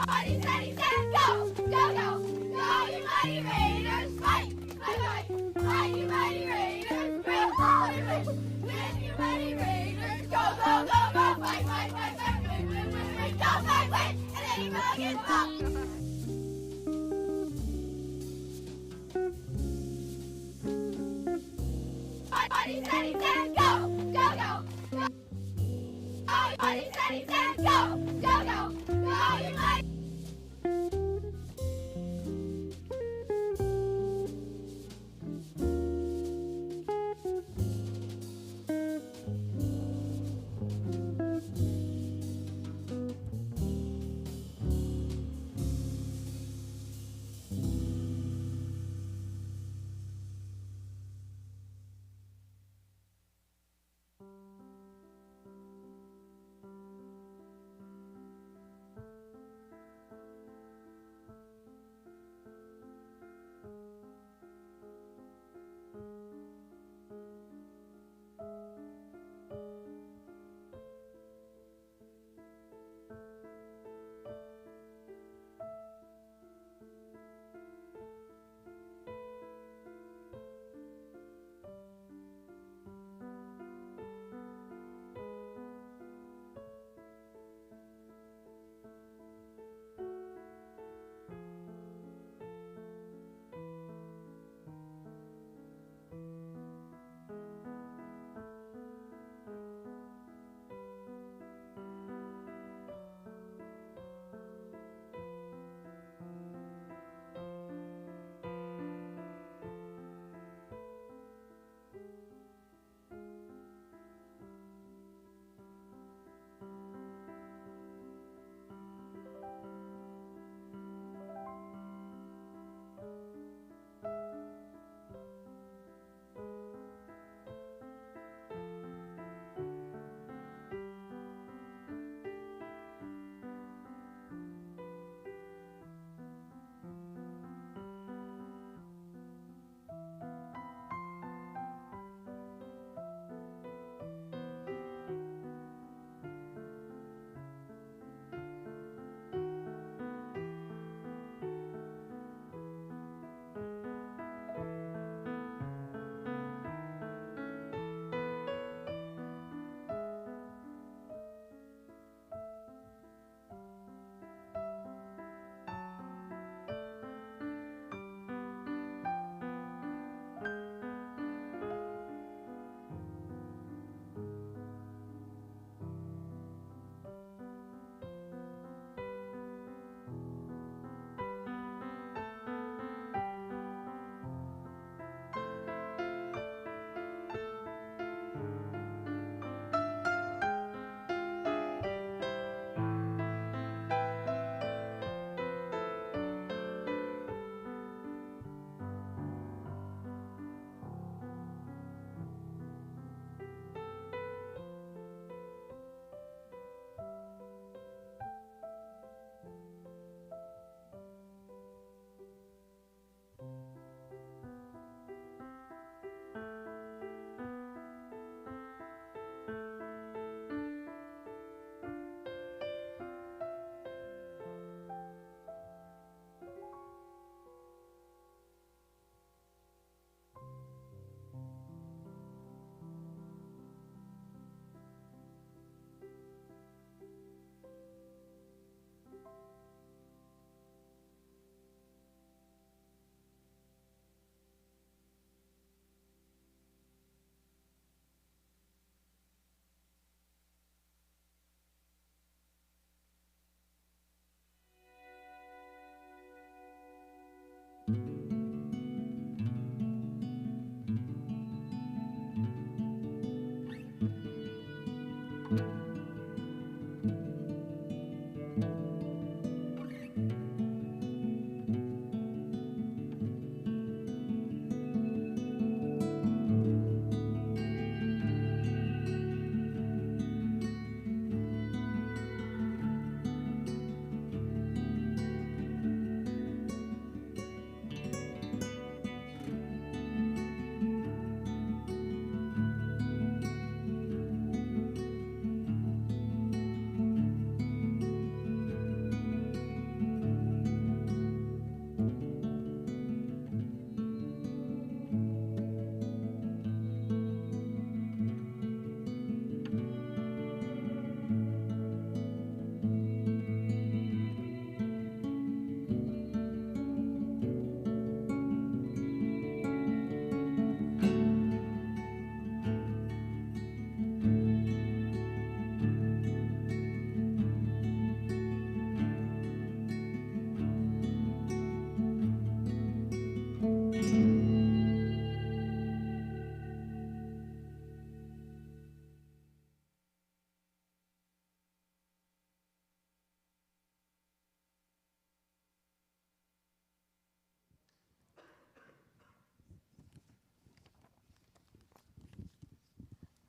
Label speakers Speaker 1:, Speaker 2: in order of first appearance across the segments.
Speaker 1: Ready, steady, set, go! Go, go! Go, you mighty raiders! Fight! Fight, fight! Fight, you mighty raiders! Real holy raiders! Win, you mighty raiders! Go, go, go, go! Fight, fight, fight, fight! Win, win, win, win! Go, fight, win! And then you will get fucked! Ready, steady, set, go! Go, go! Go! Ready, steady, set, go! Go, go! Go, you mighty...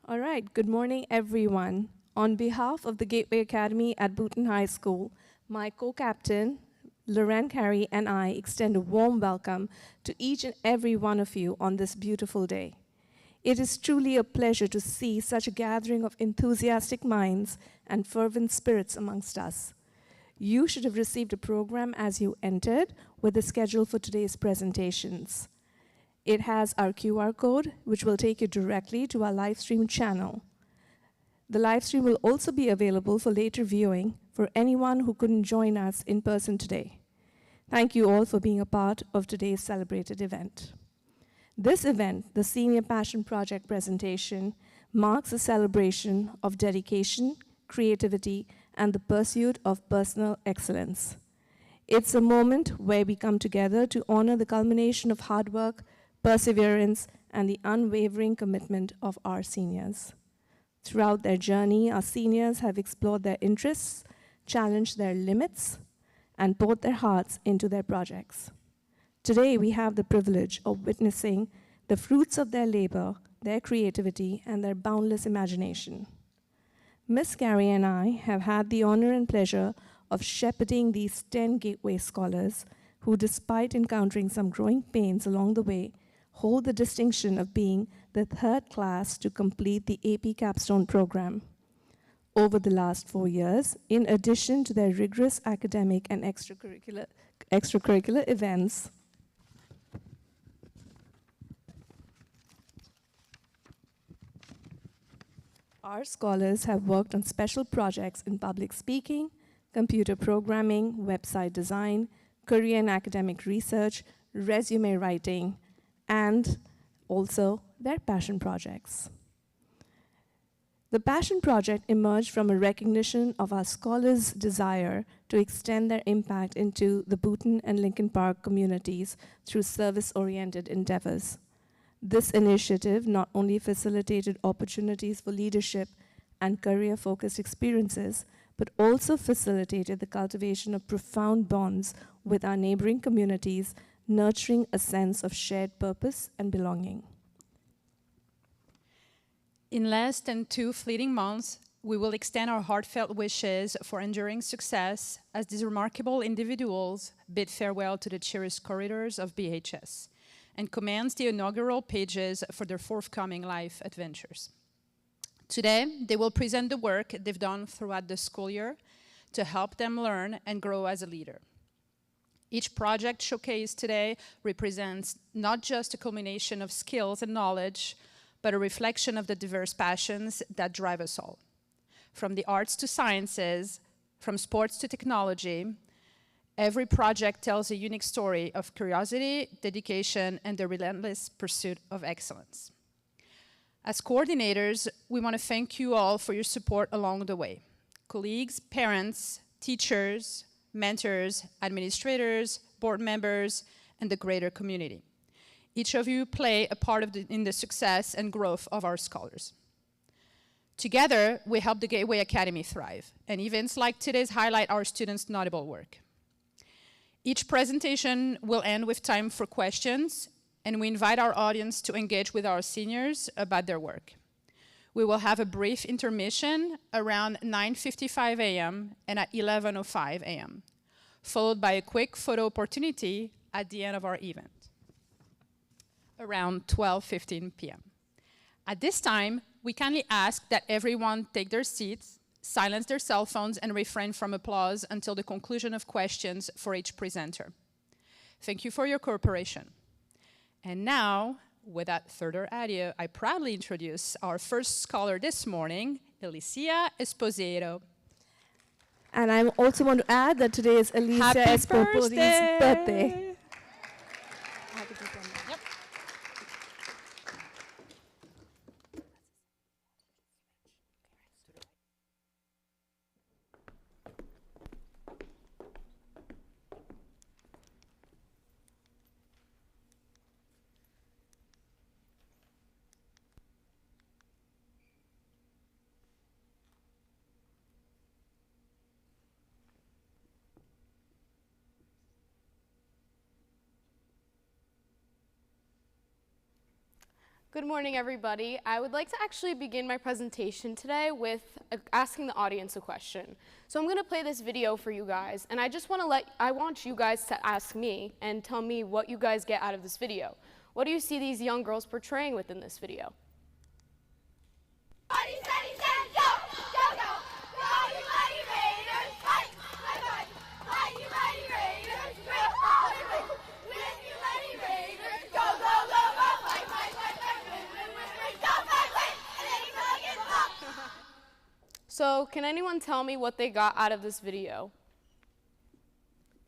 Speaker 2: All right, good morning, everyone. On behalf of the Gateway Academy at Booton High School, my co-captain, Loren Carey, and I extend a warm welcome to each and every one of you on this beautiful day. It is truly a pleasure to see such a gathering of enthusiastic minds and fervent spirits amongst us. You should have received a program as you entered with the schedule for today's presentations. It has our QR code, which will take you directly to our live stream channel. The live stream will also be available for later viewing for anyone who couldn't join us in person today. Thank you all for being a part of today's celebrated event. This event, the Senior Passion Project presentation, marks a celebration of dedication, creativity, and the pursuit of personal excellence. It's a moment where we come together to honor the culmination of hard work, perseverance, and the unwavering commitment of our seniors. Throughout their journey, our seniors have explored their interests, challenged their limits, and poured their hearts into their projects. Today, we have the privilege of witnessing the fruits of their labor, their creativity, and their boundless imagination. Miss Carey and I have had the honor and pleasure of shepherding these 10 Gateway scholars who, despite encountering some growing pains along the way, hold the distinction of being the third class to complete the AP Capstone program. Over the last 4 years, in addition to their rigorous academic and extracurricular events, our scholars have worked on special projects in public speaking, computer programming, website design, career and academic research, resume writing, and also their passion projects. The passion project emerged from a recognition of our scholars' desire to extend their impact into the Booton and Lincoln Park communities through service-oriented endeavors. This initiative not only facilitated opportunities for leadership and career-focused experiences, but also facilitated the cultivation of profound bonds with our neighboring communities, nurturing a sense of shared purpose and belonging.
Speaker 3: In less than 2 fleeting months, we will extend our heartfelt wishes for enduring success as these remarkable individuals bid farewell to the cherished corridors of BHS and commence the inaugural pages for their forthcoming life adventures. Today, they will present the work they've done throughout the school year to help them learn and grow as a leader. Each project showcased today represents not just a culmination of skills and knowledge, but a reflection of the diverse passions that drive us all. From the arts to sciences, from sports to technology, every project tells a unique story of curiosity, dedication, and the relentless pursuit of excellence. As coordinators, we want to thank you all for your support along the way. Colleagues, parents, teachers, mentors, administrators, board members, and the greater community. Each of you play a part in the success and growth of our scholars. Together, we help the Gateway Academy thrive, and events like today's highlight our students' notable work. Each presentation will end with time for questions, and we invite our audience to engage with our seniors about their work. We will have a brief intermission around 9:55 a.m. and at 11:05 a.m., followed by a quick photo opportunity at the end of our event, around 12:15 p.m. At this time, we kindly ask that everyone take their seats, silence their cell phones, and refrain from applause until the conclusion of questions for each presenter. Thank you for your cooperation. And now, without further ado, I proudly introduce our first scholar this morning, Alicia Esposito.
Speaker 2: And I also want to add that today is Alicia
Speaker 3: Happy
Speaker 2: Esposito's birthday.
Speaker 3: Yep.
Speaker 4: Good morning, everybody. I would like to actually begin my presentation today with asking the audience a question. So I'm going to play this video for you guys, and I want you guys to ask me and tell me what you guys get out of this video. What do you see these young girls portraying within this video?
Speaker 1: Ready, steady, stand, go! Go, go! Go, you mighty Raiders! Fight! Fight, fight! Fight, you mighty Raiders! Win, win, win! Win, you mighty Raiders! Go, go, go, go! Fight, fight, fight, fight! Win, win, win, win! Go, fight, win! And then you go again, up!
Speaker 4: So can anyone tell me what they got out of this video?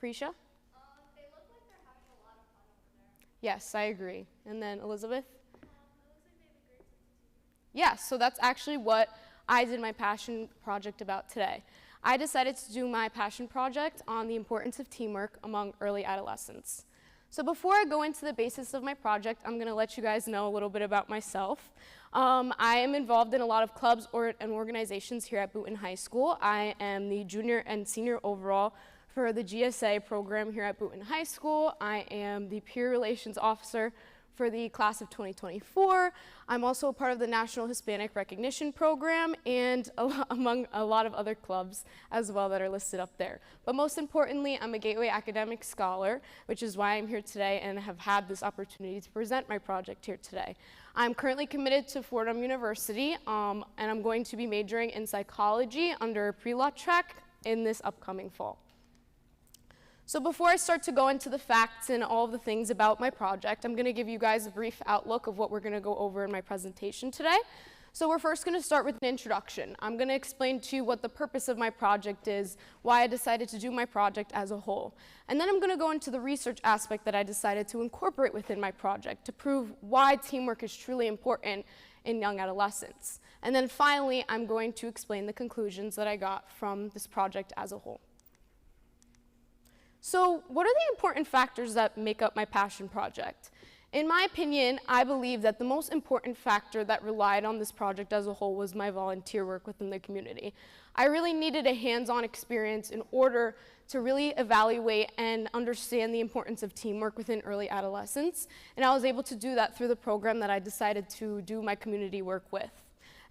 Speaker 4: Prisha?
Speaker 5: They look like they're having a lot of fun over there.
Speaker 4: Yes, I agree. And then Elizabeth?
Speaker 5: It looks like they have a great sense of humor.
Speaker 4: Yeah, so that's actually what I did my passion project about today. I decided to do my passion project on the importance of teamwork among early adolescents. So before I go into the basis of my project, I'm going to let you guys know a little bit about myself. I am involved in a lot of clubs and organizations here at Boonton High School. I am the junior and senior overall for the GSA program here at Boonton High School. I am the peer relations officer for the class of 2024. I'm also a part of the National Hispanic Recognition Program and among a lot of other clubs as well that are listed up there. But most importantly, I'm a Gateway Academic Scholar, which is why I'm here today and have had this opportunity to present my project here today. I'm currently committed to Fordham University, and I'm going to be majoring in psychology under a pre-law track in this upcoming fall. So before I start to go into the facts and all of the things about my project, I'm going to give you guys a brief outlook of what we're going to go over in my presentation today. So we're first going to start with an introduction. I'm going to explain to you what the purpose of my project is, why I decided to do my project as a whole. And then I'm going to go into the research aspect that I decided to incorporate within my project to prove why teamwork is truly important in young adolescents. And then finally, I'm going to explain the conclusions that I got from this project as a whole. So what are the important factors that make up my passion project? In my opinion, I believe that the most important factor that relied on this project as a whole was my volunteer work within the community. I really needed a hands-on experience in order to really evaluate and understand the importance of teamwork within early adolescence, and I was able to do that through the program that I decided to do my community work with.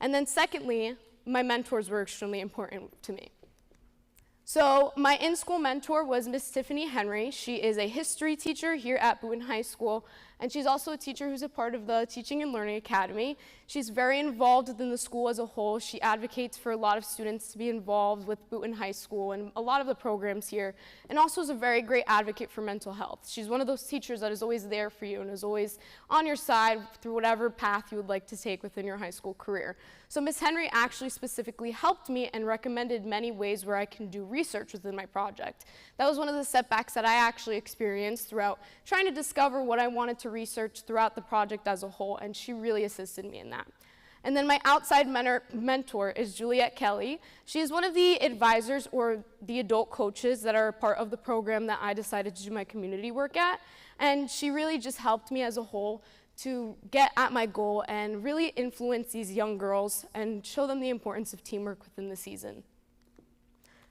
Speaker 4: And then secondly, my mentors were extremely important to me. So my in-school mentor was Miss Tiffany Henry. She is a history teacher here at Boonton High School, and she's also a teacher who's a part of the Teaching and Learning Academy. She's very involved within the school as a whole. She advocates for a lot of students to be involved with Boonton High School and a lot of the programs here, and also is a very great advocate for mental health. She's one of those teachers that is always there for you and is always on your side through whatever path you would like to take within your high school career. So Miss Henry actually specifically helped me and recommended many ways where I can do research within my project. That was one of the setbacks that I actually experienced throughout trying to discover what I wanted to research throughout the project as a whole, and she really assisted me in that. And then my outside mentor is Juliet Kelly. She is one of the advisors or the adult coaches that are part of the program that I decided to do my community work at, and she really just helped me as a whole to get at my goal and really influence these young girls and show them the importance of teamwork within the season.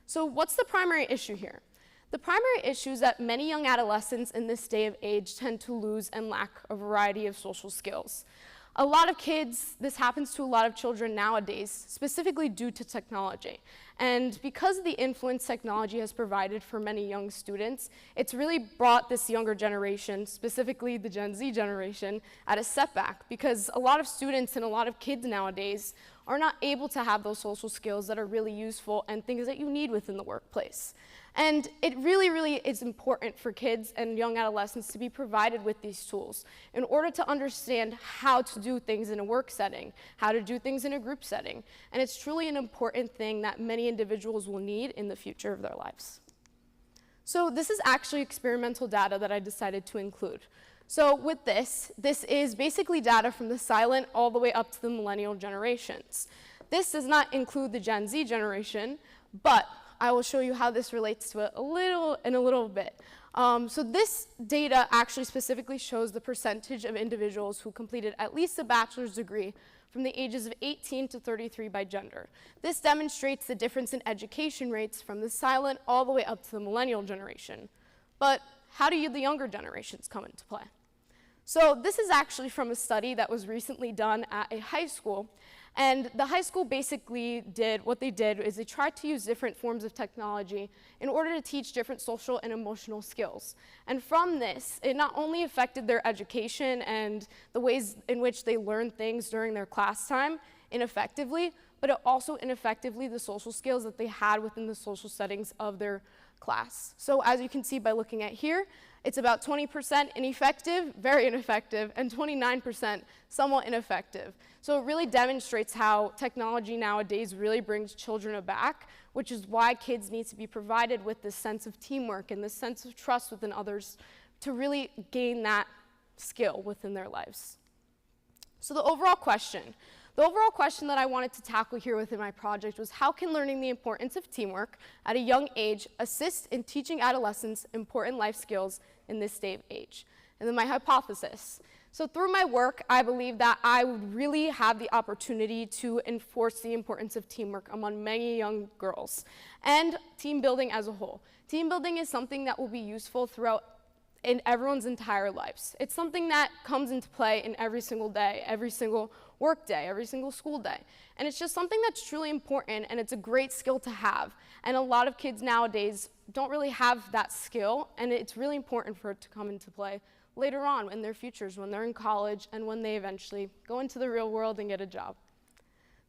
Speaker 4: So what's the primary issue here? The primary issue is that many young adolescents in this day of age tend to lose and lack a variety of social skills. A lot of kids, this happens to a lot of children nowadays, specifically due to technology. And because of the influence technology has provided for many young students, it's really brought this younger generation, specifically the Gen Z generation, at a setback, because a lot of students and a lot of kids nowadays are not able to have those social skills that are really useful and things that you need within the workplace. And it really, really is important for kids and young adolescents to be provided with these tools in order to understand how to do things in a work setting, how to do things in a group setting. And it's truly an important thing that many individuals will need in the future of their lives. So this is actually experimental data that I decided to include. So with this is basically data from the silent all the way up to the millennial generations. This does not include the Gen Z generation, but I will show you how this relates to it in a little bit. So this data actually specifically shows the percentage of individuals who completed at least a bachelor's degree from the ages of 18 to 33 by gender. This demonstrates the difference in education rates from the silent all the way up to the millennial generation. But how do the younger generations come into play? So this is actually from a study that was recently done at a high school. And the high school basically what they did is they tried to use different forms of technology in order to teach different social and emotional skills. And from this, it not only affected their education and the ways in which they learned things during their class time ineffectively, but it also ineffectively the social skills that they had within the social settings of their class. So as you can see by looking at here, it's about 20% ineffective, very ineffective, and 29% somewhat ineffective. So it really demonstrates how technology nowadays really brings children aback, which is why kids need to be provided with this sense of teamwork and this sense of trust within others to really gain that skill within their lives. So the overall question that I wanted to tackle here within my project was how can learning the importance of teamwork at a young age assist in teaching adolescents important life skills in this day of age? And then my hypothesis. So through my work, I believe that I would really have the opportunity to enforce the importance of teamwork among many young girls and team building as a whole. Team building is something that will be useful throughout in everyone's entire lives. It's something that comes into play in every single day, every single work day, every single school day. And it's just something that's truly important, and it's a great skill to have. And a lot of kids nowadays don't really have that skill, and it's really important for it to come into play later on in their futures, when they're in college and when they eventually go into the real world and get a job.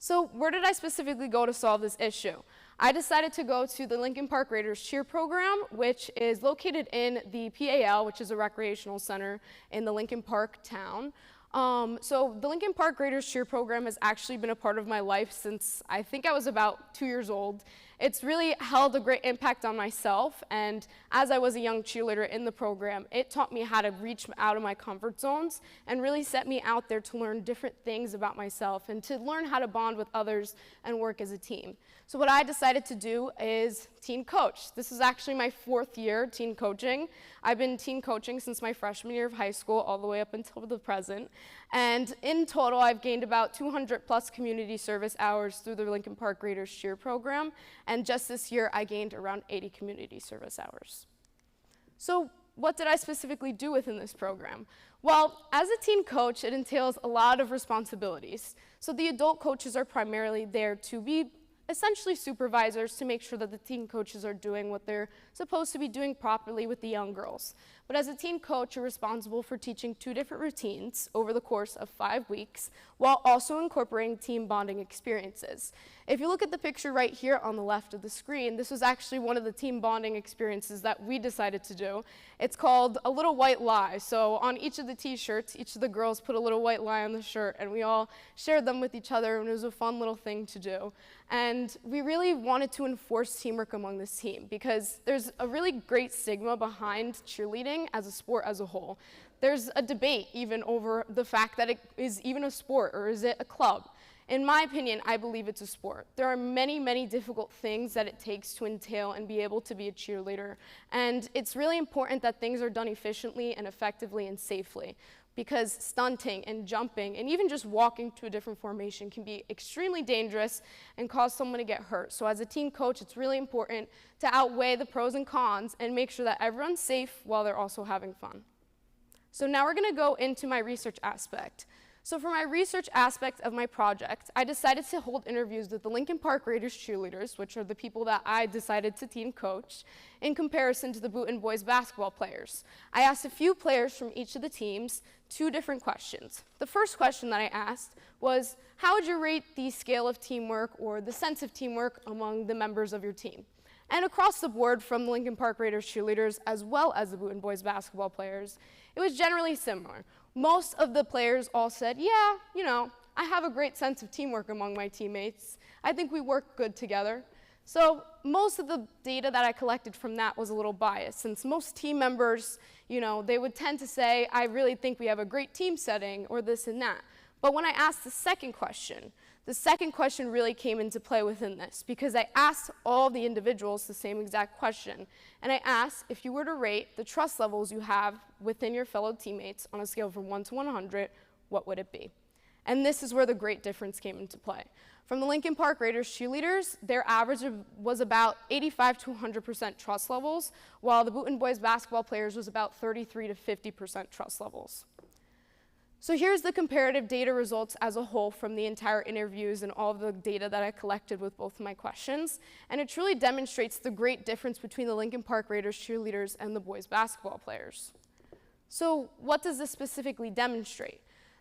Speaker 4: So where did I specifically go to solve this issue? I decided to go to the Lincoln Park Raiders cheer program, which is located in the PAL, which is a recreational center in the Lincoln Park town. So the Lincoln Park Raiders cheer program has actually been a part of my life since I think I was about 2 years old. It's really held a great impact on myself, and as I was a young cheerleader in the program, it taught me how to reach out of my comfort zones and really set me out there to learn different things about myself and to learn how to bond with others and work as a team. So what I decided to do is teen coach. This is actually my 4th year teen coaching. I've been teen coaching since my freshman year of high school all the way up until the present. And in total, I've gained about 200 plus community service hours through the Lincoln Park Raiders cheer program. And just this year, I gained around 80 community service hours. So what did I specifically do within this program? Well, as a teen coach, it entails a lot of responsibilities. So the adult coaches are primarily there to be essentially supervisors to make sure that the teen coaches are doing what they're supposed to be doing properly with the young girls. But as a teen coach, you're responsible for teaching 2 different routines over the course of 5 weeks, while also incorporating team bonding experiences. If you look at the picture right here on the left of the screen, this was actually one of the team bonding experiences that we decided to do. It's called A Little White Lie. So on each of the t-shirts, each of the girls put a little white lie on the shirt, and we all shared them with each other, and it was a fun little thing to do. And we really wanted to enforce teamwork among this team because there's a really great stigma behind cheerleading as a sport as a whole. There's a debate even over the fact that it is even a sport, or is it a club? In my opinion, I believe it's a sport. There are many, many difficult things that it takes to entail and be able to be a cheerleader. And it's really important that things are done efficiently and effectively and safely. because stunting and jumping and even just walking to a different formation can be extremely dangerous and cause someone to get hurt. So as a team coach, it's really important to outweigh the pros and cons and make sure that everyone's safe while they're also having fun. So now we're going to go into my research aspect. So for my research aspect of my project, I decided to hold interviews with the Lincoln Park Raiders cheerleaders, which are the people that I decided to team coach, in comparison to the Boonton boys basketball players. I asked a few players from each of the teams 2 different questions. The first question that I asked was, how would you rate the scale of teamwork or the sense of teamwork among the members of your team? And across the board, from the Lincoln Park Raiders cheerleaders as well as the Boonton boys basketball players, it was generally similar. Most of the players all said, yeah, you know, I have a great sense of teamwork among my teammates. I think we work good together. So most of the data that I collected from that was a little biased, since most team members, you know, they would tend to say, I really think we have a great team setting, or this and that. But when I asked the second question really came into play within this, because I asked all the individuals the same exact question. And I asked, if you were to rate the trust levels you have within your fellow teammates on a scale from 1 to 100, what would it be? And this is where the great difference came into play. From the Lincoln Park Raiders cheerleaders, their average was about 85 to 100% trust levels, while the Boonton boys basketball players was about 33 to 50% trust levels. So here's the comparative data results as a whole from the entire interviews and all of the data that I collected with both of my questions. And it truly demonstrates the great difference between the Lincoln Park Raiders cheerleaders and the boys basketball players. So what does this specifically demonstrate?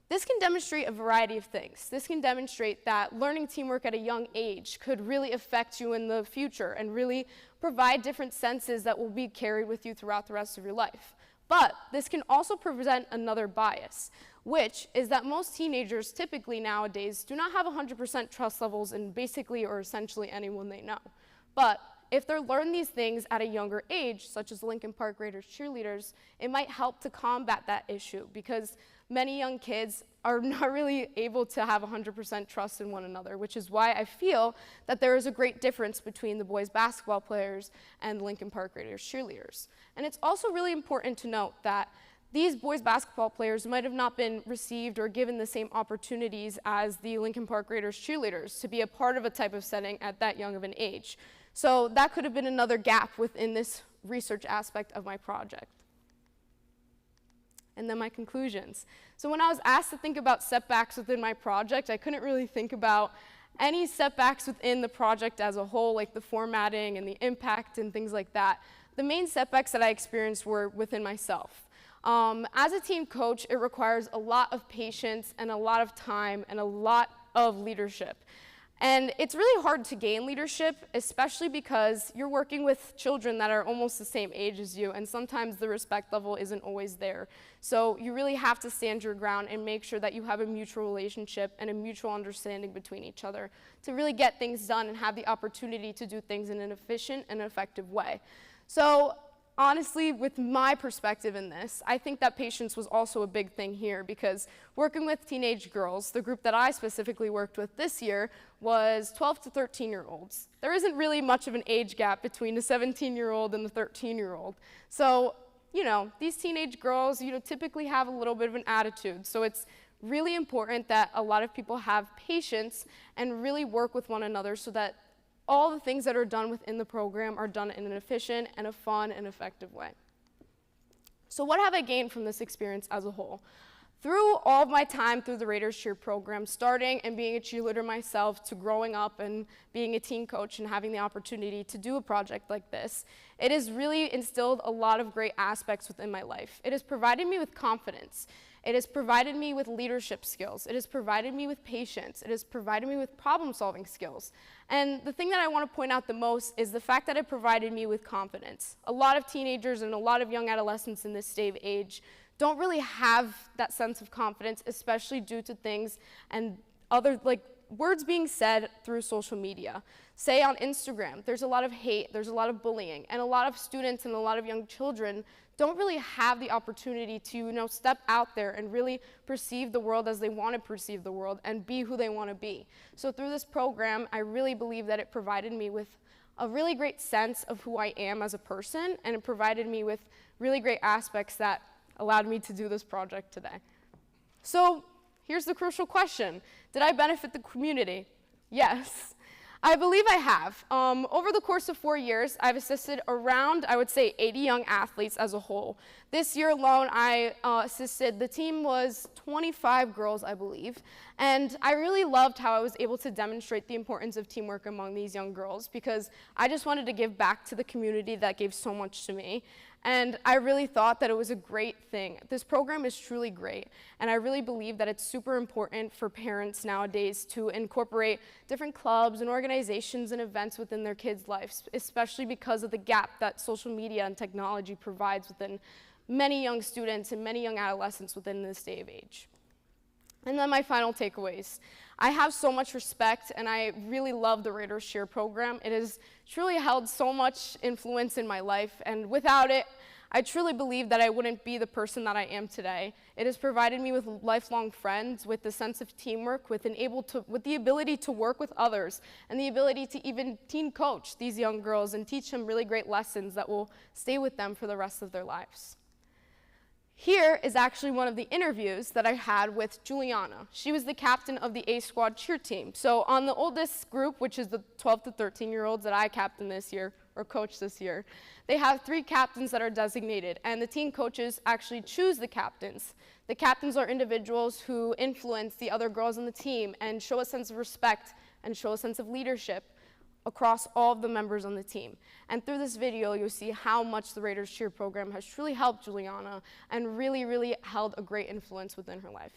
Speaker 4: This can demonstrate a variety of things. This can demonstrate that learning teamwork at a young age could really affect you in the future and really provide different senses that will be carried with you throughout the rest of your life. But this can also present another bias, which is that most teenagers typically nowadays do not have 100% trust levels in basically or essentially anyone they know. But if they're learned these things at a younger age, such as Lincoln Park Raiders cheerleaders, it might help to combat that issue, because many young kids are not really able to have 100% trust in one another, which is why I feel that there is a great difference between the boys basketball players and the Lincoln Park Raiders cheerleaders. And it's also really important to note that these boys basketball players might have not been received or given the same opportunities as the Lincoln Park Raiders cheerleaders to be a part of a type of setting at that young of an age. So that could have been another gap within this research aspect of my project. And then my conclusions. So when I was asked to think about setbacks within my project, I couldn't really think about any setbacks within the project as a whole, like the formatting and the impact and things like that. The main setbacks that I experienced were within myself. As a team coach, it requires a lot of patience and a lot of time and a lot of leadership. And it's really hard to gain leadership, especially because you're working with children that are almost the same age as you, and sometimes the respect level isn't always there. So you really have to stand your ground and make sure that you have a mutual relationship and a mutual understanding between each other to really get things done and have the opportunity to do things in an efficient and effective way. So honestly, with my perspective in this, I think that patience was also a big thing here, because working with teenage girls, the group that I specifically worked with this year was 12 to 13-year-olds. There isn't really much of an age gap between the 17-year-old and the 13-year-old. So, you know, these teenage girls, you know, typically have a little bit of an attitude. So it's really important that a lot of people have patience and really work with one another so that all the things that are done within the program are done in an efficient and a fun and effective way. So what have I gained from this experience as a whole? Through all of my time through the Raiders Cheer program, starting and being a cheerleader myself, to growing up and being a team coach and having the opportunity to do a project like this, it has really instilled a lot of great aspects within my life. It has provided me with confidence. It has provided me with leadership skills. It has provided me with patience. It has provided me with problem-solving skills. And the thing that I want to point out the most is the fact that it provided me with confidence. A lot of teenagers and a lot of young adolescents in this stage of age don't really have that sense of confidence, especially due to things and other, like, words being said through social media. Say on Instagram, there's a lot of hate, there's a lot of bullying, and a lot of students and a lot of young children don't really have the opportunity to, you know, step out there and really perceive the world as they want to perceive the world and be who they want to be. So through this program, I really believe that it provided me with a really great sense of who I am as a person, and it provided me with really great aspects that allowed me to do this project today. So here's the crucial question. Did I benefit the community? Yes. I believe I have. Over the course of 4 years, I've assisted around, I would say, 80 young athletes as a whole. This year alone, I assisted, the team was 25 girls, I believe, and I really loved how I was able to demonstrate the importance of teamwork among these young girls because I just wanted to give back to the community that gave so much to me. And I really thought that it was a great thing. This program is truly great, and I really believe that it's super important for parents nowadays to incorporate different clubs and organizations and events within their kids' lives, especially because of the gap that social media and technology provides within many young students and many young adolescents within this day of age. And then my final takeaways. I have so much respect and I really love the Raiders Cheer program. It has truly held so much influence in my life, and without it, I truly believe that I wouldn't be the person that I am today. It has provided me with lifelong friends, with the sense of teamwork, with the ability to work with others, and the ability to even team coach these young girls and teach them really great lessons that will stay with them for the rest of their lives. Here is actually one of the interviews that I had with Juliana. She was the captain of the A Squad cheer team. So on the oldest group, which is the 12 to 13-year-olds that I captain this year, or coach this year, they have 3 captains that are designated, and the team coaches actually choose the captains. The captains are individuals who influence the other girls on the team and show a sense of respect and show a sense of leadership across all of the members on the team. And through this video, you'll see how much the Raiders Cheer program has truly helped Juliana and really, really held a great influence within her life.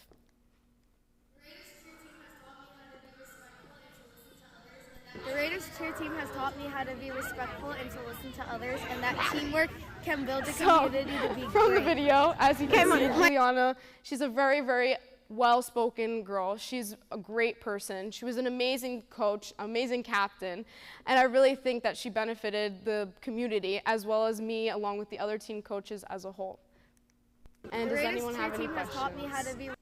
Speaker 5: The Raiders cheer team has taught me how to be respectful and to listen to others, and that teamwork can build a community to be
Speaker 4: From
Speaker 5: great.
Speaker 4: the video, as you can see, Juliana, she's a very, very well-spoken girl. She's a great person. She was an amazing coach, amazing captain, and I really think that she benefited the community as well as me along with the other team coaches as a whole. And
Speaker 5: The
Speaker 4: does
Speaker 5: Raiders
Speaker 4: anyone
Speaker 5: cheer
Speaker 4: have any
Speaker 5: team has taught me how
Speaker 4: questions?
Speaker 5: to be
Speaker 6: Did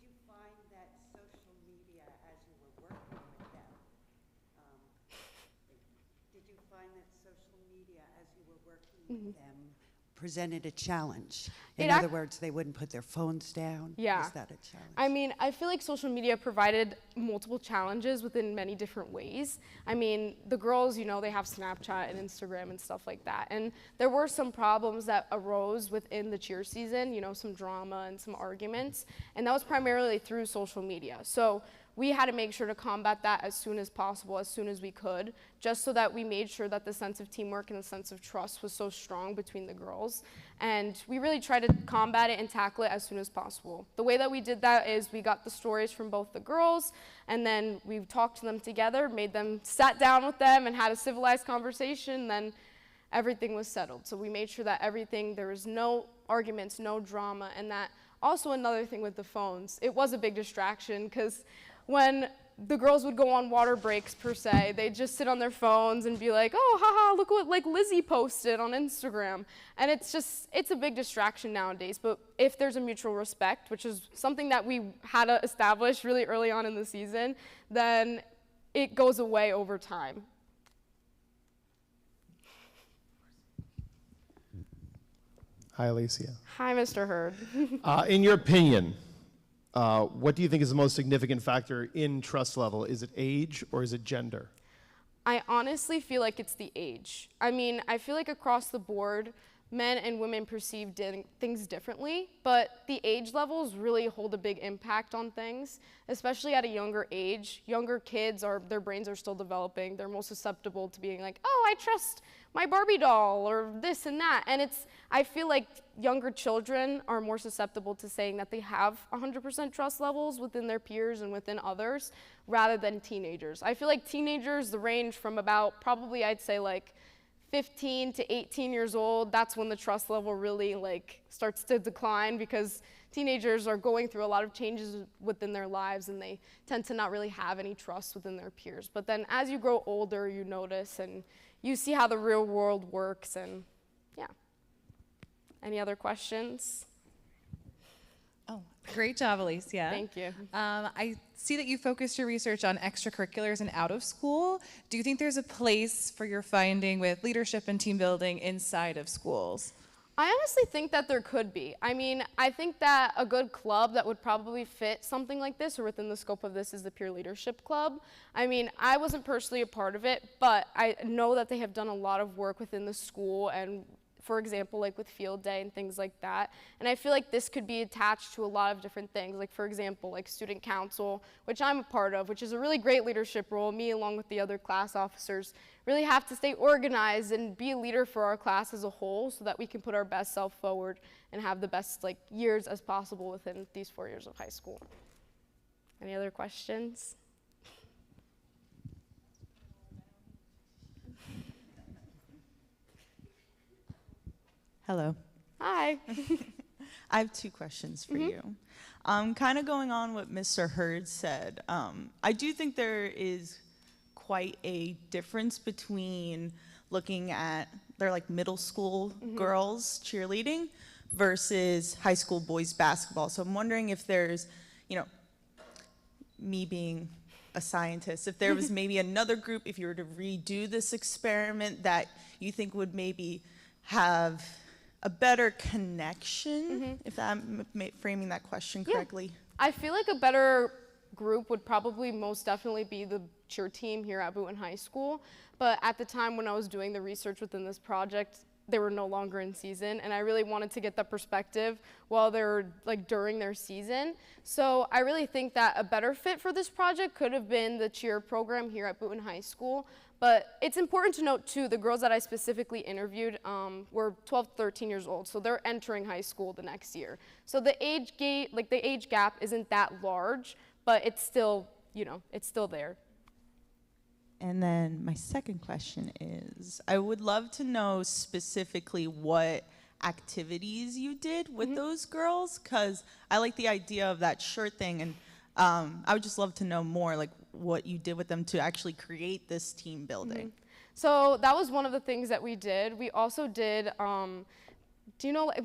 Speaker 6: you find that social media as you were working with them? Did you find that social media as you were working with them presented a challenge? In other words, they wouldn't put their phones down?
Speaker 4: Yeah.
Speaker 6: Was that a challenge?
Speaker 4: I mean, I feel like social media provided multiple challenges within many different ways. I mean, the girls, you know, they have Snapchat and Instagram and stuff like that. And there were some problems that arose within the cheer season, you know, some drama and some arguments. And that was primarily through social media. So we had to make sure to combat that as soon as possible, as soon as we could, just so that we made sure that the sense of teamwork and the sense of trust was so strong between the girls. And we really tried to combat it and tackle it as soon as possible. The way that we did that is we got the stories from both the girls, and then we talked to them together, sat down with them and had a civilized conversation, and then everything was settled. So we made sure that there was no arguments, no drama, and that also another thing with the phones, it was a big distraction because when the girls would go on water breaks per se, they'd just sit on their phones and be like, oh, haha, look what like Lizzie posted on Instagram. And it's a big distraction nowadays. But if there's a mutual respect, which is something that we had to establish really early on in the season, then it goes away over time.
Speaker 7: Hi, Alicia.
Speaker 4: Hi, Mr. Hurd.
Speaker 7: In your opinion, what do you think is the most significant factor in trust level? Is it age or is it gender?
Speaker 4: I honestly feel like it's the age. I mean, I feel like across the board, men and women perceive things differently, but the age levels really hold a big impact on things, especially at a younger age. Younger kids, their brains are still developing. They're more susceptible to being like, oh, I trust my Barbie doll or this and that. And I feel like younger children are more susceptible to saying that they have 100% trust levels within their peers and within others rather than teenagers. I feel like teenagers, the range from about probably I'd say like 15 to 18 years old, that's when the trust level really starts to decline because teenagers are going through a lot of changes within their lives and they tend to not really have any trust within their peers. But then as you grow older, you notice and you see how the real world works and yeah. Any other questions?
Speaker 8: Oh, great job, Alicia.
Speaker 4: Thank you.
Speaker 8: I see that you focused your research on extracurriculars and out of school. Do you think there's a place for your finding with leadership and team building inside of schools?
Speaker 4: I honestly think that there could be. I mean, I think that a good club that would probably fit something like this or within the scope of this is the Peer Leadership Club. I mean, I wasn't personally a part of it, but I know that they have done a lot of work within the school and, for example, like with field day and things like that. And I feel like this could be attached to a lot of different things. Like, for example, like student council, which I'm a part of, which is a really great leadership role. Me, along with the other class officers, really have to stay organized and be a leader for our class as a whole so that we can put our best self forward and have the best years as possible within these 4 years of high school. Any other questions?
Speaker 9: Hello.
Speaker 4: Hi.
Speaker 9: I have 2 questions for you. Kind of going on what Mr. Hurd said, I do think there is quite a difference between looking at their middle school girls cheerleading versus high school boys basketball. So I'm wondering if there's, me being a scientist, if there was maybe another group, if you were to redo this experiment, that you think would maybe have a better connection, if I'm framing that question correctly.
Speaker 4: I feel like a better group would probably most definitely be the cheer team here at Boonton High School. But at the time when I was doing the research within this project, they were no longer in season, and I really wanted to get the perspective while they were during their season. So I really think that a better fit for this project could have been the cheer program here at Boonton High School. But it's important to note too, the girls that I specifically interviewed were 12 to 13 years old, so they're entering high school the next year. So the age gap isn't that large, but it's still, it's still there.
Speaker 9: And then my second question is, I would love to know specifically what activities you did with those girls, because I like the idea of that shirt thing, and I would just love to know more, what you did with them to actually create this team building.
Speaker 4: So that was one of the things that we did. We also did,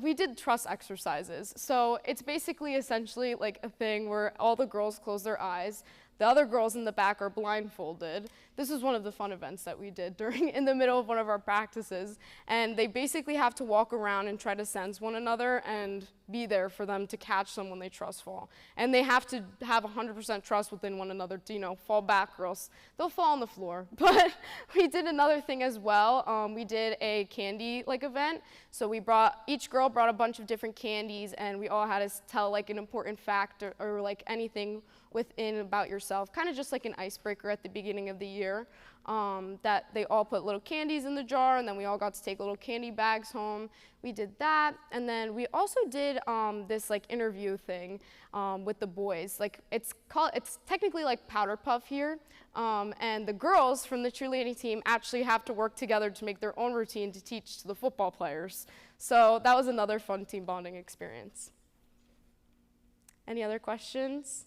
Speaker 4: we did trust exercises. So it's basically essentially a thing where all the girls close their eyes. The other girls in the back are blindfolded. This was one of the fun events that we did in the middle of one of our practices. And they basically have to walk around and try to sense one another and be there for them to catch them when they trust fall. And they have to have 100% trust within one another to, fall back, or else they'll fall on the floor. But we did another thing as well. We did a candy event. So each girl brought a bunch of different candies, and we all had to tell an important fact or anything within about yourself, kind of just like an icebreaker at the beginning of the year, that they all put little candies in the jar, and then we all got to take little candy bags home. We did that, and then we also did this interview thing with the boys. It's technically like Powder Puff here, and the girls from the cheerleading team actually have to work together to make their own routine to teach to the football players. So that was another fun team bonding experience. Any other questions?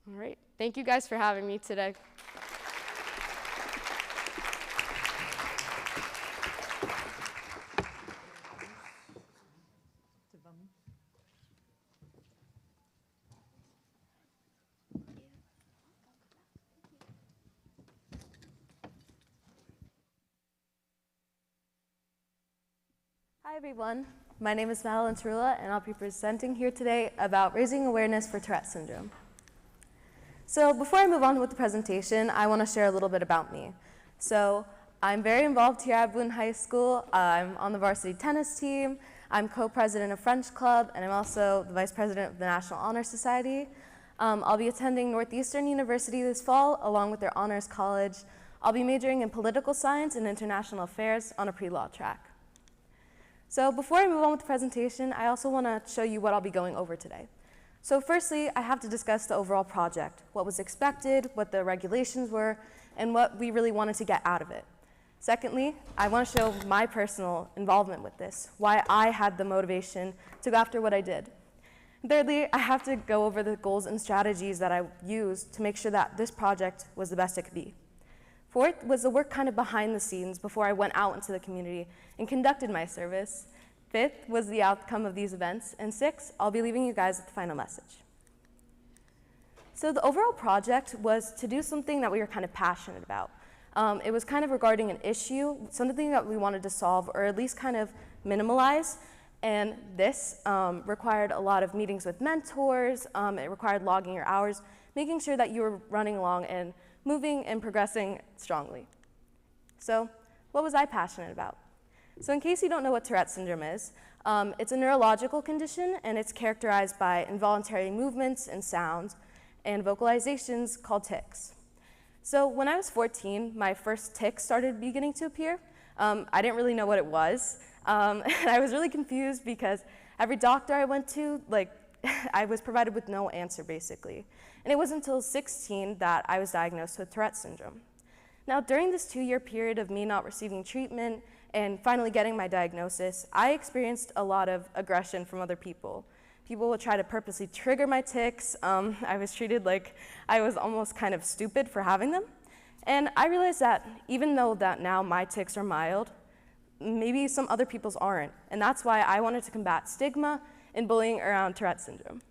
Speaker 4: All right, thank you guys for having me today.
Speaker 10: Hi everyone, my name is Madeline Tarula, and I'll be presenting here today about raising awareness for Tourette syndrome. So before I move on with the presentation, I want to share a little bit about me. So I'm very involved here at Boonton High School. I'm on the varsity tennis team, I'm co-president of French Club, and I'm also the vice president of the National Honor Society. I'll be attending Northeastern University this fall, along with their honors college. I'll be majoring in political science and international affairs on a pre-law track. So before I move on with the presentation, I also want to show you what I'll be going over today. So firstly, I have to discuss the overall project, what was expected, what the regulations were, and what we really wanted to get out of it. Secondly, I want to show my personal involvement with this, why I had the motivation to go after what I did. Thirdly, I have to go over the goals and strategies that I used to make sure that this project was the best it could be. Fourth was the work kind of behind the scenes before I went out into the community and conducted my service. Fifth was the outcome of these events. And sixth, I'll be leaving you guys with the final message. So the overall project was to do something that we were kind of passionate about. It was kind of regarding an issue, something that we wanted to solve or at least kind of minimalize. And this required a lot of meetings with mentors. It required logging your hours, making sure that you were running along and moving and progressing strongly. So what was I passionate about? So in case you don't know what Tourette syndrome is, it's a neurological condition, and it's characterized by involuntary movements and sounds and vocalizations called tics. So when I was 14, my first tic started beginning to appear. I didn't really know what it was, and I was really confused because every doctor I went to, I was provided with no answer, basically. And it wasn't until 16 that I was diagnosed with Tourette syndrome. Now, during this 2-year period of me not receiving treatment and finally getting my diagnosis, I experienced a lot of aggression from other people. People would try to purposely trigger my tics. I was treated like I was almost kind of stupid for having them. And I realized that even though that now my tics are mild, maybe some other people's aren't. And that's why I wanted to combat stigma and bullying around Tourette syndrome.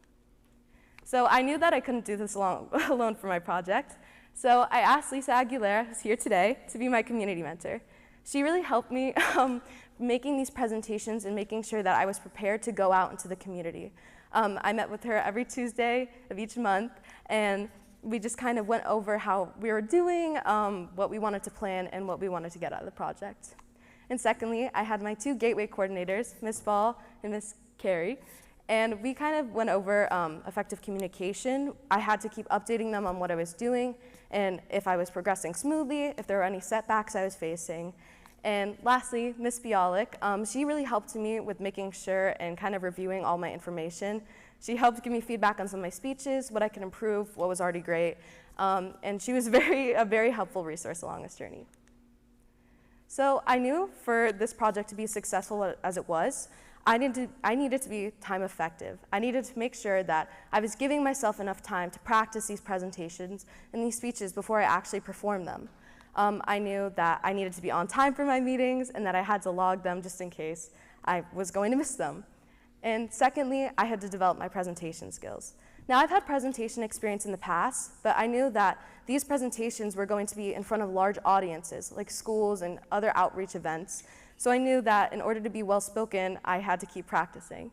Speaker 10: So I knew that I couldn't do this alone for my project. So I asked Lisa Aguilera, who's here today, to be my community mentor. She really helped me making these presentations and making sure that I was prepared to go out into the community. I met with her every Tuesday of each month, and we just kind of went over how we were doing, what we wanted to plan, and what we wanted to get out of the project. And secondly, I had my 2 gateway coordinators, Miss Ball and Miss Carey, and we kind of went over effective communication. I had to keep updating them on what I was doing and if I was progressing smoothly, if there were any setbacks I was facing. And lastly, Miss Bialik, she really helped me with making sure and kind of reviewing all my information. She helped give me feedback on some of my speeches, what I could improve, what was already great, and she was a very helpful resource along this journey. So I knew for this project to be successful as it was, I needed to be time effective. I needed to make sure that I was giving myself enough time to practice these presentations and these speeches before I actually performed them. I knew that I needed to be on time for my meetings and that I had to log them just in case I was going to miss them. And secondly, I had to develop my presentation skills. Now, I've had presentation experience in the past, but I knew that these presentations were going to be in front of large audiences, like schools and other outreach events. So I knew that in order to be well-spoken, I had to keep practicing.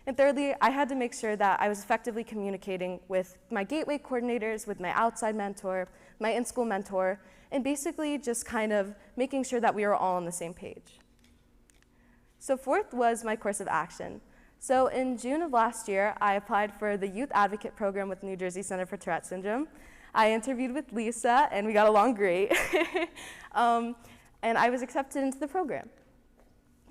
Speaker 10: And thirdly, I had to make sure that I was effectively communicating with my gateway coordinators, with my outside mentor, my in-school mentor, and basically just kind of making sure that we were all on the same page. So fourth was my course of action. So in June of last year, I applied for the Youth Advocate Program with New Jersey Center for Tourette Syndrome. I interviewed with Lisa, and we got along great. And I was accepted into the program.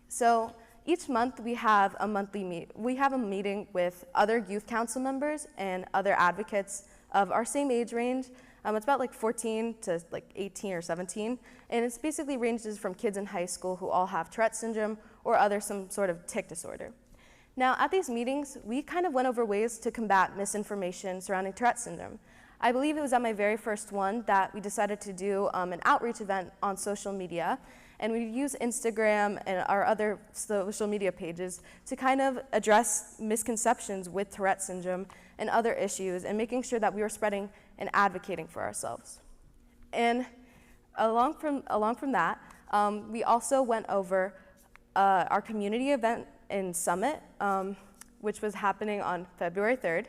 Speaker 10: So each month we have a meeting with other youth council members and other advocates of our same age range. It's about like 14 to like 18 or 17, and it's basically ranges from kids in high school who all have Tourette syndrome or some sort of tic disorder. Now, at these meetings, we kind of went over ways to combat misinformation surrounding Tourette syndrome. I believe it was at my very first one that we decided to do an outreach event on social media, and we use Instagram and our other social media pages to kind of address misconceptions with Tourette syndrome and other issues, and making sure that we were spreading and advocating for ourselves. And along from that, we also went over our community event in Summit, which was happening on February 3rd.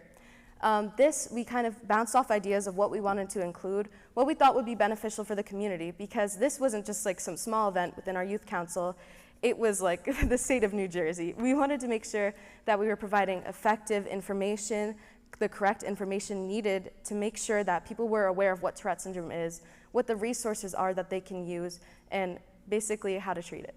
Speaker 10: We kind of bounced off ideas of what we wanted to include, what we thought would be beneficial for the community, because this wasn't just like some small event within our youth council. It was like the state of New Jersey. We wanted to make sure that we were providing effective information, the correct information needed to make sure that people were aware of what Tourette syndrome is, what the resources are that they can use, and basically how to treat it.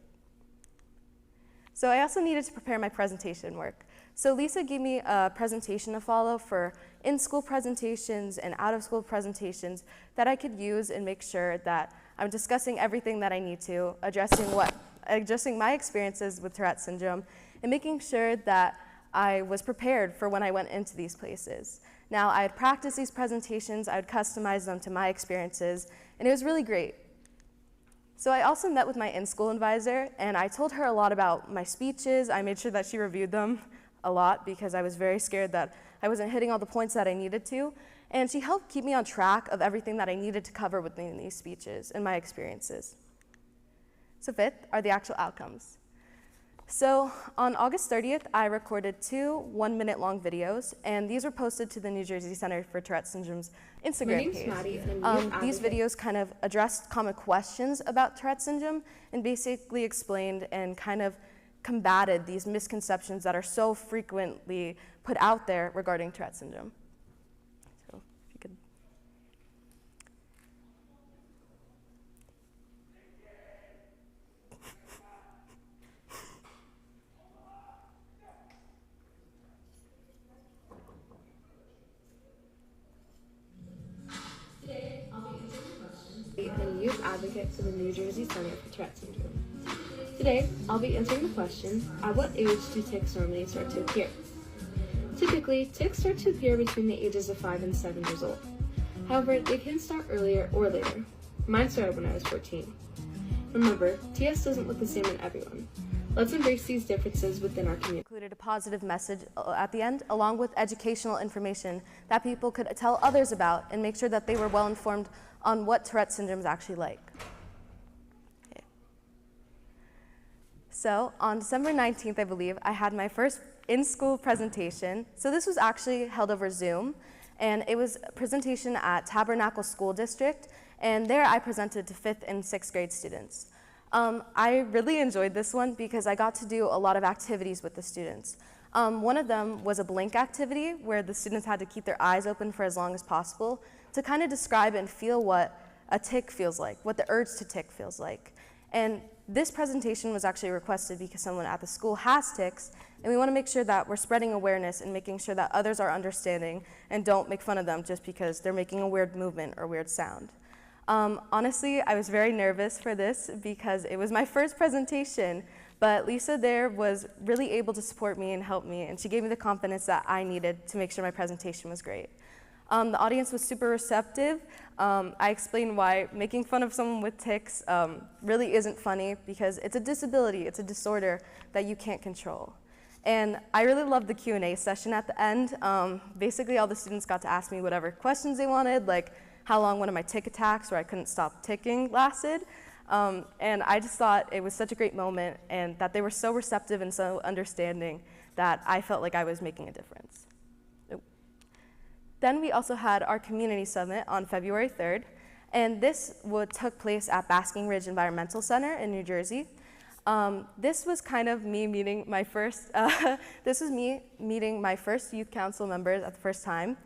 Speaker 10: So I also needed to prepare my presentation work. So Lisa gave me a presentation to follow for in-school presentations and out-of-school presentations that I could use and make sure that I'm discussing everything that I need to, addressing my experiences with Tourette syndrome, and making sure that I was prepared for when I went into these places. Now, I had practiced these presentations, I would customize them to my experiences, and it was really great. So I also met with my in-school advisor, and I told her a lot about my speeches. I made sure that she reviewed them a lot because I was very scared that I wasn't hitting all the points that I needed to. And she helped keep me on track of everything that I needed to cover within these speeches and my experiences. So fifth are the actual outcomes. So on August 30th, I recorded 2 one-minute-long videos, and these were posted to the New Jersey Center for Tourette Syndrome's Instagram page. These videos kind of addressed common questions about Tourette syndrome and basically explained and kind of combated these misconceptions that are so frequently put out there regarding Tourette syndrome. So if you could.
Speaker 11: And youth advocate for the New Jersey Center for Tourette Syndrome. Today, I'll be answering the question, at what age do tics normally start to appear? Typically, tics start to appear between the ages of 5 and 7 years old. However, they can start earlier or later. Mine started when I was 14. Remember, TS doesn't look the same in everyone. Let's embrace these differences within our community.
Speaker 10: Included a positive message at the end, along with educational information that people could tell others about and make sure that they were well informed on what Tourette syndrome is actually like. Okay. So on December 19th, I believe, I had my first in-school presentation. So this was actually held over Zoom, and it was a presentation at Tabernacle School District, and there I presented to 5th and 6th grade students. I really enjoyed this one because I got to do a lot of activities with the students. One of them was a blink activity where the students had to keep their eyes open for as long as possible to kind of describe and feel what a tic feels like, what the urge to tic feels like. And this presentation was actually requested because someone at the school has tics, and we want to make sure that we're spreading awareness and making sure that others are understanding and don't make fun of them just because they're making a weird movement or weird sound. Honestly, I was very nervous for this because it was my first presentation, but Lisa there was really able to support me and help me, and she gave me the confidence that I needed to make sure my presentation was great. The audience was super receptive. I explained why making fun of someone with tics really isn't funny because it's a disability, it's a disorder that you can't control. And I really loved the Q&A session at the end. Basically, all the students got to ask me whatever questions they wanted, like how long one of my tic attacks where I couldn't stop ticking lasted. And I just thought it was such a great moment and that they were so receptive and so understanding that I felt like I was making a difference. Then we also had our community summit on February 3rd, and this took place at Basking Ridge Environmental Center in New Jersey. This was kind of me meeting my first, youth council members at the first time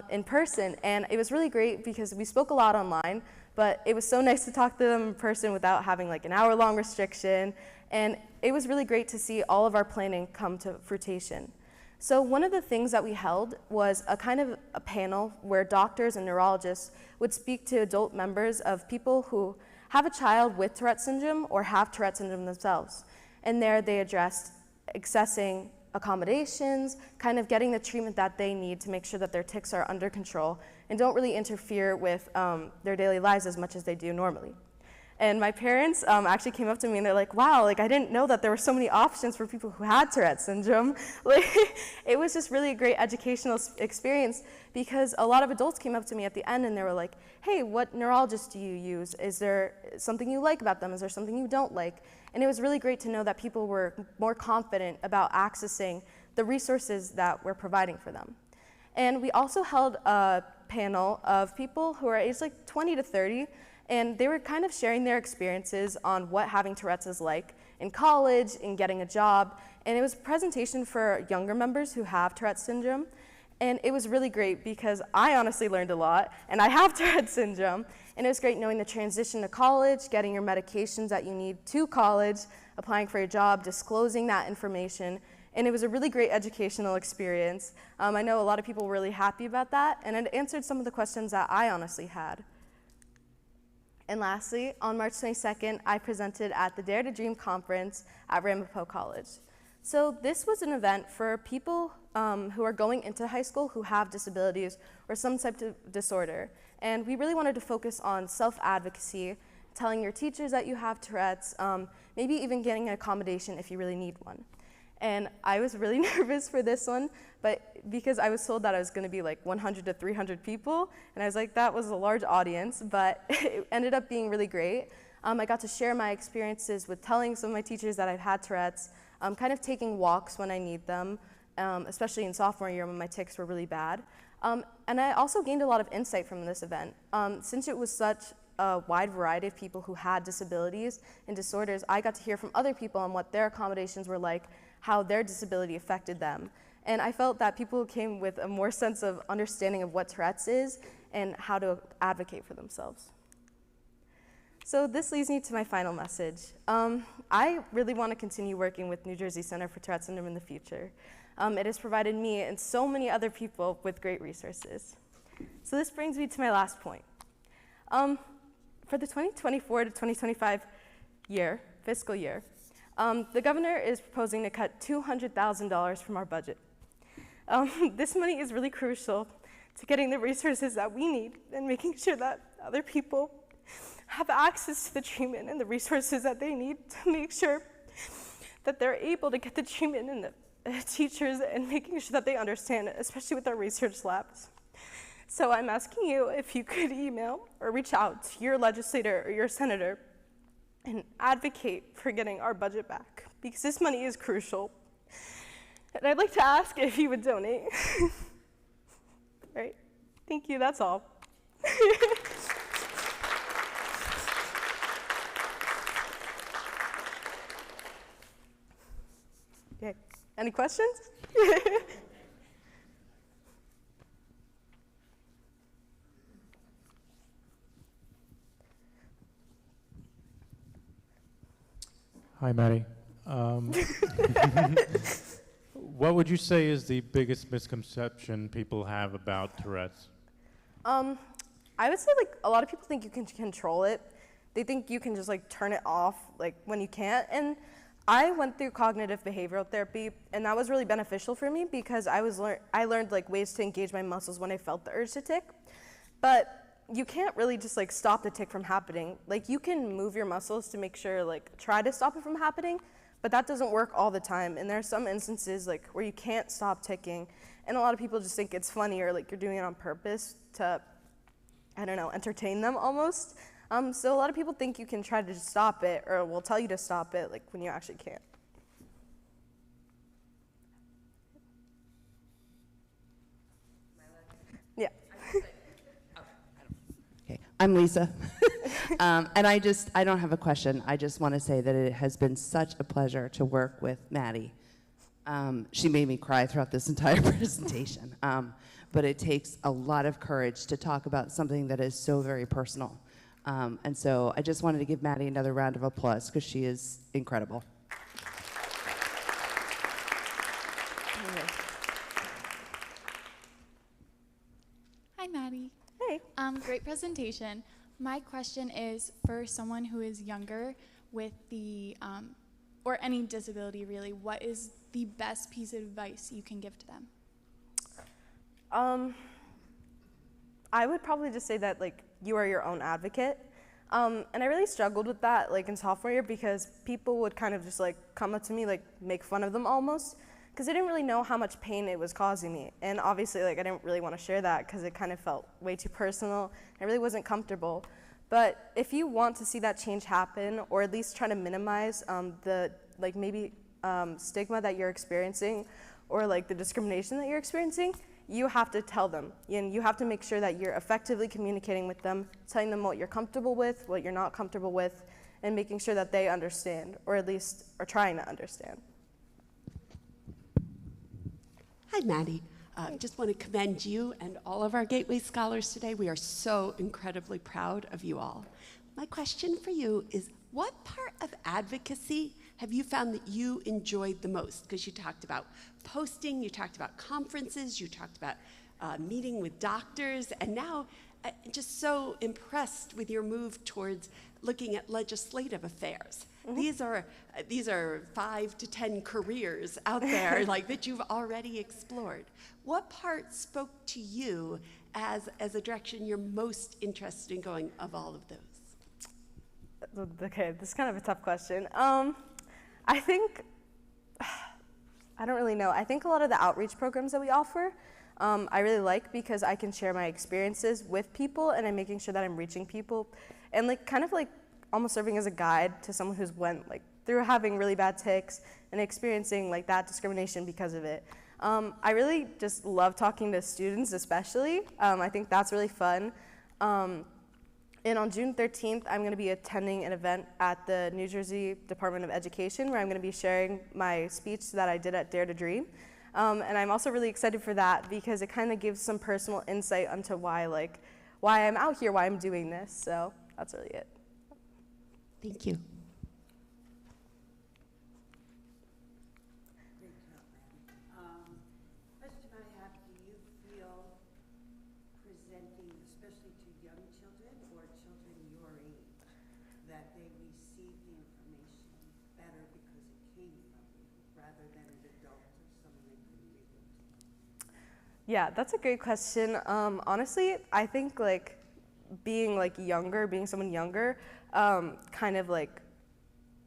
Speaker 10: in person, and it was really great because we spoke a lot online, but it was so nice to talk to them in person without having like an hour-long restriction, and it was really great to see all of our planning come to fruition. So one of the things that we held was a kind of a panel where doctors and neurologists would speak to adult members of people who have a child with Tourette syndrome or have Tourette syndrome themselves. And there they addressed accessing accommodations, kind of getting the treatment that they need to make sure that their tics are under control and don't really interfere with their daily lives as much as they do normally. And my parents actually came up to me and they're like, wow, like I didn't know that there were so many options for people who had Tourette syndrome. Like, it was just really a great educational experience because a lot of adults came up to me at the end and they were like, hey, what neurologist do you use? Is there something you like about them? Is there something you don't like? And it was really great to know that people were more confident about accessing the resources that we're providing for them. And we also held a panel of people who are aged like 20 to 30, and they were kind of sharing their experiences on what having Tourette's is like in college, in getting a job. And it was a presentation for younger members who have Tourette's syndrome. And it was really great because I honestly learned a lot, and I have Tourette's syndrome. And it was great knowing the transition to college, getting your medications that you need to college, applying for your job, disclosing that information. And it was a really great educational experience. I know a lot of people were really happy about that, and it answered some of the questions that I honestly had. And lastly, on March 22nd, I presented at the Dare to Dream conference at Ramapo College. So this was an event for people who are going into high school who have disabilities or some type of disorder. And we really wanted to focus on self-advocacy, telling your teachers that you have Tourette's, maybe even getting an accommodation if you really need one. And I was really nervous for this one, but because I was told that I was going to be like 100 to 300 people, and I was like, that was a large audience, but it ended up being really great. I got to share my experiences with telling some of my teachers that I've had Tourette's, kind of taking walks when I need them, especially in sophomore year when my tics were really bad. And I also gained a lot of insight from this event. Since it was such a wide variety of people who had disabilities and disorders, I got to hear from other people on what their accommodations were like, how their disability affected them. And I felt that people came with a more sense of understanding of what Tourette's is and how to advocate for themselves. So this leads me to my final message. I really want to continue working with New Jersey Center for Tourette Syndrome in the future. It has provided me and so many other people with great resources. So this brings me to my last point. For the 2024 to 2025 fiscal year, the governor is proposing to cut $200,000 from our budget. This money is really crucial to getting the resources that we need and making sure that other people have access to the treatment and the resources that they need to make sure that they're able to get the treatment and the teachers and making sure that they understand it, especially with our research labs. So I'm asking you if you could email or reach out to your legislator or your senator and advocate for getting our budget back, because this money is crucial. And I'd like to ask if you would donate. All right, thank you, that's all. Okay, any questions?
Speaker 12: Hi, Maddie. What would you say is the biggest misconception people have about Tourette's?
Speaker 10: I would say like a lot of people think you can control it. They think you can just like turn it off like when you can't. And I went through cognitive behavioral therapy, and that was really beneficial for me because I learned like ways to engage my muscles when I felt the urge to tic. But you can't really just like stop the tic from happening. Like you can move your muscles to make sure like try to stop it from happening, but that doesn't work all the time. And there are some instances like where you can't stop ticking, and a lot of people just think it's funny or like you're doing it on purpose to, I don't know, entertain them almost. So a lot of people think you can try to just stop it or will tell you to stop it like when you actually can't. Yeah.
Speaker 13: Okay, I'm Lisa. And I don't have a question. I just want to say that it has been such a pleasure to work with Maddie. She made me cry throughout this entire presentation. But it takes a lot of courage to talk about something that is so very personal. And so I just wanted to give Maddie another round of applause because she is incredible.
Speaker 14: Hi, Maddie.
Speaker 10: Hey.
Speaker 14: Great presentation. My question is for someone who is younger with the, or any disability really, what is the best piece of advice you can give to them?
Speaker 10: I would probably just say that like you are your own advocate. And I really struggled with that like in sophomore year because people would kind of just like come up to me, like make fun of them almost, because they didn't really know how much pain it was causing me. And obviously like I didn't really want to share that because it kind of felt way too personal. I really wasn't comfortable. But if you want to see that change happen, or at least try to minimize the like maybe stigma that you're experiencing or like the discrimination that you're experiencing, you have to tell them. And you have to make sure that you're effectively communicating with them, telling them what you're comfortable with, what you're not comfortable with, and making sure that they understand, or at least are trying to understand.
Speaker 15: Hi, Maddie. Just want to commend you and all of our Gateway Scholars today. We are so incredibly proud of you all. My question for you is, what part of advocacy have you found that you enjoyed the most? Because you talked about posting, you talked about conferences, you talked about meeting with doctors, and now just so impressed with your move towards looking at legislative affairs. Mm-hmm. These are 5 to 10 careers out there like that you've already explored. What part spoke to you as a direction you're most interested in going of all of those?
Speaker 10: Okay, this is kind of a tough question. I think I don't really know. I think a lot of the outreach programs that we offer, I really like because I can share my experiences with people and I'm making sure that I'm reaching people and like kind of like almost serving as a guide to someone who's went like through having really bad tics and experiencing like that discrimination because of it. I really just love talking to students especially. I think that's really fun. And on June 13th, I'm going to be attending an event at the New Jersey Department of Education where I'm going to be sharing my speech that I did at Dare to Dream. And I'm also really excited for that because it kind of gives some personal insight onto why I'm out here, why I'm doing this. So that's really it.
Speaker 15: Thank you.
Speaker 6: Great job, Maddie. Question I have, do you feel presenting, especially to young children or children your age, that they receive the information better because it came from you rather than an adult or someone they could read it to?
Speaker 10: Yeah, that's a great question. Honestly, I think like being like younger, being someone younger, kind of like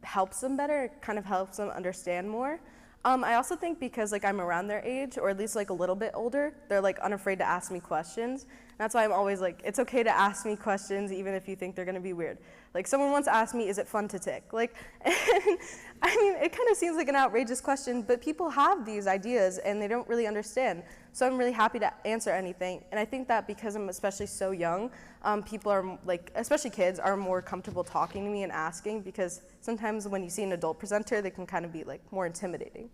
Speaker 10: helps them better, kind of helps them understand more. I also think because like I'm around their age, or at least like a little bit older, they're like unafraid to ask me questions. And that's why I'm always like, it's okay to ask me questions even if you think they're gonna be weird. Like someone once asked me, is it fun to tic? Like, I mean, it kind of seems like an outrageous question, but people have these ideas and they don't really understand. So I'm really happy to answer anything. And I think that because I'm especially so young, people are like, especially kids, are more comfortable talking to me and asking because sometimes when you see an adult presenter, they can kind of be like more intimidating.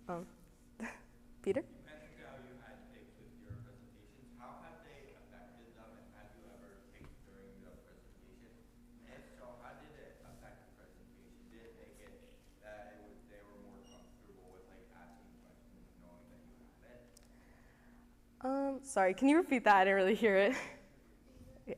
Speaker 10: Yeah. Peter? Sorry, can you repeat that? I didn't really hear it. Yeah.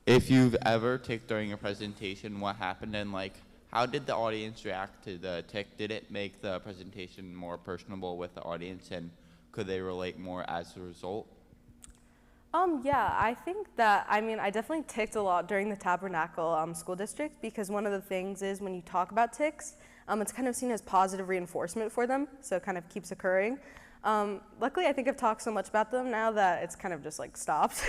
Speaker 16: If you've ever ticked during a presentation, what happened and like how did the audience react to the tick? Did it make the presentation more personable with the audience and could they relate more as a result?
Speaker 10: Yeah, I think that, I mean, I definitely ticked a lot during the Tabernacle School District because one of the things is when you talk about tics, it's kind of seen as positive reinforcement for them, so it kind of keeps occurring. Luckily, I think I've talked so much about them now that it's kind of just like stopped.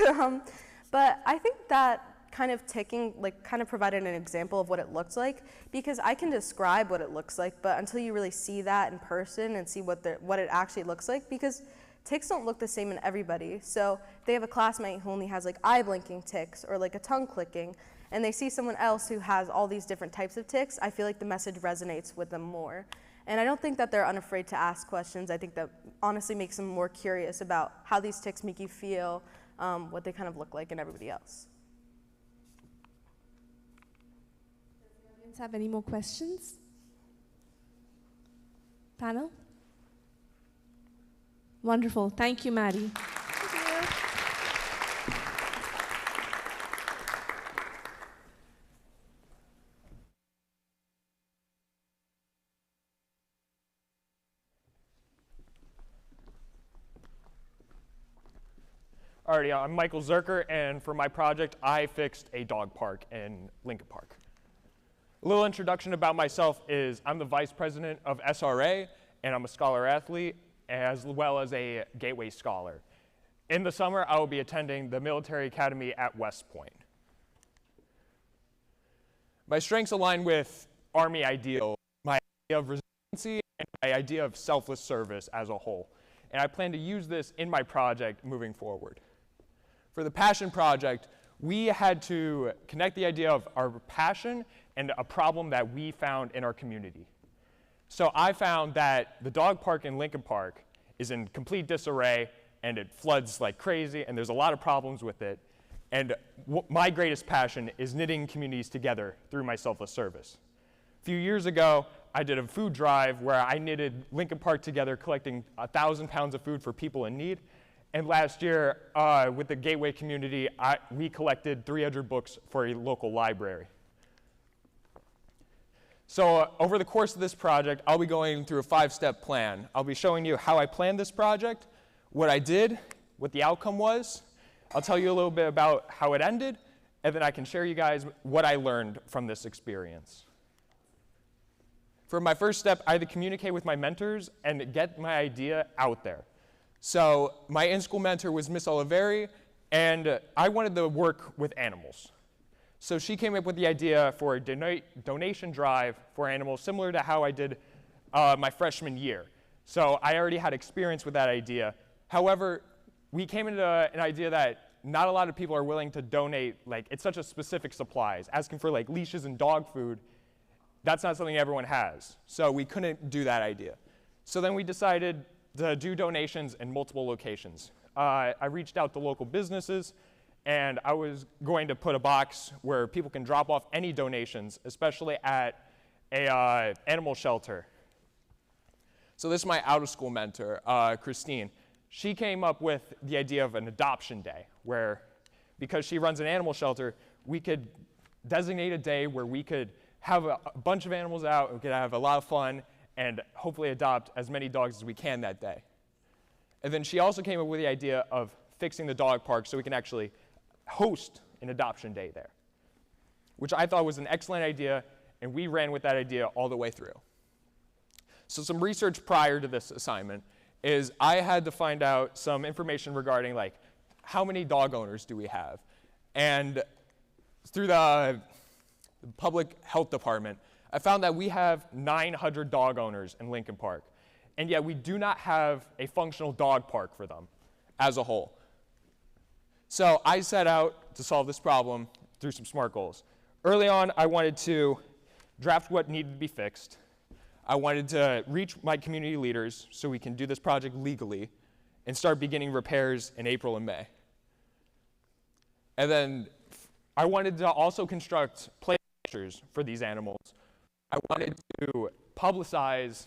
Speaker 10: But I think that kind of ticking like kind of provided an example of what it looks like because I can describe what it looks like, but until you really see that in person and see what it actually looks like, because tics don't look the same in everybody. So they have a classmate who only has like eye blinking tics or like a tongue clicking, and they see someone else who has all these different types of tics, I feel like the message resonates with them more. And I don't think that they're unafraid to ask questions. I think that honestly makes them more curious about how these tics make you feel, what they kind of look like in everybody else.
Speaker 2: Does the audience have any more questions? Panel? Wonderful. Thank you, Maddie.
Speaker 17: Alrighty, I'm Michael Zerker, and for my project, I fixed a dog park in Lincoln Park. A little introduction about myself is I'm the vice president of SRA, and I'm a scholar athlete, as well as a Gateway Scholar. In the summer, I will be attending the military academy at West Point. My strengths align with Army ideal, my idea of resiliency, and my idea of selfless service as a whole. And I plan to use this in my project moving forward. For the passion project, we had to connect the idea of our passion and a problem that we found in our community. So I found that the dog park in Lincoln Park is in complete disarray and it floods like crazy and there's a lot of problems with it. And my greatest passion is knitting communities together through my selfless service. A few years ago, I did a food drive where I knitted Lincoln Park together, collecting 1,000 pounds of food for people in need. And last year, with the Gateway community, we collected 300 books for a local library. So over the course of this project, I'll be going through a 5-step plan. I'll be showing you how I planned this project, what I did, what the outcome was. I'll tell you a little bit about how it ended, and then I can share you guys what I learned from this experience. For my first step, I had to communicate with my mentors and get my idea out there. So my in-school mentor was Miss Oliveri, and I wanted to work with animals. So she came up with the idea for a donation drive for animals, similar to how I did my freshman year. So I already had experience with that idea. However, we came into an idea that not a lot of people are willing to donate, like, it's such a specific supplies. Asking for like leashes and dog food, that's not something everyone has. So we couldn't do that idea. So then we decided to do donations in multiple locations. I reached out to local businesses, and I was going to put a box where people can drop off any donations, especially at a animal shelter. So this is my out-of-school mentor, Christine. She came up with the idea of an adoption day, where, because she runs an animal shelter, we could designate a day where we could have a bunch of animals out, we could have a lot of fun, and hopefully adopt as many dogs as we can that day. And then she also came up with the idea of fixing the dog park so we can actually host an adoption day there, which I thought was an excellent idea, and we ran with that idea all the way through. So some research prior to this assignment is I had to find out some information regarding, like, how many dog owners do we have? And through the public health department, I found that we have 900 dog owners in Lincoln Park, and yet we do not have a functional dog park for them as a whole. So I set out to solve this problem through some SMART goals. Early on, I wanted to draft what needed to be fixed. I wanted to reach my community leaders so we can do this project legally and start beginning repairs in April and May. And then I wanted to also construct play structures for these animals. I wanted to publicize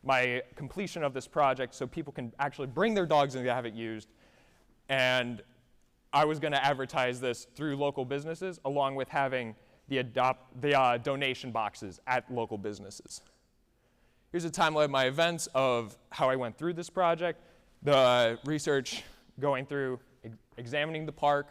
Speaker 17: my completion of this project so people can actually bring their dogs in to have it used. And I was going to advertise this through local businesses, along with having the donation boxes at local businesses. Here's a timeline of my events of how I went through this project, the research going through, examining the park,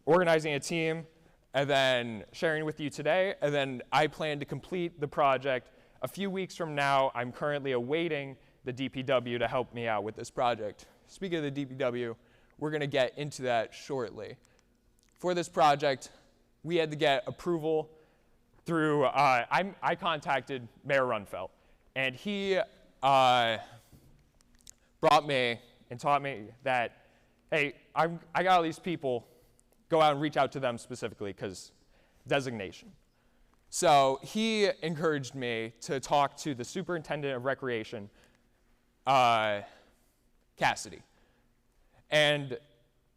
Speaker 17: organizing a team, and then sharing with you today. And then I plan to complete the project a few weeks from now. I'm currently awaiting the DPW to help me out with this project. Speaking of the DPW, we're going to get into that shortly. For this project, we had to get approval through, I contacted Mayor Runfelt, and he brought me and taught me that, hey, I got all these people, go out and reach out to them specifically, because designation. So he encouraged me to talk to the superintendent of recreation, Cassidy. And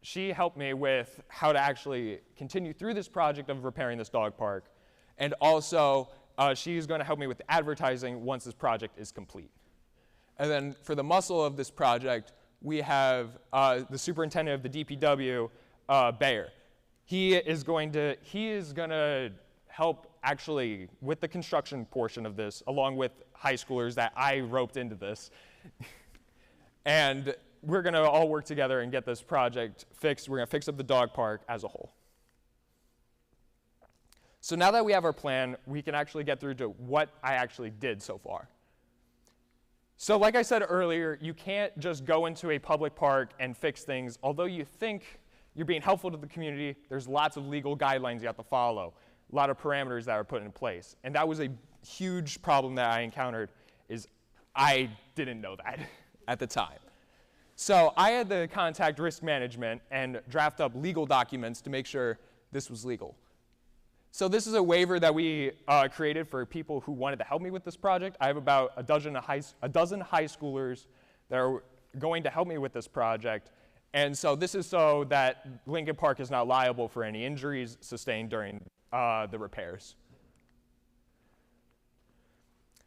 Speaker 17: she helped me with how to actually continue through this project of repairing this dog park. And also, she's going to help me with advertising once this project is complete. And then for the muscle of this project, we have the superintendent of the DPW, Bayer. He is going to help actually with the construction portion of this, along with high schoolers that I roped into this. And we're going to all work together and get this project fixed. We're going to fix up the dog park as a whole. So now that we have our plan, we can actually get through to what I actually did so far. So like I said earlier, you can't just go into a public park and fix things. Although you think you're being helpful to the community, there's lots of legal guidelines you have to follow, a lot of parameters that are put in place. And that was a huge problem that I encountered, is I didn't know that at the time. So I had to contact risk management and draft up legal documents to make sure this was legal. So this is a waiver that we created for people who wanted to help me with this project. I have about a dozen high schoolers that are going to help me with this project. And so this is so that Lincoln Park is not liable for any injuries sustained during the repairs.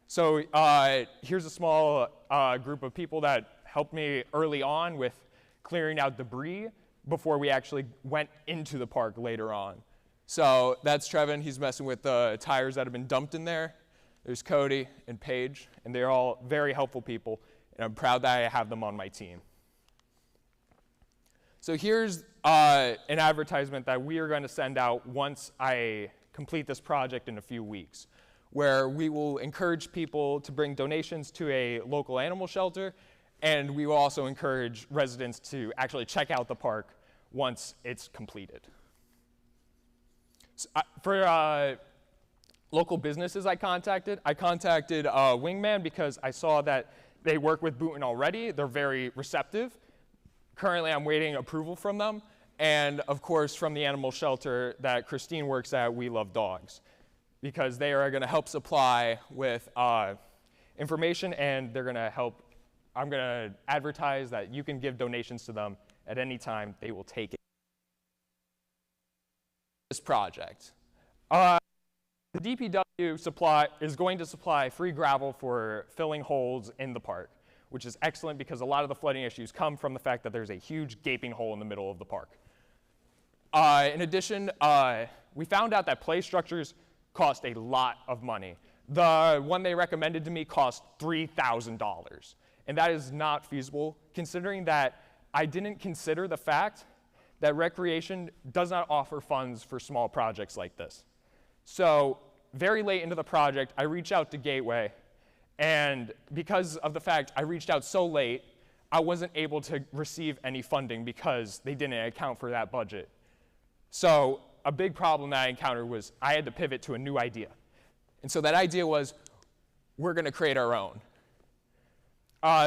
Speaker 17: So here's a small group of people that helped me early on with clearing out debris before we actually went into the park later on. So that's Trevin. He's messing with the tires that have been dumped in there. There's Cody and Paige, and they're all very helpful people, and I'm proud that I have them on my team. So here's an advertisement that we are going to send out once I complete this project in a few weeks, where we will encourage people to bring donations to a local animal shelter, and we will also encourage residents to actually check out the park once it's completed. So, for local businesses I contacted Wingman because I saw that they work with Boonton already. They're very receptive. Currently, I'm waiting approval from them. And of course, from the animal shelter that Christine works at, We Love Dogs, because they are going to help supply with information, and they're going to help. I'm going to advertise that you can give donations to them at any time. They will take it. This project. The DPW is going to supply free gravel for filling holes in the park, which is excellent because a lot of the flooding issues come from the fact that there's a huge gaping hole in the middle of the park. In addition, we found out that play structures cost a lot of money. The one they recommended to me cost $3,000, and that is not feasible considering that I didn't consider the fact that recreation does not offer funds for small projects like this. So very late into the project, I reached out to Gateway, and because of the fact I reached out so late, I wasn't able to receive any funding because they didn't account for that budget. So a big problem that I encountered was I had to pivot to a new idea. And so that idea was, we're going to create our own.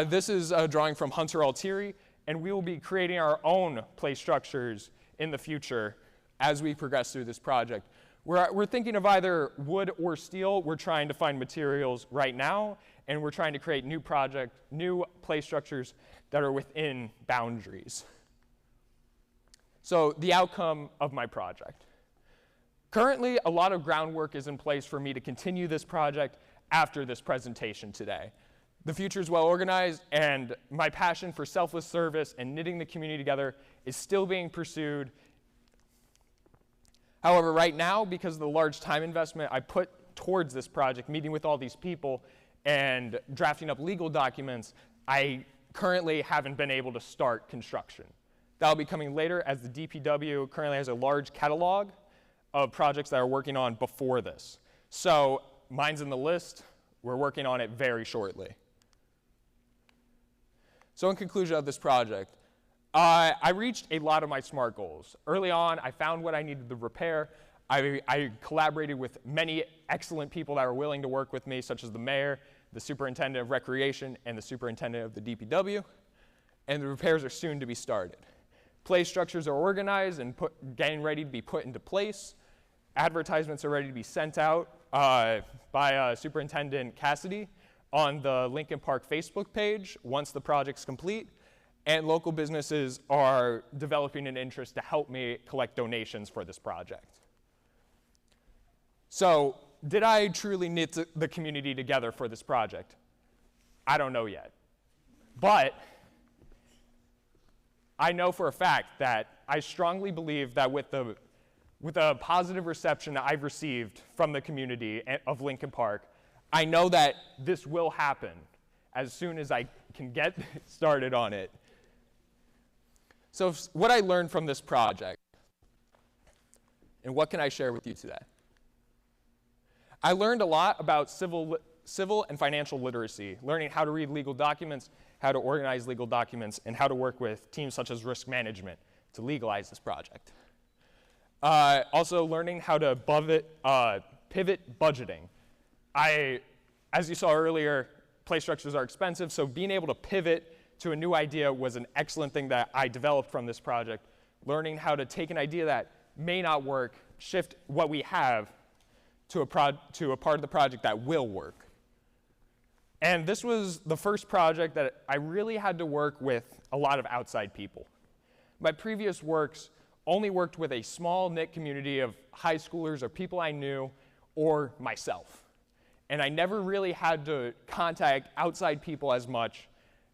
Speaker 17: This is a drawing from Hunter Altieri, and we will be creating our own play structures in the future as we progress through this project. We're thinking of either wood or steel. We're trying to find materials right now, and we're trying to create new play structures that are within boundaries. So the outcome of my project. Currently, a lot of groundwork is in place for me to continue this project after this presentation today. The future is well organized, and my passion for selfless service and knitting the community together is still being pursued. However, right now, because of the large time investment I put towards this project, meeting with all these people and drafting up legal documents, I currently haven't been able to start construction. That'll be coming later, as the DPW currently has a large catalog of projects that are working on before this. So mine's in the list. We're working on it very shortly. So in conclusion of this project, I reached a lot of my SMART goals. Early on, I found what I needed to repair. I collaborated with many excellent people that were willing to work with me, such as the mayor, the superintendent of recreation, and the superintendent of the DPW. And the repairs are soon to be started. Play structures are organized and getting ready to be put into place. Advertisements are ready to be sent out by Superintendent Cassidy on the Lincoln Park Facebook page once the project's complete. And local businesses are developing an interest to help me collect donations for this project. So, did I truly knit the community together for this project? I don't know yet. But I know for a fact that I strongly believe that with a positive reception that I've received from the community of Lincoln Park, I know that this will happen as soon as I can get started on it. So what I learned from this project, and what can I share with you today? I learned a lot about civil and financial literacy, learning how to read legal documents, how to organize legal documents, and how to work with teams such as risk management to legalize this project. Also learning how to pivot budgeting. As you saw earlier, play structures are expensive, so being able to pivot to a new idea was an excellent thing that I developed from this project. Learning how to take an idea that may not work, shift what we have to a part of the project that will work. And this was the first project that I really had to work with a lot of outside people. My previous works only worked with a small knit community of high schoolers or people I knew or myself. And I never really had to contact outside people as much.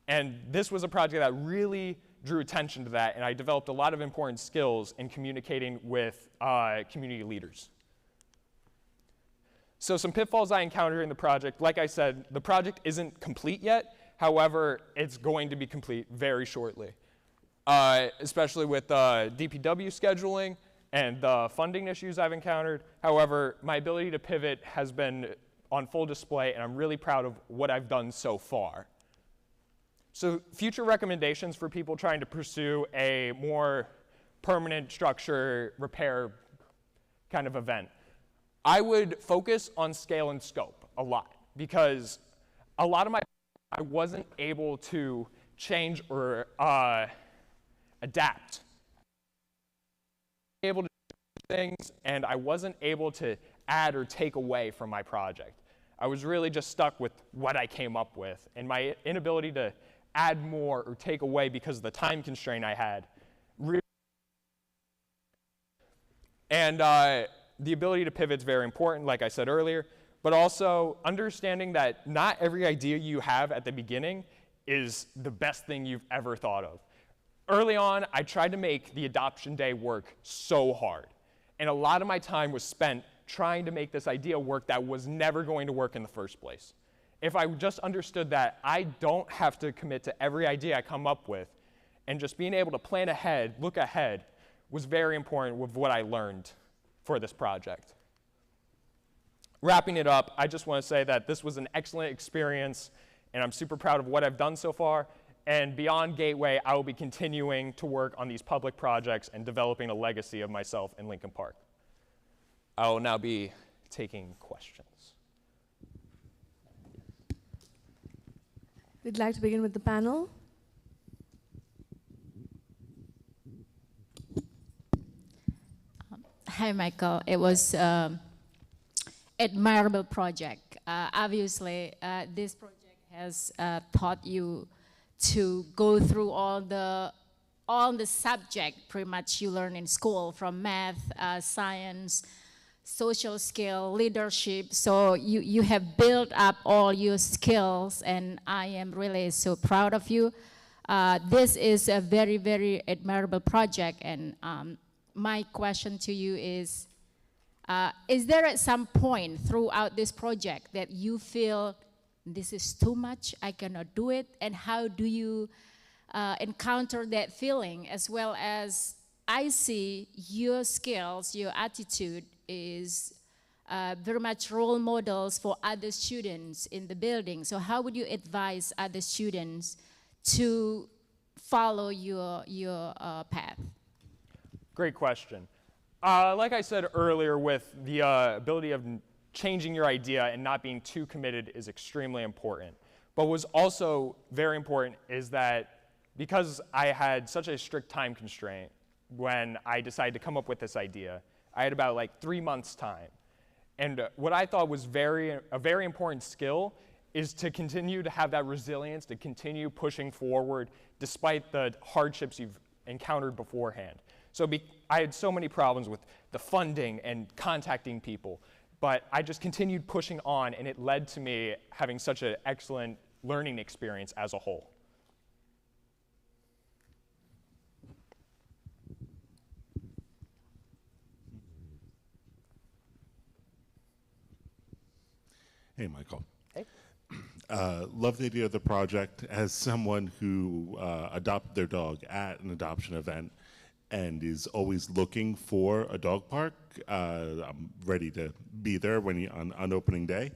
Speaker 17: And this was a project that really drew attention to that, and I developed a lot of important skills in communicating with community leaders. So some pitfalls I encountered in the project, like I said, the project isn't complete yet. However, it's going to be complete very shortly, especially with DPW scheduling and the funding issues I've encountered. However, my ability to pivot has been on full display, and I'm really proud of what I've done so far. So future recommendations for people trying to pursue a more permanent structure repair kind of event. I would focus on scale and scope a lot, because a lot of I wasn't able to change or adapt. Able to do things, and I wasn't able to add or take away from my project. I was really just stuck with what I came up with, and my inability to add more or take away because of the time constraint I had. And the ability to pivot is very important, like I said earlier, but also understanding that not every idea you have at the beginning is the best thing you've ever thought of. Early on, I tried to make the adoption day work so hard, and a lot of my time was spent trying to make this idea work that was never going to work in the first place. If I just understood that I don't have to commit to every idea I come up with, and just being able to plan ahead, look ahead, was very important with what I learned for this project. Wrapping it up, I just want to say that this was an excellent experience, and I'm super proud of what I've done so far. And beyond Gateway, I will be continuing to work on these public projects and developing a legacy of myself in Lincoln Park. I will now be taking questions.
Speaker 2: We'd like to begin with the panel.
Speaker 18: Hi, Michael. It was admirable project. Obviously, this project has taught you to go through all the subject pretty much you learn in school, from math, science, social skill, leadership. So you have built up all your skills, and I am really so proud of you. This is a very, very admirable project, and my question to you is there at some point throughout this project that you feel this is too much, I cannot do it, and how do you encounter that feeling, as well as I see your skills, your attitude is very much role models for other students in the building. So how would you advise other students to follow your path?
Speaker 17: Great question. Like I said earlier, with the ability of changing your idea and not being too committed is extremely important. But what's also very important is that because I had such a strict time constraint when I decided to come up with this idea, I had about like 3 months time. And what I thought was a very important skill is to continue to have that resilience, to continue pushing forward despite the hardships you've encountered beforehand. So I had so many problems with the funding and contacting people, but I just continued pushing on, and it led to me having such an excellent learning experience as a whole.
Speaker 19: Hey, Michael.
Speaker 17: Hey.
Speaker 19: Love the idea of the project. As someone who adopted their dog at an adoption event and is always looking for a dog park, I'm ready to be there on opening day.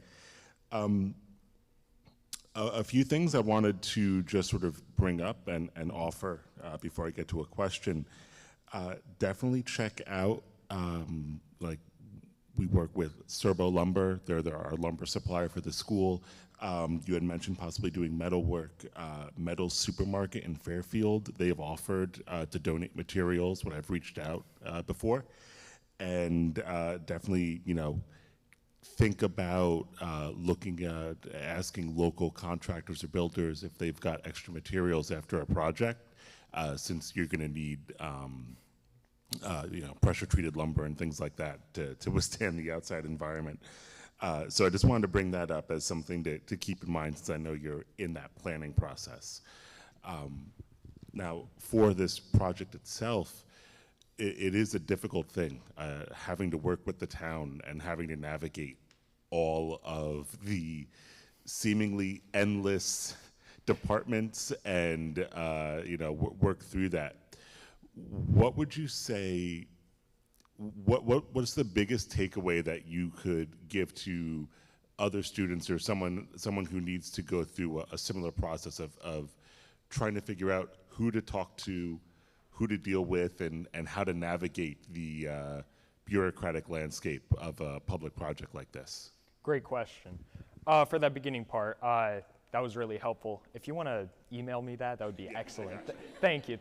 Speaker 19: A few things I wanted to just sort of bring up and offer before I get to a question. Definitely check out, like, we work with Serbo Lumber. They're our lumber supplier for the school. You had mentioned possibly doing metal work. Metal Supermarket in Fairfield, they have offered to donate materials when I've reached out before. And definitely, think about looking at asking local contractors or builders if they've got extra materials after a project, since you're gonna need pressure-treated lumber and things like that to withstand the outside environment. So I just wanted to bring that up as something to keep in mind, since I know you're in that planning process. Now, for this project itself, it is a difficult thing, having to work with the town and having to navigate all of the seemingly endless departments and work through that. What would you say? What's the biggest takeaway that you could give to other students or someone who needs to go through a similar process of trying to figure out who to talk to, who to deal with, and how to navigate the bureaucratic landscape of a public project like this?
Speaker 17: Great question. For that beginning part, that was really helpful. If you want to email me that would be excellent. Thank you.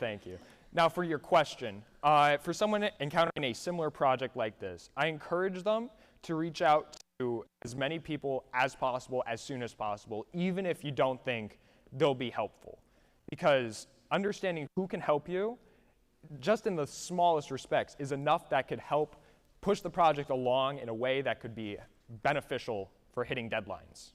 Speaker 17: Now for your question, for someone encountering a similar project like this, I encourage them to reach out to as many people as possible, as soon as possible, even if you don't think they'll be helpful. Because understanding who can help you, just in the smallest respects, is enough that could help push the project along in a way that could be beneficial for hitting deadlines.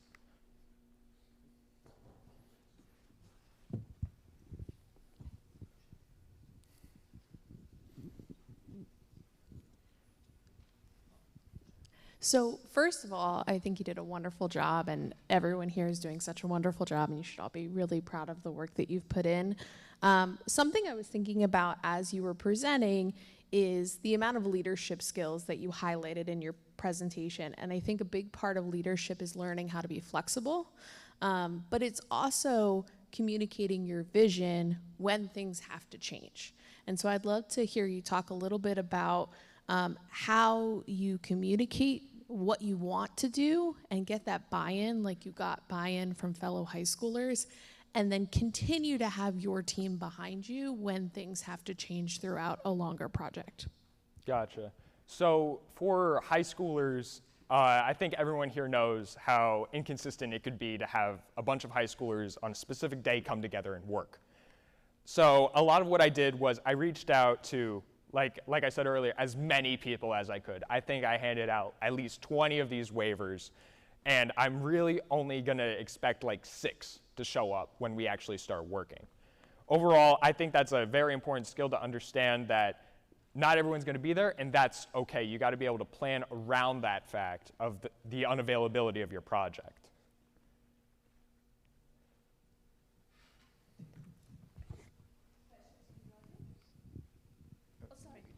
Speaker 20: So first of all, I think you did a wonderful job, and everyone here is doing such a wonderful job, and you should all be really proud of the work that you've put in. Something I was thinking about as you were presenting is the amount of leadership skills that you highlighted in your presentation. And I think a big part of leadership is learning how to be flexible, but it's also communicating your vision when things have to change. And so I'd love to hear you talk a little bit about how you communicate what you want to do and get that buy-in, like you got buy-in from fellow high schoolers, and then continue to have your team behind you when things have to change throughout a longer project.
Speaker 17: Gotcha. So for high schoolers, I think everyone here knows how inconsistent it could be to have a bunch of high schoolers on a specific day come together and work. So a lot of what I did was I reached out to, like I said earlier, as many people as I could. I think I handed out at least 20 of these waivers, and I'm really only going to expect like 6 to show up when we actually start working. Overall, I think that's a very important skill to understand that not everyone's going to be there, and that's okay. You got to be able to plan around that fact of the unavailability of your project.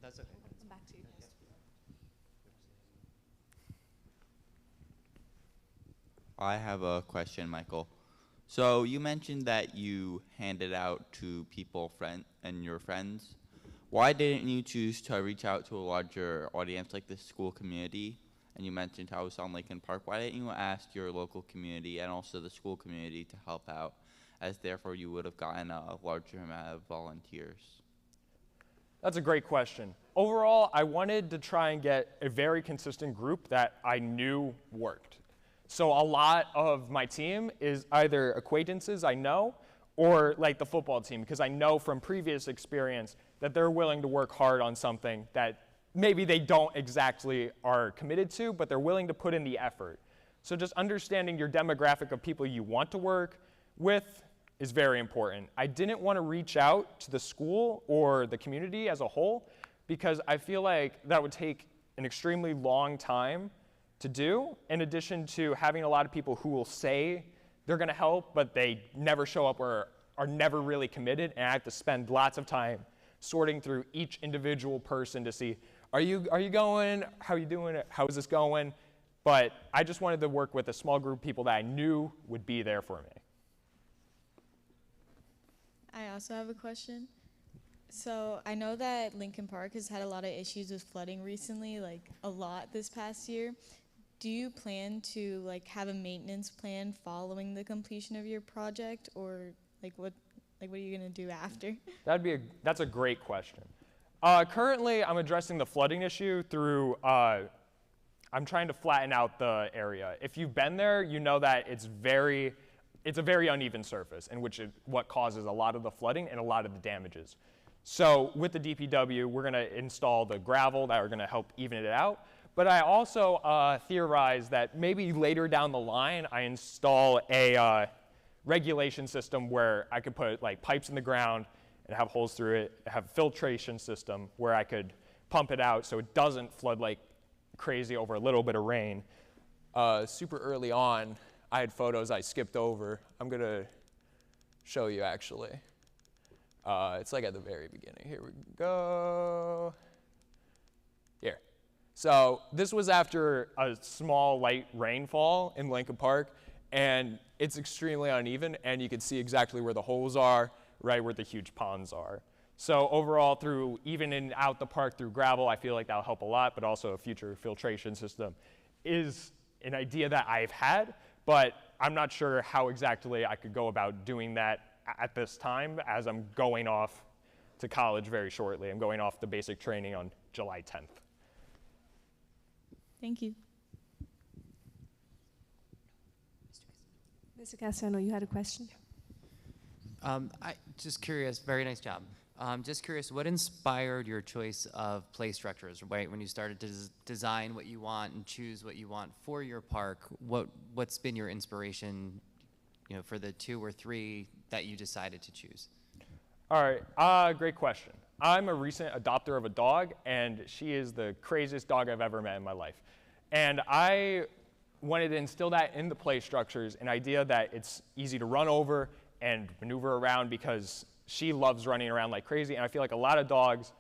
Speaker 20: That's okay. Back to you.
Speaker 16: I have a question, Michael. So you mentioned that you handed out to people and your friends. Why didn't you choose to reach out to a larger audience like the school community? And you mentioned how it was on Lincoln Park. Why didn't you ask your local community and also the school community to help out, as therefore you would have gotten a larger amount of volunteers?
Speaker 17: That's a great question. Overall, I wanted to try and get a very consistent group that I knew worked. So a lot of my team is either acquaintances I know or like the football team, because I know from previous experience that they're willing to work hard on something that maybe they don't exactly are committed to, but they're willing to put in the effort. So just understanding your demographic of people you want to work with is very important. I didn't want to reach out to the school or the community as a whole because I feel like that would take an extremely long time to do, in addition to having a lot of people who will say they're going to help, but they never show up or are never really committed, and I have to spend lots of time sorting through each individual person to see, are you going? How are you doing? How is this going? But I just wanted to work with a small group of people that I knew would be there for me.
Speaker 21: I also have a question. So I know that Lincoln Park has had a lot of issues with flooding recently, like a lot this past year. Do you plan to have a maintenance plan following the completion of your project, or what are you gonna do after?
Speaker 17: That's a great question. Currently, I'm addressing the flooding issue through I'm trying to flatten out the area. If you've been there, you know that it's a very uneven surface, in which what causes a lot of the flooding and a lot of the damages. So with the DPW, we're going to install the gravel that are going to help even it out. But I also theorize that maybe later down the line, I install a regulation system where I could put pipes in the ground and have holes through it, have a filtration system where I could pump it out so it doesn't flood like crazy over a little bit of rain. super early on, I had photos I skipped over. I'm going to show you, actually. It's like at the very beginning. Here we go. Here. So this was after a small light rainfall in Lincoln Park, and it's extremely uneven, and you can see exactly where the holes are, right where the huge ponds are. So overall, through even in out the park through gravel, I feel like that'll help a lot, but also a future filtration system is an idea that I've had, but I'm not sure how exactly I could go about doing that at this time, as I'm going off to college very shortly. I'm going off the basic training on July 10th.
Speaker 21: Thank you.
Speaker 2: Mr. Castellano, you had a question?
Speaker 3: I just curious, very nice job. Just curious, what inspired your choice of play structures, right? When you started to design what you want and choose what you want for your park, what's been your inspiration, for the 2 or 3 that you decided to choose?
Speaker 17: All right, great question. I'm a recent adopter of a dog, and she is the craziest dog I've ever met in my life. And I wanted to instill that in the play structures, an idea that it's easy to run over and maneuver around, because she loves running around like crazy, and I feel like a lot of dogs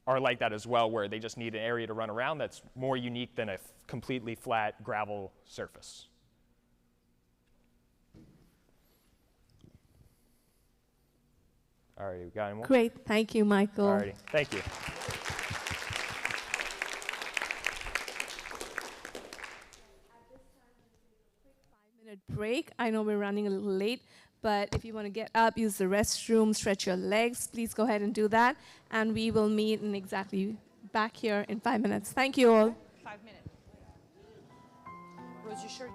Speaker 17: are like that as well, where they just need an area to run around that's more unique than a completely flat gravel surface. All right, we got any more?
Speaker 2: Great, thank you, Michael.
Speaker 17: All righty, thank you.
Speaker 2: Break. I know we're running a little late, but if you want to get up, use the restroom, stretch your legs, please go ahead and do that. And we will meet in exactly back here in 5 minutes. Thank you all.
Speaker 8: 5 minutes. Rose, you sure?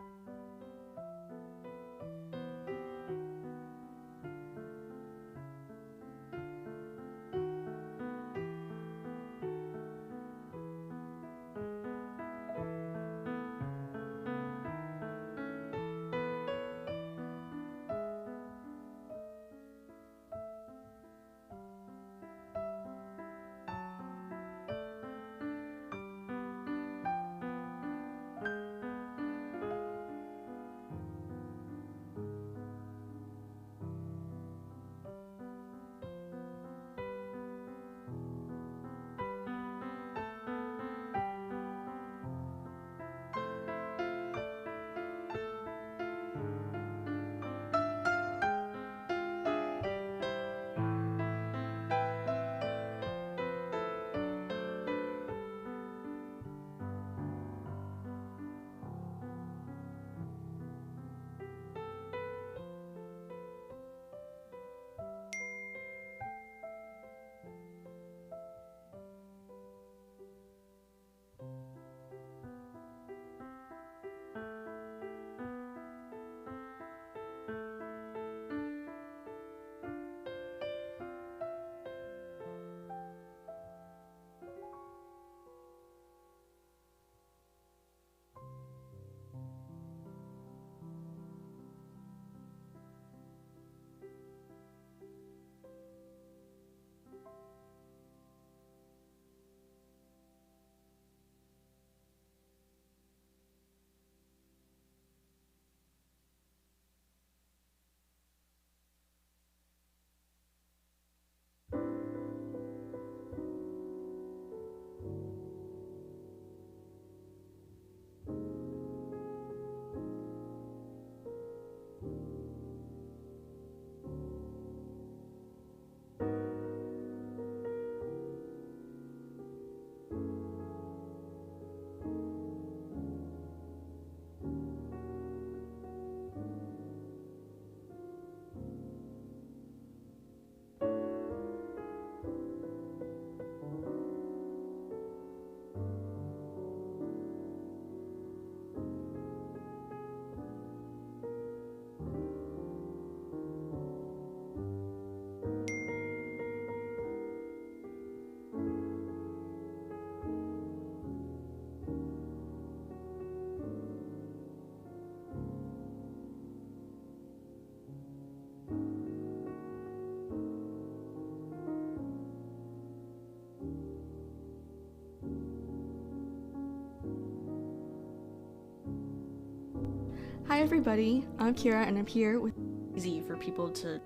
Speaker 1: Hi everybody, I'm Kira and I'm here with easy for people to,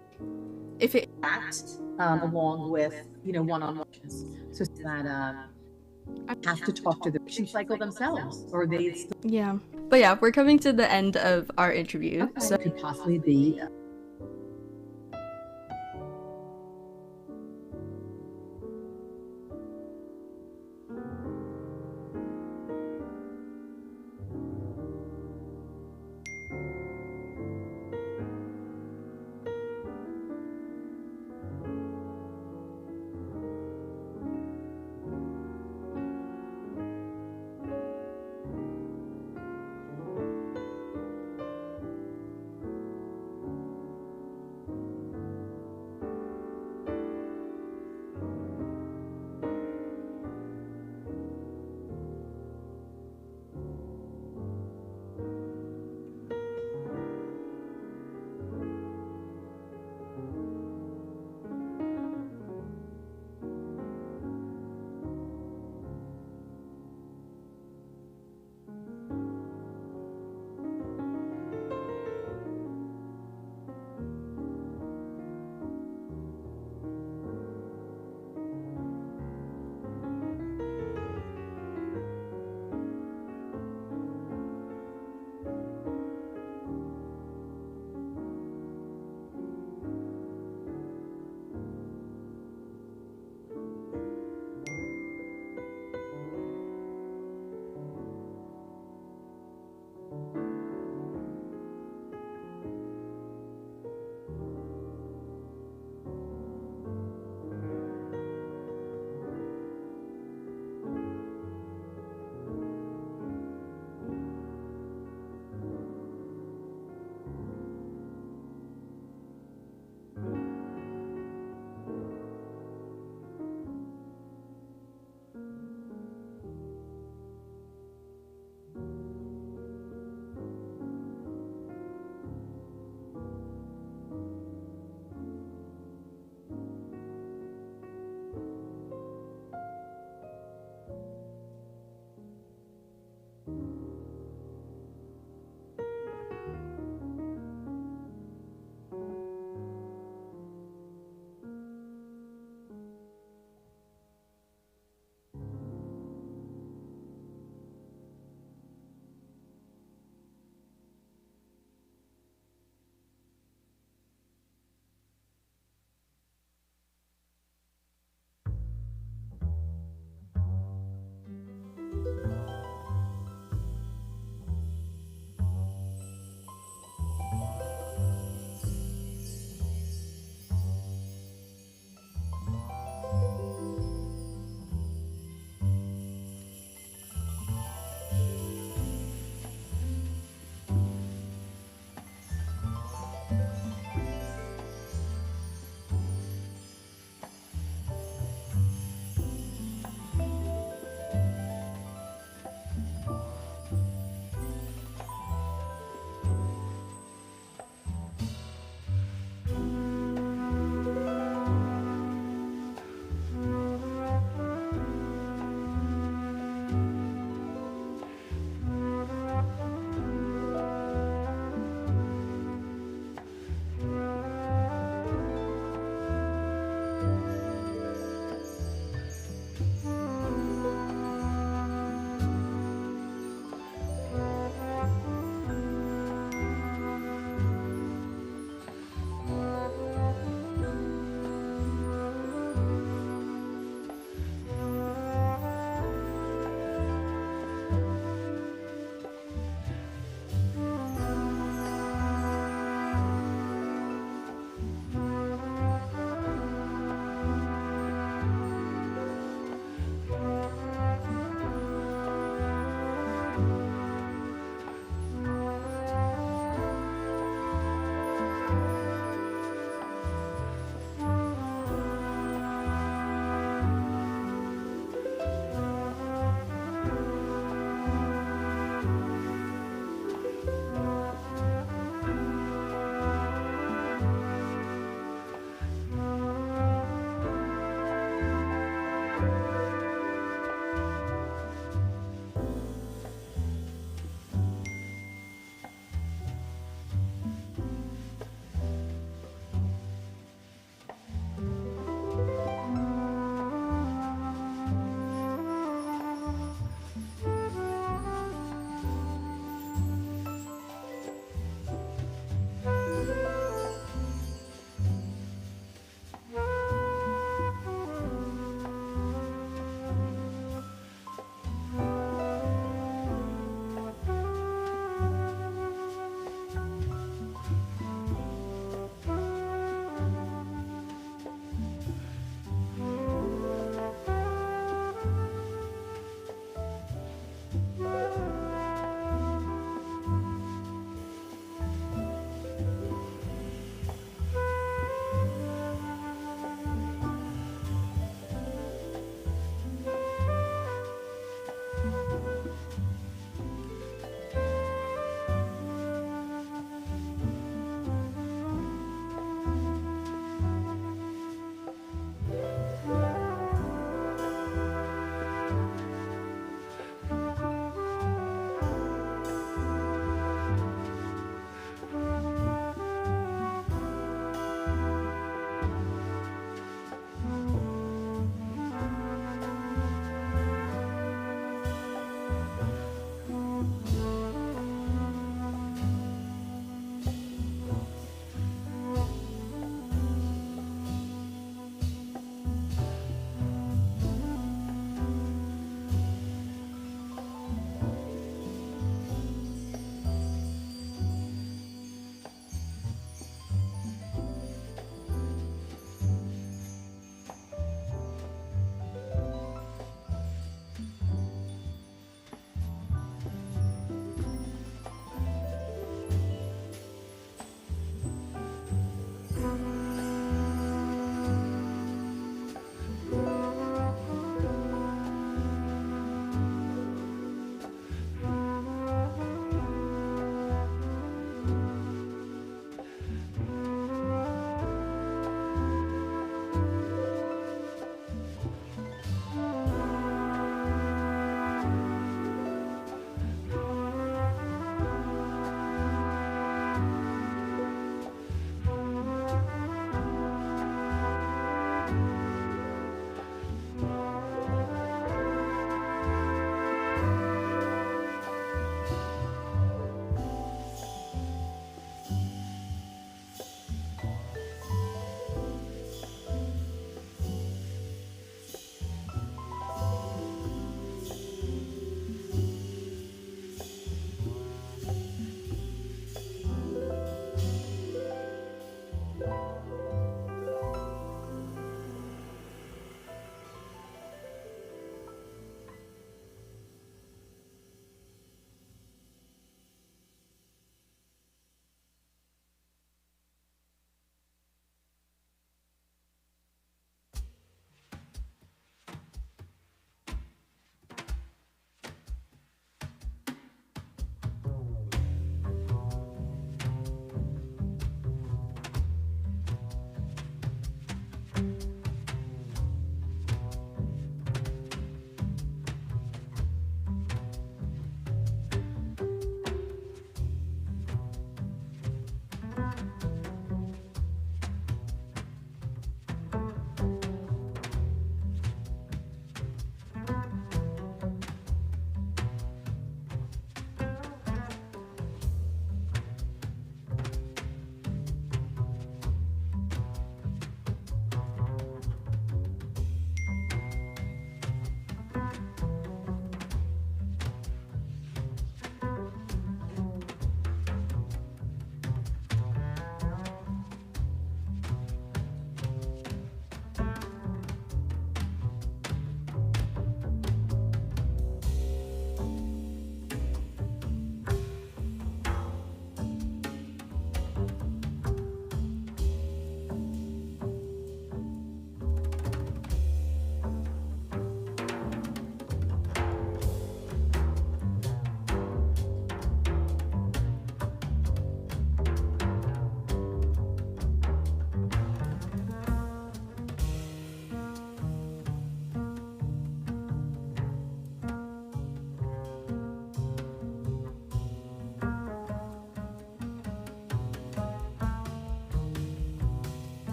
Speaker 1: if it
Speaker 22: along with, one-on-one. So that have to talk to the vision cycle themselves, or they still
Speaker 1: yeah. But yeah, we're coming to the end of our interview. So
Speaker 22: could possibly be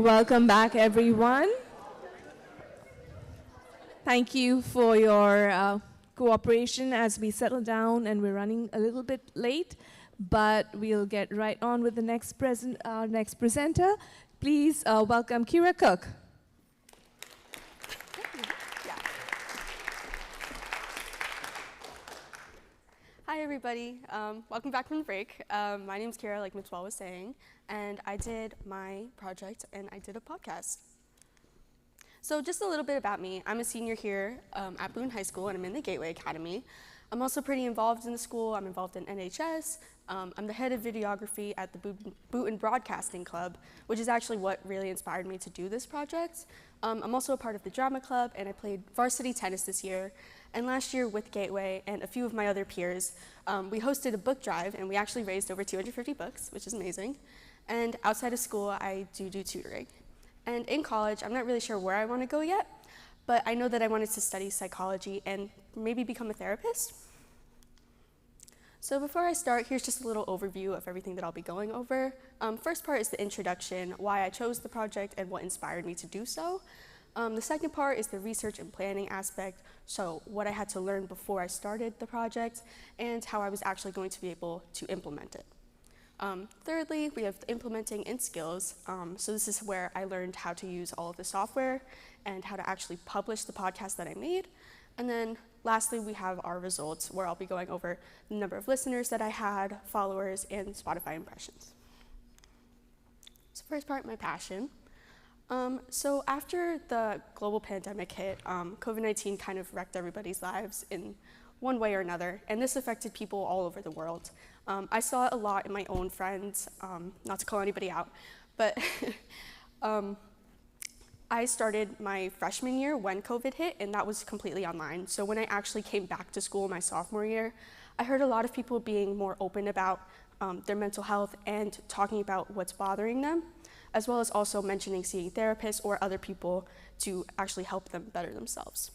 Speaker 2: Welcome back, everyone. Thank you for your cooperation as we settle down, and we're running a little bit late, but we'll get right on with the next presenter. Please welcome Kira Cook.
Speaker 1: Hi, everybody. Welcome back from the break. My name's Kira, like Mitchell was saying, and I did my project and I did a podcast. So just a little bit about me. I'm a senior here at Boone High School, and I'm in the Gateway Academy. I'm also pretty involved in the school. I'm involved in NHS. I'm the head of videography at the Boonton Broadcasting Club, which is actually what really inspired me to do this project. I'm also a part of the drama club, and I played varsity tennis this year. And last year with Gateway and a few of my other peers, we hosted a book drive, and we actually raised over 250 books, which is amazing. And outside of school, I do tutoring. And in college, I'm not really sure where I want to go yet, but I know that I wanted to study psychology and maybe become a therapist. So before I start, here's just a little overview of everything that I'll be going over. First part is the introduction, why I chose the project and what inspired me to do so. The second part is the research and planning aspect, so what I had to learn before I started the project and how I was actually going to be able to implement it. Thirdly, we have the implementing and skills. So this is where I learned how to use all of the software and how to actually publish the podcast that I made. And then lastly, we have our results, where I'll be going over the number of listeners that I had, followers, and Spotify impressions. So first part, my passion. So after the global pandemic hit, COVID-19 kind of wrecked everybody's lives in one way or another, and this affected people all over the world. I saw it a lot in my own friends, not to call anybody out, but I started my freshman year when COVID hit, and that was completely online. So when I actually came back to school my sophomore year, I heard a lot of people being more open about their mental health and talking about what's bothering them, as well as also mentioning seeing therapists or other people to actually help them better themselves.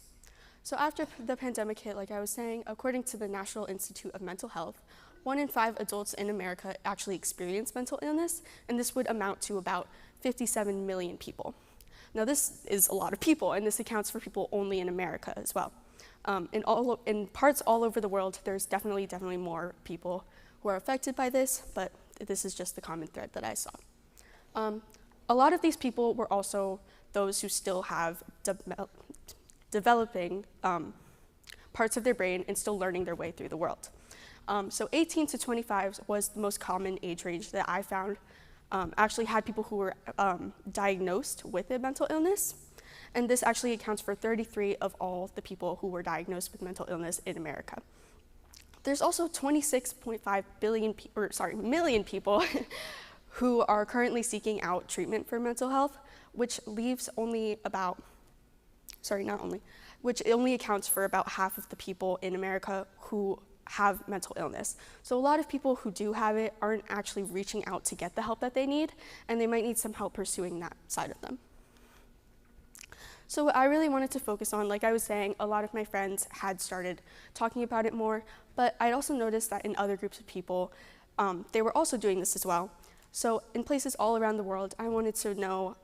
Speaker 1: So after the pandemic hit, like I was saying, according to the National Institute of Mental Health, 1 in 5 adults in America actually experience mental illness, and this would amount to about 57 million people. Now this is a lot of people, and this accounts for people only in America as well. In parts all over the world, there's definitely more people who are affected by this, but this is just the common thread that I saw. A lot of these people were also those who still have developing parts of their brain and still learning their way through the world. So 18 to 25 was the most common age range that I found actually had people who were diagnosed with a mental illness, and this actually accounts for 33 of all the people who were diagnosed with mental illness in America. There's also 26.5 million people who are currently seeking out treatment for mental health, which leaves only about, which only accounts for about half of the people in America who have mental illness. So a lot of people who do have it aren't actually reaching out to get the help that they need, and they might need some help pursuing that side of them. So what I really wanted to focus on, like I was saying, a lot of my friends had started talking about it more, but I also noticed that in other groups of people, they were also doing this as well. So in places all around the world, I wanted to know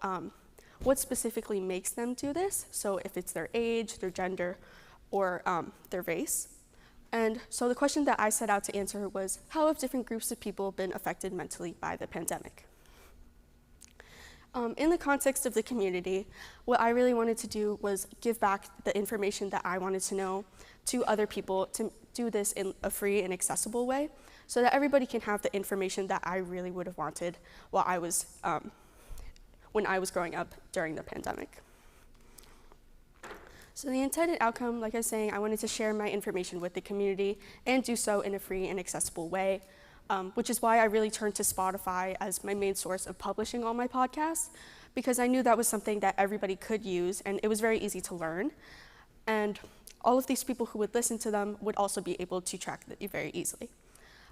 Speaker 1: what specifically makes them do this. So if it's their age, their gender, or their race. And so the question that I set out to answer was, how have different groups of people been affected mentally by the pandemic? In the context of the community, what I really wanted to do was give back the information that I wanted to know to other people, to do this in a free and accessible way, so that everybody can have the information that I really would have wanted while I was, when I was growing up during the pandemic. So the intended outcome, like I was saying, I wanted to share my information with the community and do so in a free and accessible way, which is why I really turned to Spotify as my main source of publishing all my podcasts, because I knew that was something that everybody could use, and it was very easy to learn. And all of these people who would listen to them would also be able to track it very easily.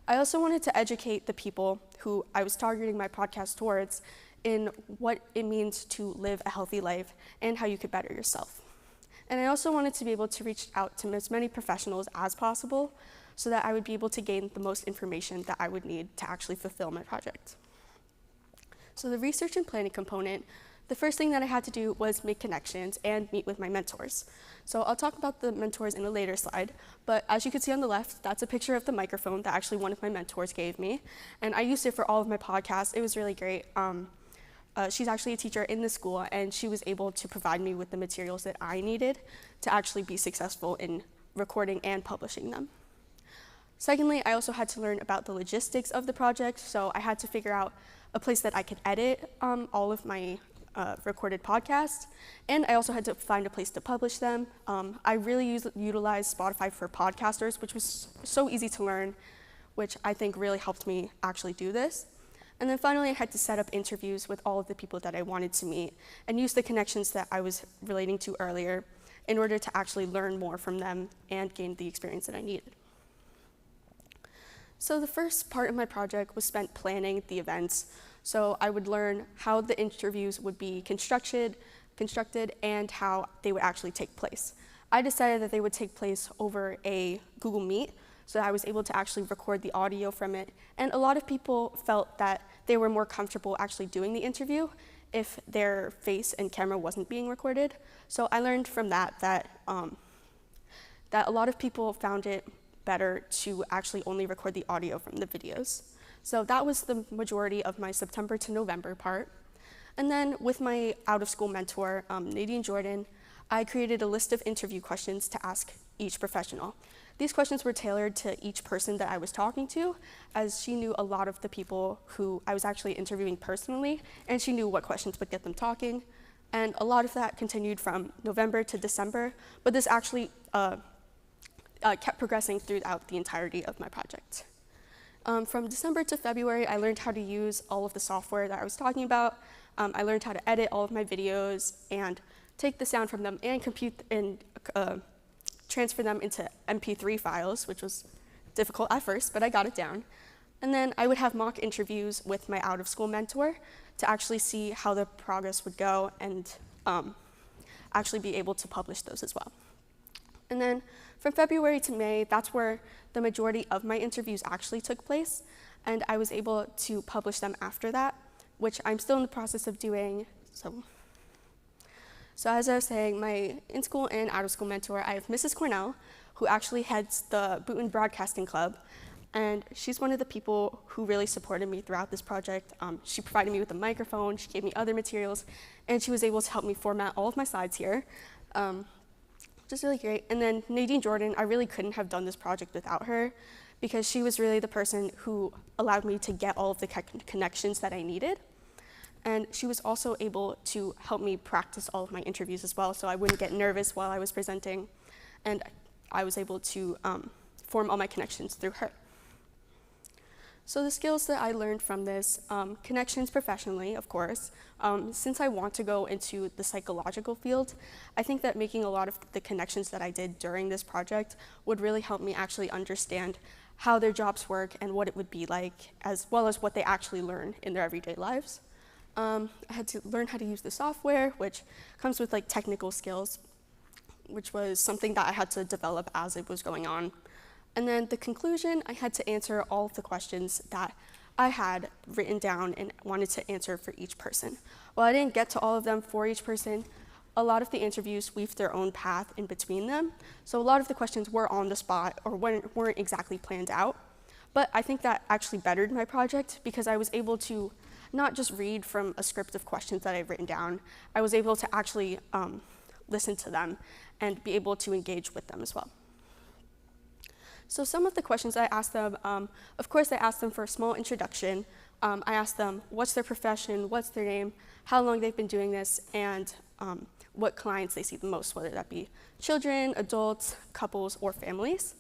Speaker 1: I also wanted to educate the people who I was targeting my podcast towards in what it means to live a healthy life and how you could better yourself. And I also wanted to be able to reach out to as many professionals as possible so that I would be able to gain the most information that I would need to actually fulfill my project. So the research and planning component the first thing that I had to do was make connections and meet with my mentors. So I'll talk about the mentors in a later slide, but as you can see on the left, that's a picture of the microphone that actually one of my mentors gave me, and I used it for all of my podcasts. It was really great. She's actually a teacher in the school, and she was able to provide me with the materials that I needed to actually be successful in recording and publishing them. Secondly, I also had to learn about the logistics of the project, so I had to figure out a place that I could edit all of my recorded podcasts, and I also had to find a place to publish them. I really utilized Spotify for podcasters, which was so easy to learn, which I think really helped me actually do this. And then finally, I had to set up interviews with all of the people that I wanted to meet and use the connections that I was relating to earlier in order to actually learn more from them and gain the experience that I needed. So the first part of my project was spent planning the events. So I would learn how the interviews would be constructed and how they would actually take place. I decided that they would take place over a Google Meet, so I was able to actually record the audio from it. And a lot of people felt that they were more comfortable actually doing the interview if their face and camera wasn't being recorded. So I learned from that that a lot of people found it better to actually only record the audio from the videos. So that was the majority of my September to November part. And then with my out-of-school mentor, Nadine Jordan, I created a list of interview questions to ask each professional. These questions were tailored to each person that I was talking to, as she knew a lot of the people who I was actually interviewing personally, and she knew what questions would get them talking. And a lot of that continued from November to December, but this actually kept progressing throughout the entirety of my project. From December to February, I learned how to use all of the software that I was talking about. I learned how to edit all of my videos and take the sound from them and compute and transfer them into MP3 files, which was difficult at first, but I got it down. And then I would have mock interviews with my out-of-school mentor to actually see how the progress would go and actually be able to publish those as well. And then from February to May, that's where the majority of my interviews actually took place, and I was able to publish them after that, which I'm still in the process of doing. So as I was saying, my in-school and out-of-school mentor, I have Mrs. Cornell, who actually heads the Boonton Broadcasting Club, and she's one of the people who really supported me throughout this project. She provided me with a microphone, she gave me other materials, and she was able to help me format all of my slides here. Which is really great. And then Nadine Jordan, I really couldn't have done this project without her because she was really the person who allowed me to get all of the connections that I needed. And she was also able to help me practice all of my interviews as well, so I wouldn't get nervous while I was presenting. And I was able to form all my connections through her. So the skills that I learned from this, connections professionally, of course. Since I want to go into the psychological field, I think that making a lot of the connections that I did during this project would really help me actually understand how their jobs work and what it would be like, as well as what they actually learn in their everyday lives. I had to learn how to use the software, which comes with like technical skills, which was something that I had to develop as it was going on. And then the conclusion, I had to answer all of the questions that I had written down and wanted to answer for each person. While I didn't get to all of them for each person, a lot of the interviews weaved their own path in between them. So a lot of the questions were on the spot or weren't exactly planned out. But I think that actually bettered my project because I was able to not just read from a script of questions that I've written down, I was able to actually listen to them and be able to engage with them as well. So some of the questions I asked them, of course I asked them for a small introduction. I asked them what's their profession, what's their name, how long they've been doing this, and what clients they see the most, whether that be children, adults, couples, or families.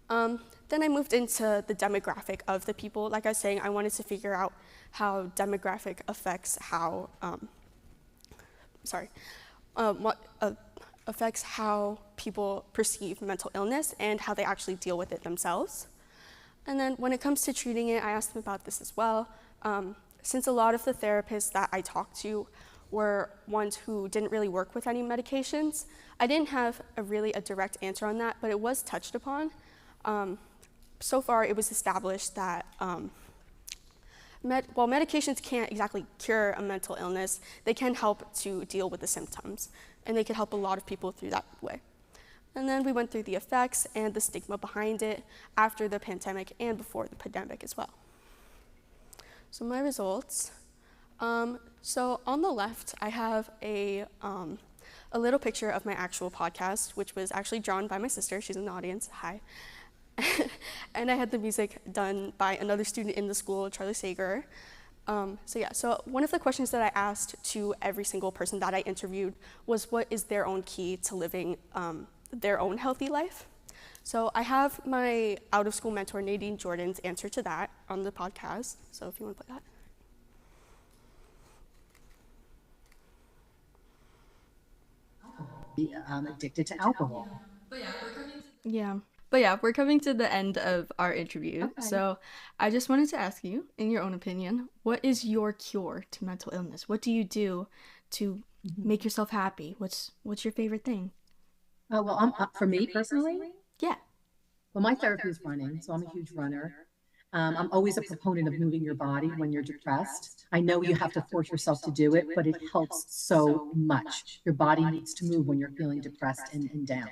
Speaker 1: Then I moved into the demographic of the people. Like I was saying, I wanted to figure out how demographic affects how, affects how people perceive mental illness and how they actually deal with it themselves. And then when it comes to treating it, I asked them about this as well. Since a lot of the therapists that I talked to were ones who didn't really work with any medications, I didn't have a direct answer on that, but it was touched upon. So far, it was established that While medications can't exactly cure a mental illness, they can help to deal with the symptoms, and they can help a lot of people through that way. And then we went through the effects and the stigma behind it after the pandemic and before the pandemic as well. So my results. So on the left, I have a little picture of my actual podcast, which was actually drawn by my sister. She's in the audience. Hi. And I had the music done by another student in the school, Charlie Sager. So one of the questions that I asked to every single person that I interviewed was, what is their own key to living their own healthy life? So I have my out-of-school mentor, Nadine Jordan's answer to that on the podcast. So if you want to play that.
Speaker 22: Addicted to alcohol.
Speaker 5: But yeah, we're coming to the end of our interview.
Speaker 22: Okay.
Speaker 5: So I just wanted to ask you, in your own opinion, what is your cure to mental illness? What do you do to make yourself happy? What's your favorite thing?
Speaker 22: For me personally?
Speaker 5: Yeah.
Speaker 22: Well, my therapy is running, so I'm a huge runner. I'm always a proponent of moving your body when you're depressed. I know you have to force yourself to do it, but it helps so much. Your body needs to move when you're feeling depressed and down.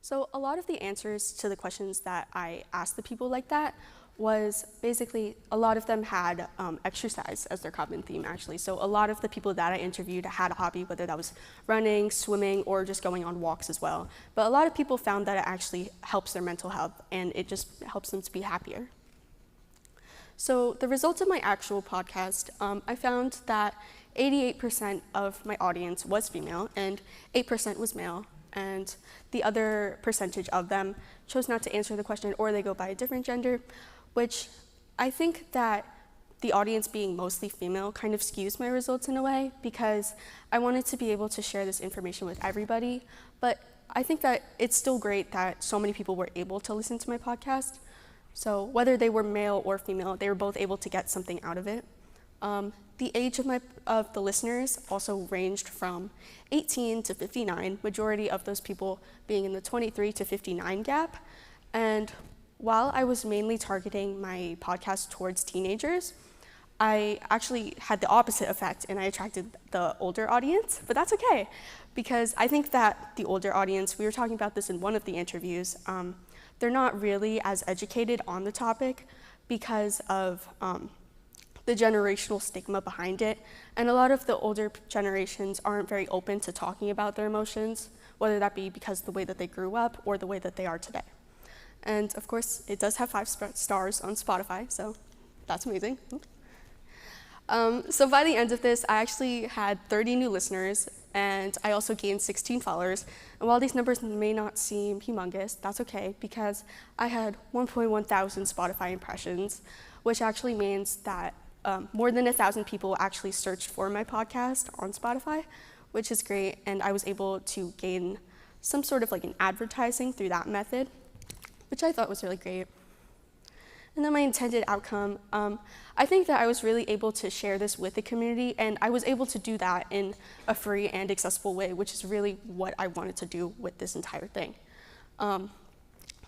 Speaker 1: So a lot of the answers to the questions that I asked the people like that was basically, a lot of them had exercise as their common theme, actually. So a lot of the people that I interviewed had a hobby, whether that was running, swimming, or just going on walks as well. But a lot of people found that it actually helps their mental health, and it just helps them to be happier. So the results of my actual podcast, I found that 88% of my audience was female, and 8% was male. And the other percentage of them chose not to answer the question, or they go by a different gender, which I think that the audience being mostly female kind of skews my results in a way, because I wanted to be able to share this information with everybody. But I think that it's still great that so many people were able to listen to my podcast. So whether they were male or female, they were both able to get something out of it. The age of the listeners also ranged from 18 to 59, majority of those people being in the 23 to 59 gap. And while I was mainly targeting my podcast towards teenagers, I actually had the opposite effect, and I attracted the older audience, but that's okay, because I think that the older audience, we were talking about this in one of the interviews, they're not really as educated on the topic because of the generational stigma behind it. And a lot of the older generations aren't very open to talking about their emotions, whether that be because of the way that they grew up or the way that they are today. And of course, it does have 5 stars on Spotify, so that's amazing. So by the end of this, I actually had 30 new listeners, and I also gained 16 followers. And while these numbers may not seem humongous, that's okay, because I had 1.1 thousand Spotify impressions, which actually means that more than 1,000 people actually searched for my podcast on Spotify, which is great, and I was able to gain some sort of like an advertising through that method, which I thought was really great. And then my intended outcome, I think that I was really able to share this with the community, and I was able to do that in a free and accessible way, which is really what I wanted to do with this entire thing.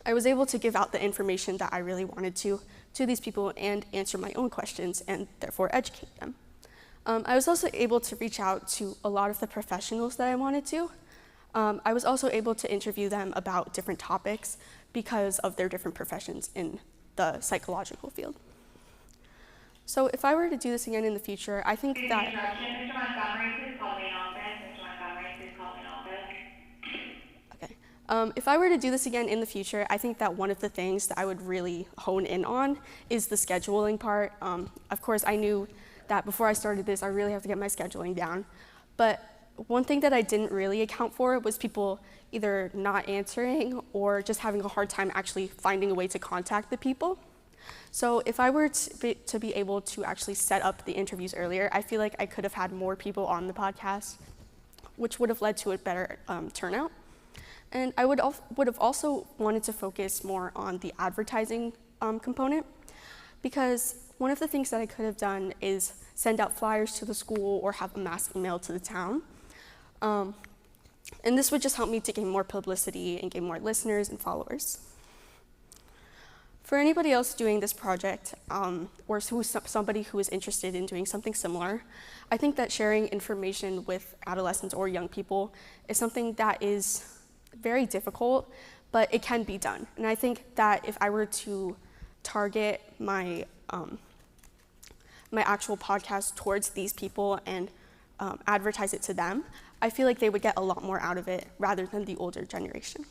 Speaker 1: I was able to give out the information that I really wanted to these people and answer my own questions and therefore educate them. I was also able to reach out to a lot of the professionals that I wanted to. I was also able to interview them about different topics because of their different professions in the psychological field. So if I were to do this again in the future, I think that...
Speaker 7: Mr. Montgomery, please call the main office. Mr. Montgomery, please call the main office.
Speaker 1: If I were to do this again in the future, I think that one of the things that I would really hone in on is the scheduling part. Of course, I knew that before I started this, I really have to get my scheduling down. But one thing that I didn't really account for was people either not answering or just having a hard time actually finding a way to contact the people. So if I were to be able to actually set up the interviews earlier, I feel like I could have had more people on the podcast, which would have led to a better turnout. And I would have also wanted to focus more on the advertising component, because one of the things that I could have done is send out flyers to the school or have a mass email to the town. And this would just help me to gain more publicity and gain more listeners and followers. For anybody else doing this project, or somebody who is interested in doing something similar, I think that sharing information with adolescents or young people is something that is very difficult, but it can be done. And I think that if I were to target my my actual podcast towards these people and advertise it to them, I feel like they would get a lot more out of it rather than the older generation.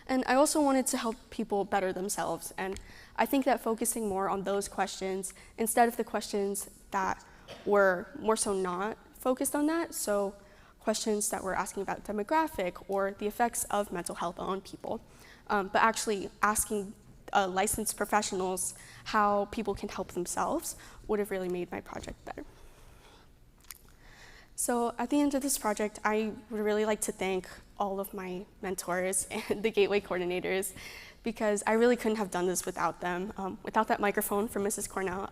Speaker 1: And I also wanted to help people better themselves, and I think that focusing more on those questions instead of the questions that were more so not focused on that, so questions that were asking about demographic or the effects of mental health on people, but actually asking licensed professionals how people can help themselves would have really made my project better. So at the end of this project, I would really like to thank all of my mentors and the Gateway coordinators, because I really couldn't have done this without them. Without that microphone from Mrs. Cornell,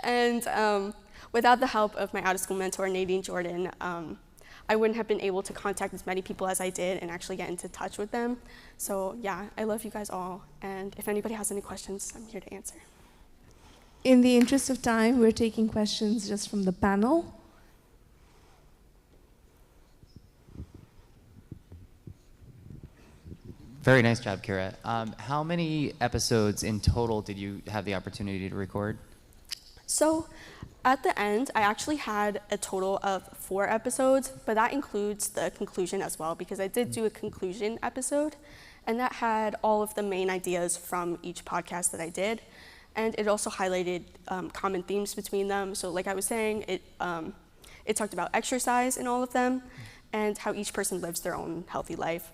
Speaker 1: and without the help of my out-of-school mentor, Nadine Jordan, I wouldn't have been able to contact as many people as I did and actually get into touch with them. So yeah, I love you guys all, and if anybody has any questions, I'm here to answer.
Speaker 2: In the interest of time, we're taking questions just from the panel.
Speaker 3: Very nice job, Kira. How many episodes in total did you have the opportunity to record?
Speaker 1: So at the end, I actually had a total of 4 episodes, but that includes the conclusion as well, because I did do a conclusion episode, and that had all of the main ideas from each podcast that I did. And it also highlighted common themes between them. So like I was saying, it talked about exercise in all of them and how each person lives their own healthy life.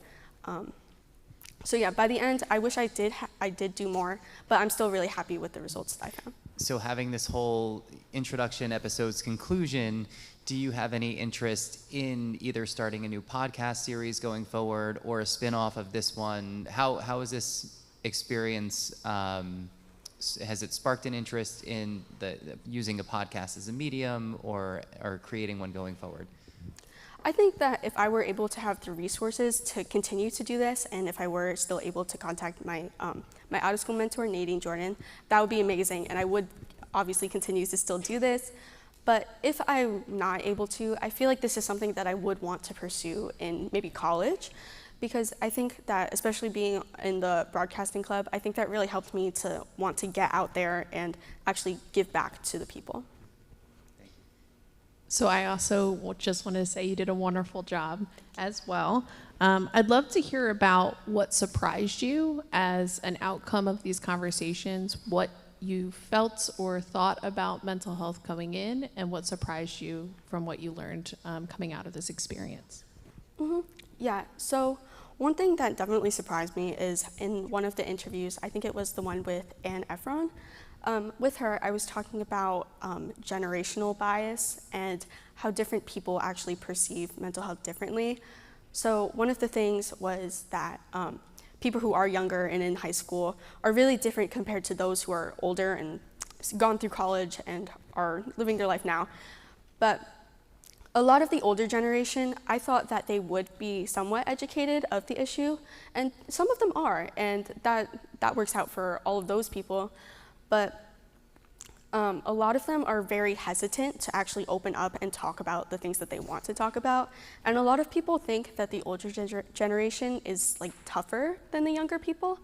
Speaker 1: So yeah, by the end, I wish I did do more, but I'm still really happy with the results that I found.
Speaker 3: So having this whole introduction episode's conclusion, do you have any interest in either starting a new podcast series going forward or a spin-off of this one? How is this experience, has it sparked an interest in using a podcast as a medium or creating one going forward?
Speaker 1: I think that if I were able to have the resources to continue to do this, and if I were still able to contact my my out-of-school mentor, Nadine Jordan, that would be amazing, and I would obviously continue to still do this. But if I'm not able to, I feel like this is something that I would want to pursue in maybe college, because I think that, especially being in the broadcasting club, I think that really helped me to want to get out there and actually give back to the people.
Speaker 20: So I also just want to say you did a wonderful job as well. I'd love to hear about what surprised you as an outcome of these conversations, what you felt or thought about mental health coming in, and what surprised you from what you learned coming out of this experience.
Speaker 1: Mm-hmm. Yeah, so one thing that definitely surprised me is in one of the interviews, I think it was the one with Anne Efron, with her, I was talking about generational bias and how different people actually perceive mental health differently. So one of the things was that people who are younger and in high school are really different compared to those who are older and gone through college and are living their life now. But a lot of the older generation, I thought that they would be somewhat educated of the issue, and some of them are, and that works out for all of those people. But a lot of them are very hesitant to actually open up and talk about the things that they want to talk about. And a lot of people think that the older generation is like tougher than the younger people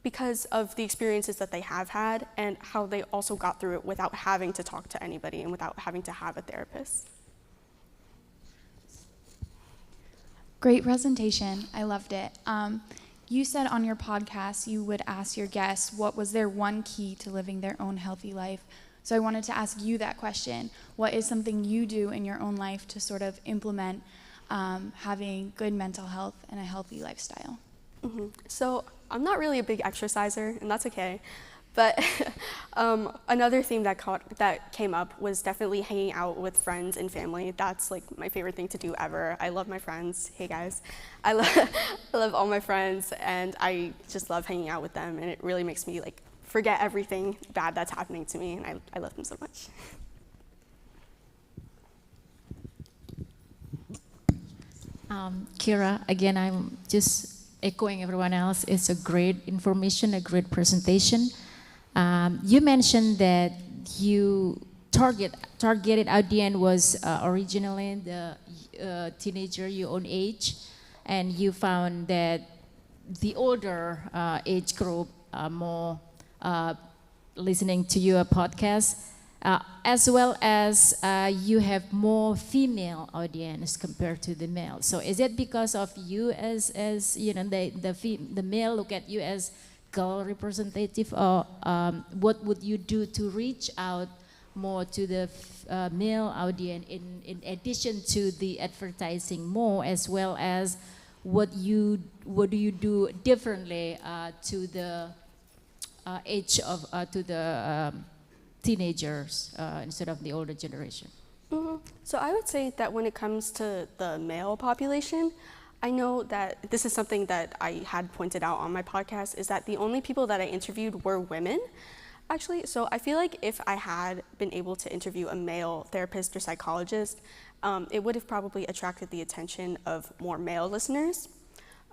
Speaker 1: because of the experiences that they have had and how they also got through it without having to talk to anybody and without having to have a therapist.
Speaker 14: Great presentation. I loved it. You said on your podcast you would ask your guests what was their one key to living their own healthy life. So I wanted to ask you that question. What is something you do in your own life to sort of implement having good mental health and a healthy lifestyle?
Speaker 1: Mm-hmm. So I'm not really a big exerciser, and that's okay. But another theme that came up was definitely hanging out with friends and family. That's like my favorite thing to do ever. I love my friends. Hey guys, I love all my friends, and I just love hanging out with them. And it really makes me like forget everything bad that's happening to me, and I love them so much.
Speaker 18: Kira, again, I'm just echoing everyone else, it's a great information, a great presentation. You mentioned that you targeted audience was originally the teenager your own age, and you found that the older age group are more listening to your podcast, as well as you have more female audience compared to the male. So is it because of you as you know the male look at you as girl representative, or what would you do to reach out more to the male audience in addition to the advertising more, as well as what do you do differently to the age of to the teenagers instead of the older generation?
Speaker 1: So I would say that when it comes to the male population, I know that this is something that I had pointed out on my podcast, is that the only people that I interviewed were women, actually. So I feel like if I had been able to interview a male therapist or psychologist, it would have probably attracted the attention of more male listeners.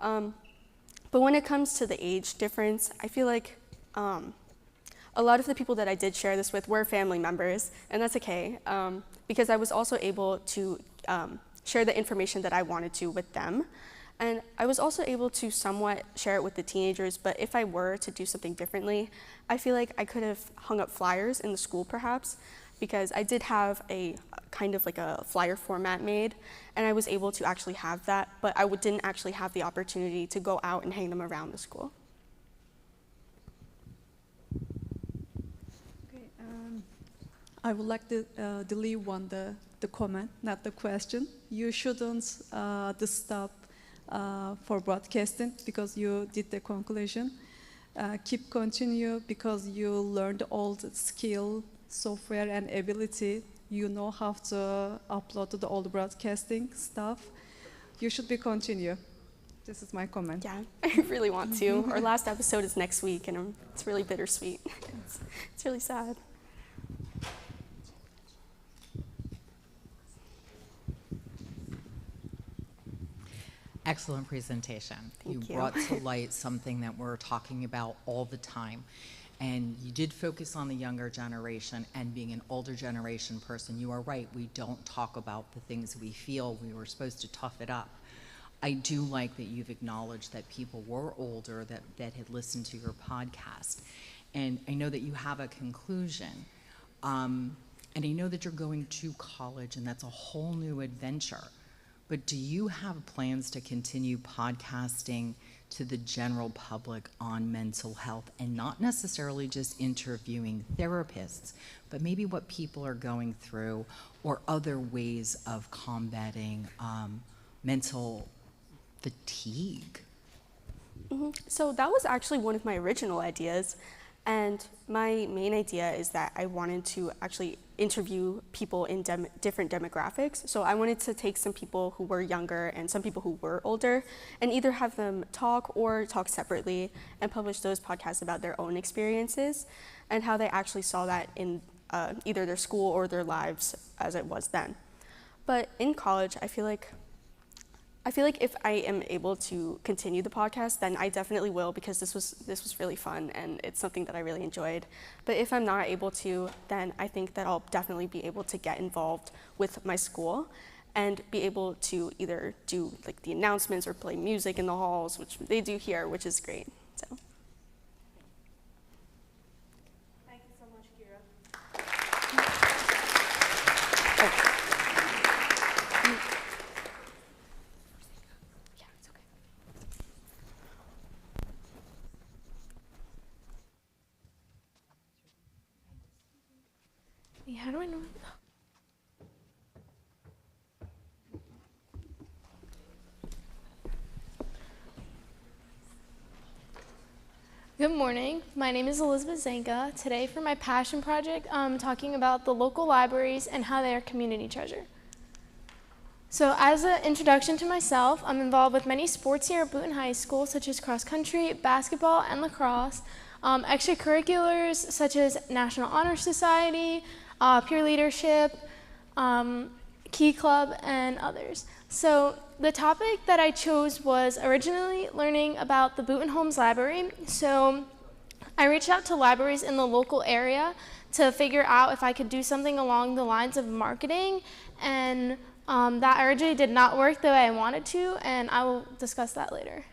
Speaker 1: But when it comes to the age difference, I feel like a lot of the people that I did share this with were family members, and that's okay, because I was also able to share the information that I wanted to with them. And I was also able to somewhat share it with the teenagers, but if I were to do something differently, I feel like I could have hung up flyers in the school perhaps, because I did have a kind of like a flyer format made, and I was able to actually have that, but I didn't actually have the opportunity to go out and hang them around the school.
Speaker 4: Okay, I would like to delete the comment, not the question. You shouldn't stop for broadcasting because you did the conclusion. Keep continue because you learned all the skill, software, and ability. You know how to upload all the broadcasting stuff. You should be continue. This is my comment.
Speaker 1: Yeah, I really want to. Our last episode is next week, and it's really bittersweet. It's really sad.
Speaker 9: Excellent presentation.
Speaker 1: Thank you.
Speaker 9: Brought to light something that we're talking about all the time. And you did focus on the younger generation, and being an older generation person, you are right, we don't talk about the things we feel. We were supposed to tough it up. I do like that you've acknowledged that people were older that had listened to your podcast. And I know that you have a conclusion. And I know that you're going to college, and that's a whole new adventure. But do you have plans to continue podcasting to the general public on mental health, and not necessarily just interviewing therapists, but maybe what people are going through or other ways of combating mental fatigue?
Speaker 1: So that was actually one of my original ideas. And my main idea is that I wanted to actually interview people in different demographics. So I wanted to take some people who were younger and some people who were older, and either have them talk or talk separately and publish those podcasts about their own experiences and how they actually saw that in either their school or their lives as it was then. But in college, I feel like if I am able to continue the podcast, then I definitely will, because this was really fun and it's something that I really enjoyed. But if I'm not able to, then I think that I'll definitely be able to get involved with my school and be able to either do like the announcements or play music in the halls, which they do here, which is great. So.
Speaker 5: Thank you so much, Kira.
Speaker 23: How do I know?
Speaker 24: Good morning. My name is Elizabeth Zanka. Today for my passion project, I'm talking about the local libraries and how they are community treasure. So as an introduction to myself, I'm involved with many sports here at Boonton High School, such as cross country, basketball, and lacrosse. Extracurriculars such as National Honor Society, peer leadership, Key Club, and others. So the topic that I chose was originally learning about the Boonton Homes Library. So I reached out to libraries in the local area to figure out if I could do something along the lines of marketing, and that originally did not work the way I wanted to, and I will discuss that later.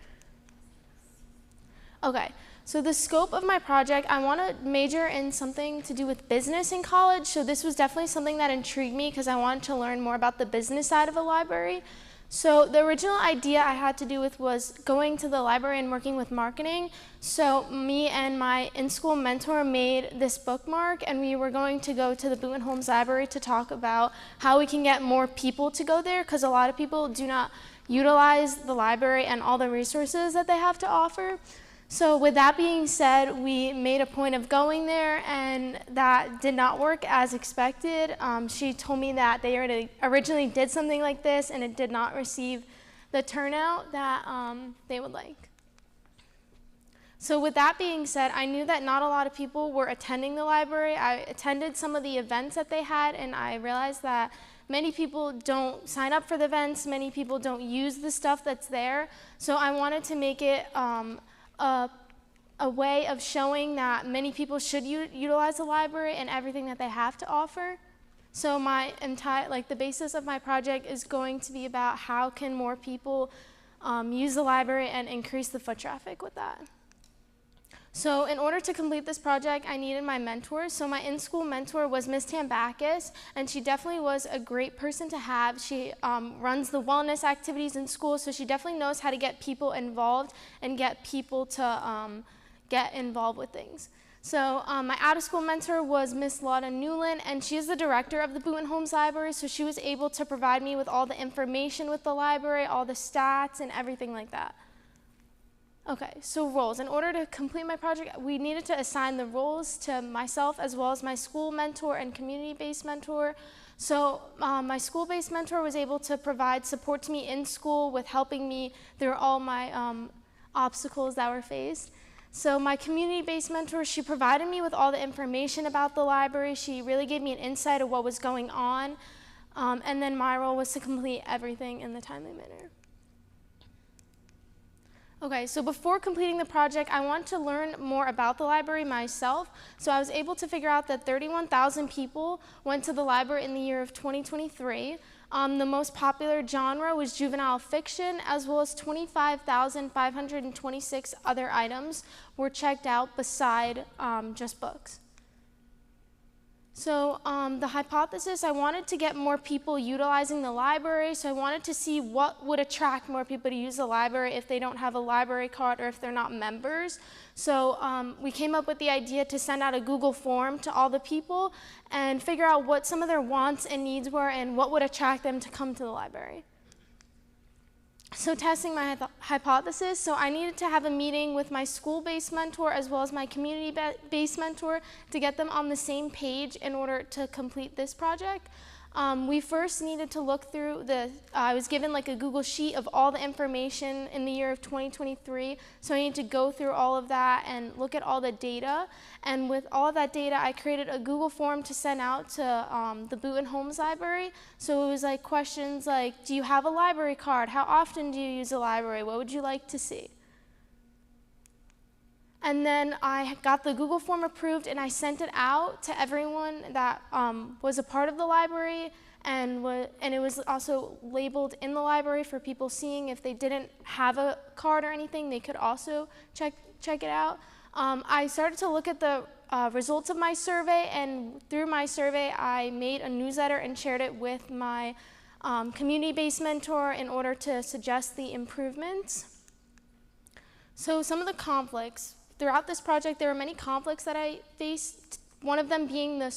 Speaker 24: Okay, so the scope of my project, I want to major in something to do with business in college, so this was definitely something that intrigued me because I wanted to learn more about the business side of a library. So the original idea I had to do with was going to the library and working with marketing. So me and my in-school mentor made this bookmark, and we were going to go to the Boonton Homes Library to talk about how we can get more people to go there, because a lot of people do not utilize the library and all the resources that they have to offer. So with that being said, we made a point of going there, and that did not work as expected. She told me that they originally did something like this, and it did not receive the turnout that they would like. So with that being said, I knew that not a lot of people were attending the library. I attended some of the events that they had, and I realized that many people don't sign up for the events, many people don't use the stuff that's there. So I wanted to make it a way of showing that many people should utilize the library and everything that they have to offer. So my the basis of my project is going to be about how can more people use the library and increase the foot traffic with that. So in order to complete this project, I needed my mentors. So my in-school mentor was Miss Tambakis, and she definitely was a great person to have. She runs the wellness activities in school, so she definitely knows how to get people involved and get people to get involved with things. So my out-of-school mentor was Miss Lotta Newland, and she is the director of the Boonton Homes Library, so she was able to provide me with all the information with the library, all the stats, and everything like that. Okay, so roles. In order to complete my project, we needed to assign the roles to myself as well as my school mentor and community-based mentor. So my school-based mentor was able to provide support to me in school with helping me through all my obstacles that were faced. So my community-based mentor, she provided me with all the information about the library. She really gave me an insight of what was going on. And then my role was to complete everything in the timely manner. Okay, so before completing the project, I wanted to learn more about the library myself. So I was able to figure out that 31,000 people went to the library in the year of 2023. The most popular genre was juvenile fiction, as well as 25,526 other items were checked out beside just books. So the hypothesis, I wanted to get more people utilizing the library, so I wanted to see what would attract more people to use the library if they don't have a library card or if they're not members. So we came up with the idea to send out a Google form to all the people and figure out what some of their wants and needs were and what would attract them to come to the library. So testing my hypothesis, so I needed to have a meeting with my school-based mentor as well as my community-based mentor to get them on the same page in order to complete this project. We first needed to look through I was given like a Google sheet of all the information in the year of 2023, so I needed to go through all of that and look at all the data. And with all of that data, I created a Google form to send out to the Boonton Homes Library. So it was like questions like, do you have a library card? How often do you use the library? What would you like to see? And then I got the Google form approved, and I sent it out to everyone that was a part of the library, and it was also labeled in the library for people seeing if they didn't have a card or anything, they could also check it out. I started to look at the results of my survey, and through my survey, I made a newsletter and shared it with my community-based mentor in order to suggest the improvements. So some of the conflicts. Throughout this project, there were many conflicts that I faced. One of them being the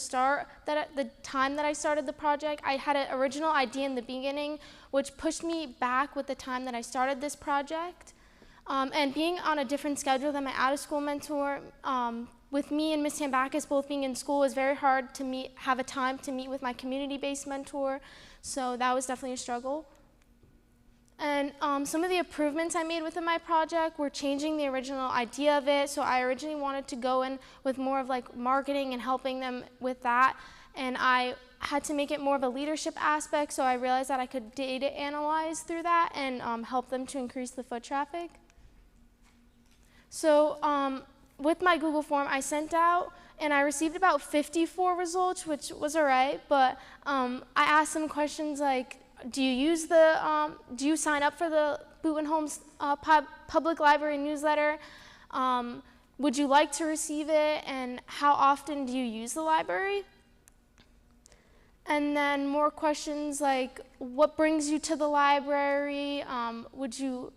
Speaker 24: time that I started the project. I had an original idea in the beginning, which pushed me back with the time that I started this project. And being on a different schedule than my out-of-school mentor, with me and Ms. Tambakis both being in school, it was very hard to have a time to meet with my community-based mentor. So that was definitely a struggle. And some of the improvements I made within my project were changing the original idea of it. So I originally wanted to go in with more of like marketing and helping them with that. And I had to make it more of a leadership aspect, so I realized that I could data analyze through that and help them to increase the foot traffic. So with my Google form, I sent out and I received about 54 results, which was all right, but I asked them questions like, do you sign up for the Boonton Homes Public Library newsletter? Would you like to receive it, and how often do you use the library? And then more questions like, what brings you to the library? Would you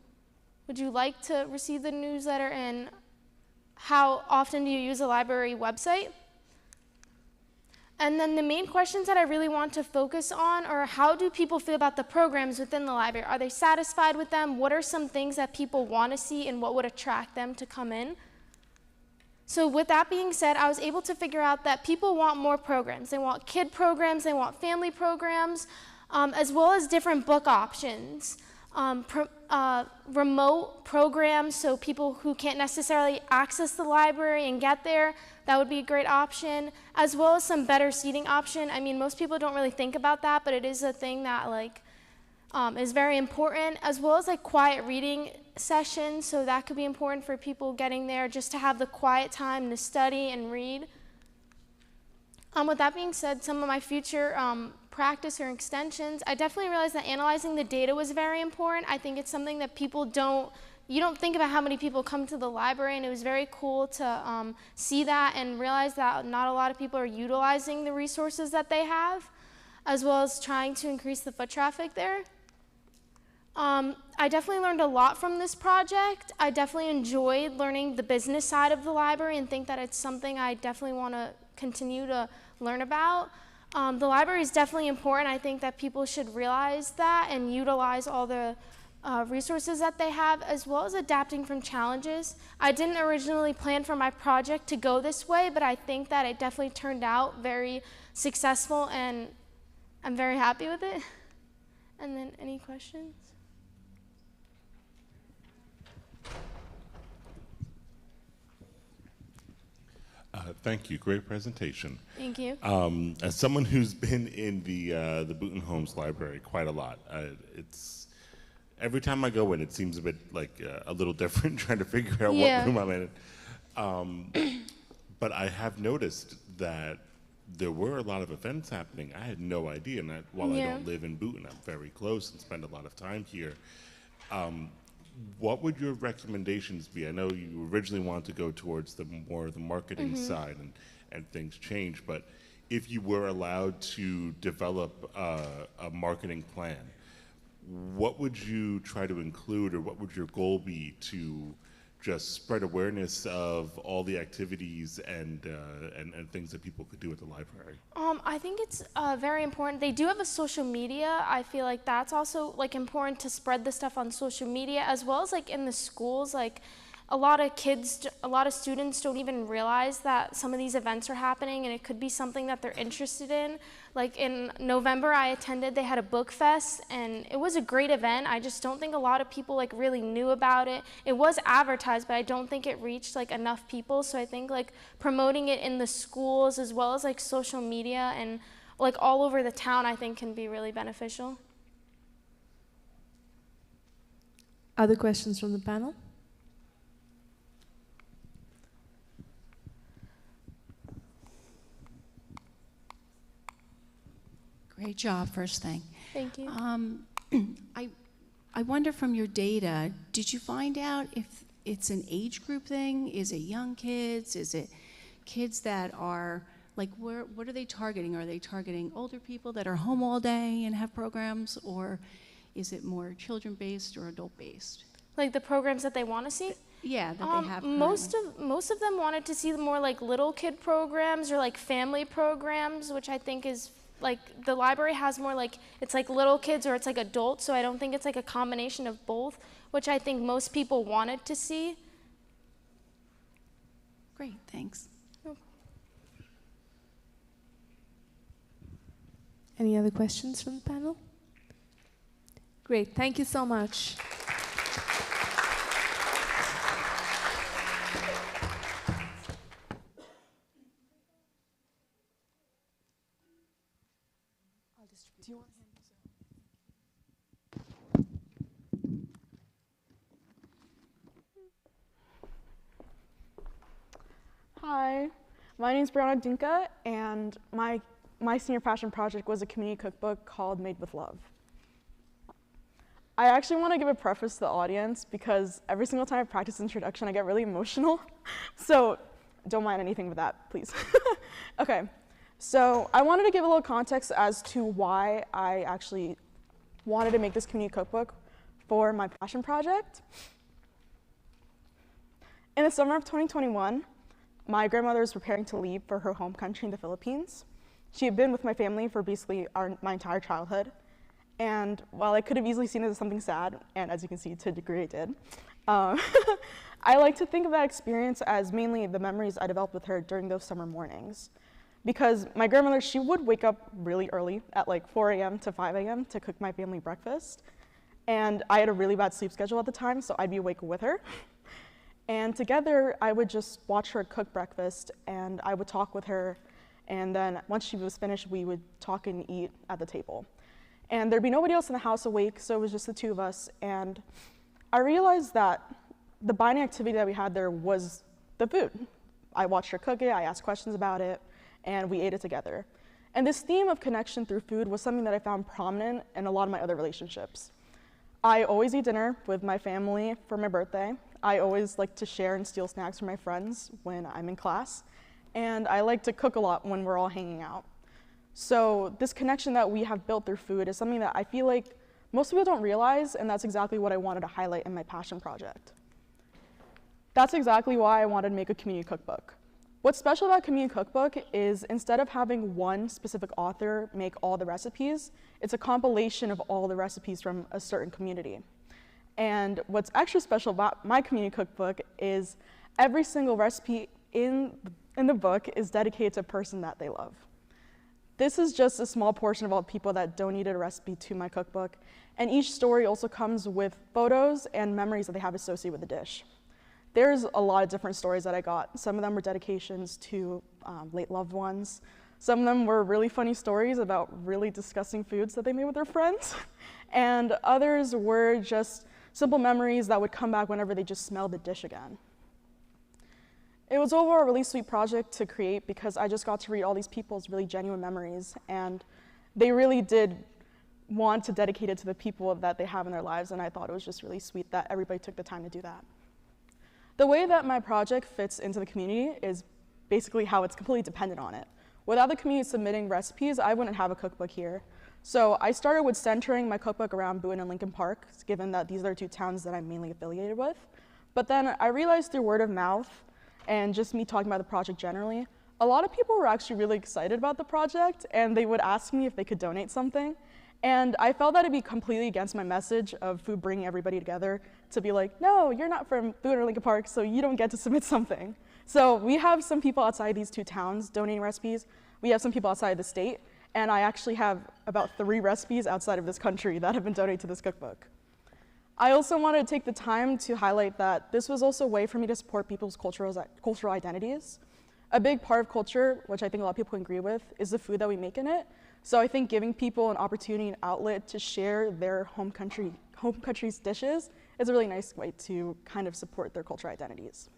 Speaker 24: like to receive the newsletter, and how often do you use the library website? And then the main questions that I really want to focus on are, how do people feel about the programs within the library? Are they satisfied with them? What are some things that people want to see, and what would attract them to come in? So with that being said, I was able to figure out that people want more programs. They want kid programs, they want family programs, as well as different book options. Remote programs, so people who can't necessarily access the library and get there, that would be a great option, as well as some better seating option. I mean, most people don't really think about that, but it is a thing that is very important, as well as quiet reading sessions, so that could be important for people getting there just to have the quiet time to study and read. With that being said, some of my future practice or extensions, I definitely realized that analyzing the data was very important. I think it's something that you don't think about how many people come to the library, and it was very cool to see that and realize that not a lot of people are utilizing the resources that they have, as well as trying to increase the foot traffic there. I definitely learned a lot from this project. I definitely enjoyed learning the business side of the library and think that it's something I definitely want to continue to learn about. The library is definitely important. I think that people should realize that and utilize all the resources that they have, as well as adapting from challenges. I didn't originally plan for my project to go this way, but I think that it definitely turned out very successful, and I'm very happy with it. And then any questions?
Speaker 19: Thank you. Great presentation.
Speaker 24: Thank you.
Speaker 19: As someone who's been in the Boonton Homes Library quite a lot, it's every time I go in, it seems a bit a little different, trying to figure out what room I'm in. But I have noticed that there were a lot of events happening. I had no idea, and while I don't live in Boonton, I'm very close and spend a lot of time here. What would your recommendations be? I know you originally wanted to go towards the marketing side, and things change, but if you were allowed to develop a marketing plan, what would you try to include, or what would your goal be to just spread awareness of all the activities and things that people could do at the library?
Speaker 24: I think it's very important. They do have a social media. I feel like that's also important to spread the stuff on social media, as well as in the schools. A lot of students don't even realize that some of these events are happening, and it could be something that they're interested in. In November, I attended, they had a book fest, and it was a great event. I just don't think a lot of people really knew about it. It was advertised, but I don't think it reached enough people. So I think promoting it in the schools, as well as social media and all over the town, I think can be really beneficial.
Speaker 2: Other questions from the panel?
Speaker 11: Great job, first thing.
Speaker 24: Thank you.
Speaker 11: I wonder, from your data, did you find out if it's an age group thing? Is it young kids? Is it kids that are, what are they targeting? Are they targeting older people that are home all day and have programs, or is it more children-based or adult-based?
Speaker 24: The programs that they want to see?
Speaker 11: Yeah, that they have
Speaker 24: most of them wanted to see the more little kid programs or family programs, which I think is the library has more it's little kids or it's adults, so I don't think it's a combination of both, which I think most people wanted to see.
Speaker 11: Great, thanks.
Speaker 2: Any other questions from the panel? Great, thank you so much.
Speaker 12: Do you want to hand these out? Hi, my name is Brianna Dinka, and my senior passion project was a community cookbook called Made with Love. I actually want to give a preface to the audience because every single time I practice introduction, I get really emotional. So don't mind anything with that, please. Okay, so I wanted to give a little context as to why I actually wanted to make this community cookbook for my passion project. In the summer of 2021, my grandmother was preparing to leave for her home country in the Philippines. She had been with my family for basically my entire childhood. And while I could have easily seen it as something sad, and as you can see, to a degree it did, I like to think of that experience as mainly the memories I developed with her during those summer mornings. Because my grandmother, she would wake up really early at like 4 a.m. to 5 a.m. to cook my family breakfast. And I had a really bad sleep schedule at the time, so I'd be awake with her. And together, I would just watch her cook breakfast, and I would talk with her. And then once she was finished, we would talk and eat at the table. And there'd be nobody else in the house awake, so it was just the two of us. And I realized that the binding activity that we had there was the food. I watched her cook it, I asked questions about it, and we ate it together. And this theme of connection through food was something that I found prominent in a lot of my other relationships. I always eat dinner with my family for my birthday. I always like to share and steal snacks from my friends when I'm in class. And I like to cook a lot when we're all hanging out. So this connection that we have built through food is something that I feel like most people don't realize, and that's exactly what I wanted to highlight in my passion project. That's exactly why I wanted to make a community cookbook. What's special about community cookbook is instead of having one specific author make all the recipes, it's a compilation of all the recipes from a certain community. And what's extra special about my community cookbook is every single recipe in the book is dedicated to a person that they love. This is just a small portion of all the people that donated a recipe to my cookbook, and each story also comes with photos and memories that they have associated with the dish. There's a lot of different stories that I got. Some of them were dedications to late loved ones. Some of them were really funny stories about really disgusting foods that they made with their friends. And others were just simple memories that would come back whenever they just smelled the dish again. It was overall a really sweet project to create because I just got to read all these people's really genuine memories, and they really did want to dedicate it to the people that they have in their lives, and I thought it was just really sweet that everybody took the time to do that. The way that my project fits into the community is basically how it's completely dependent on it. Without the community submitting recipes, I wouldn't have a cookbook here. So I started with centering my cookbook around Boone and Lincoln Park, given that these are two towns that I'm mainly affiliated with. But then I realized through word of mouth and just me talking about the project generally, a lot of people were actually really excited about the project, and they would ask me if they could donate something. And I felt that it'd be completely against my message of food bringing everybody together to be like, no, you're not from Boone or Lincoln Park, so you don't get to submit something. So we have some people outside these two towns donating recipes. We have some people outside the state, and I actually have about 3 recipes outside of this country that have been donated to this cookbook. I also wanted to take the time to highlight that this was also a way for me to support people's cultural identities. A big part of culture, which I think a lot of people agree with, is the food that we make in it. So I think giving people an opportunity and outlet to share their home country's dishes is a really nice way to kind of support their cultural identities.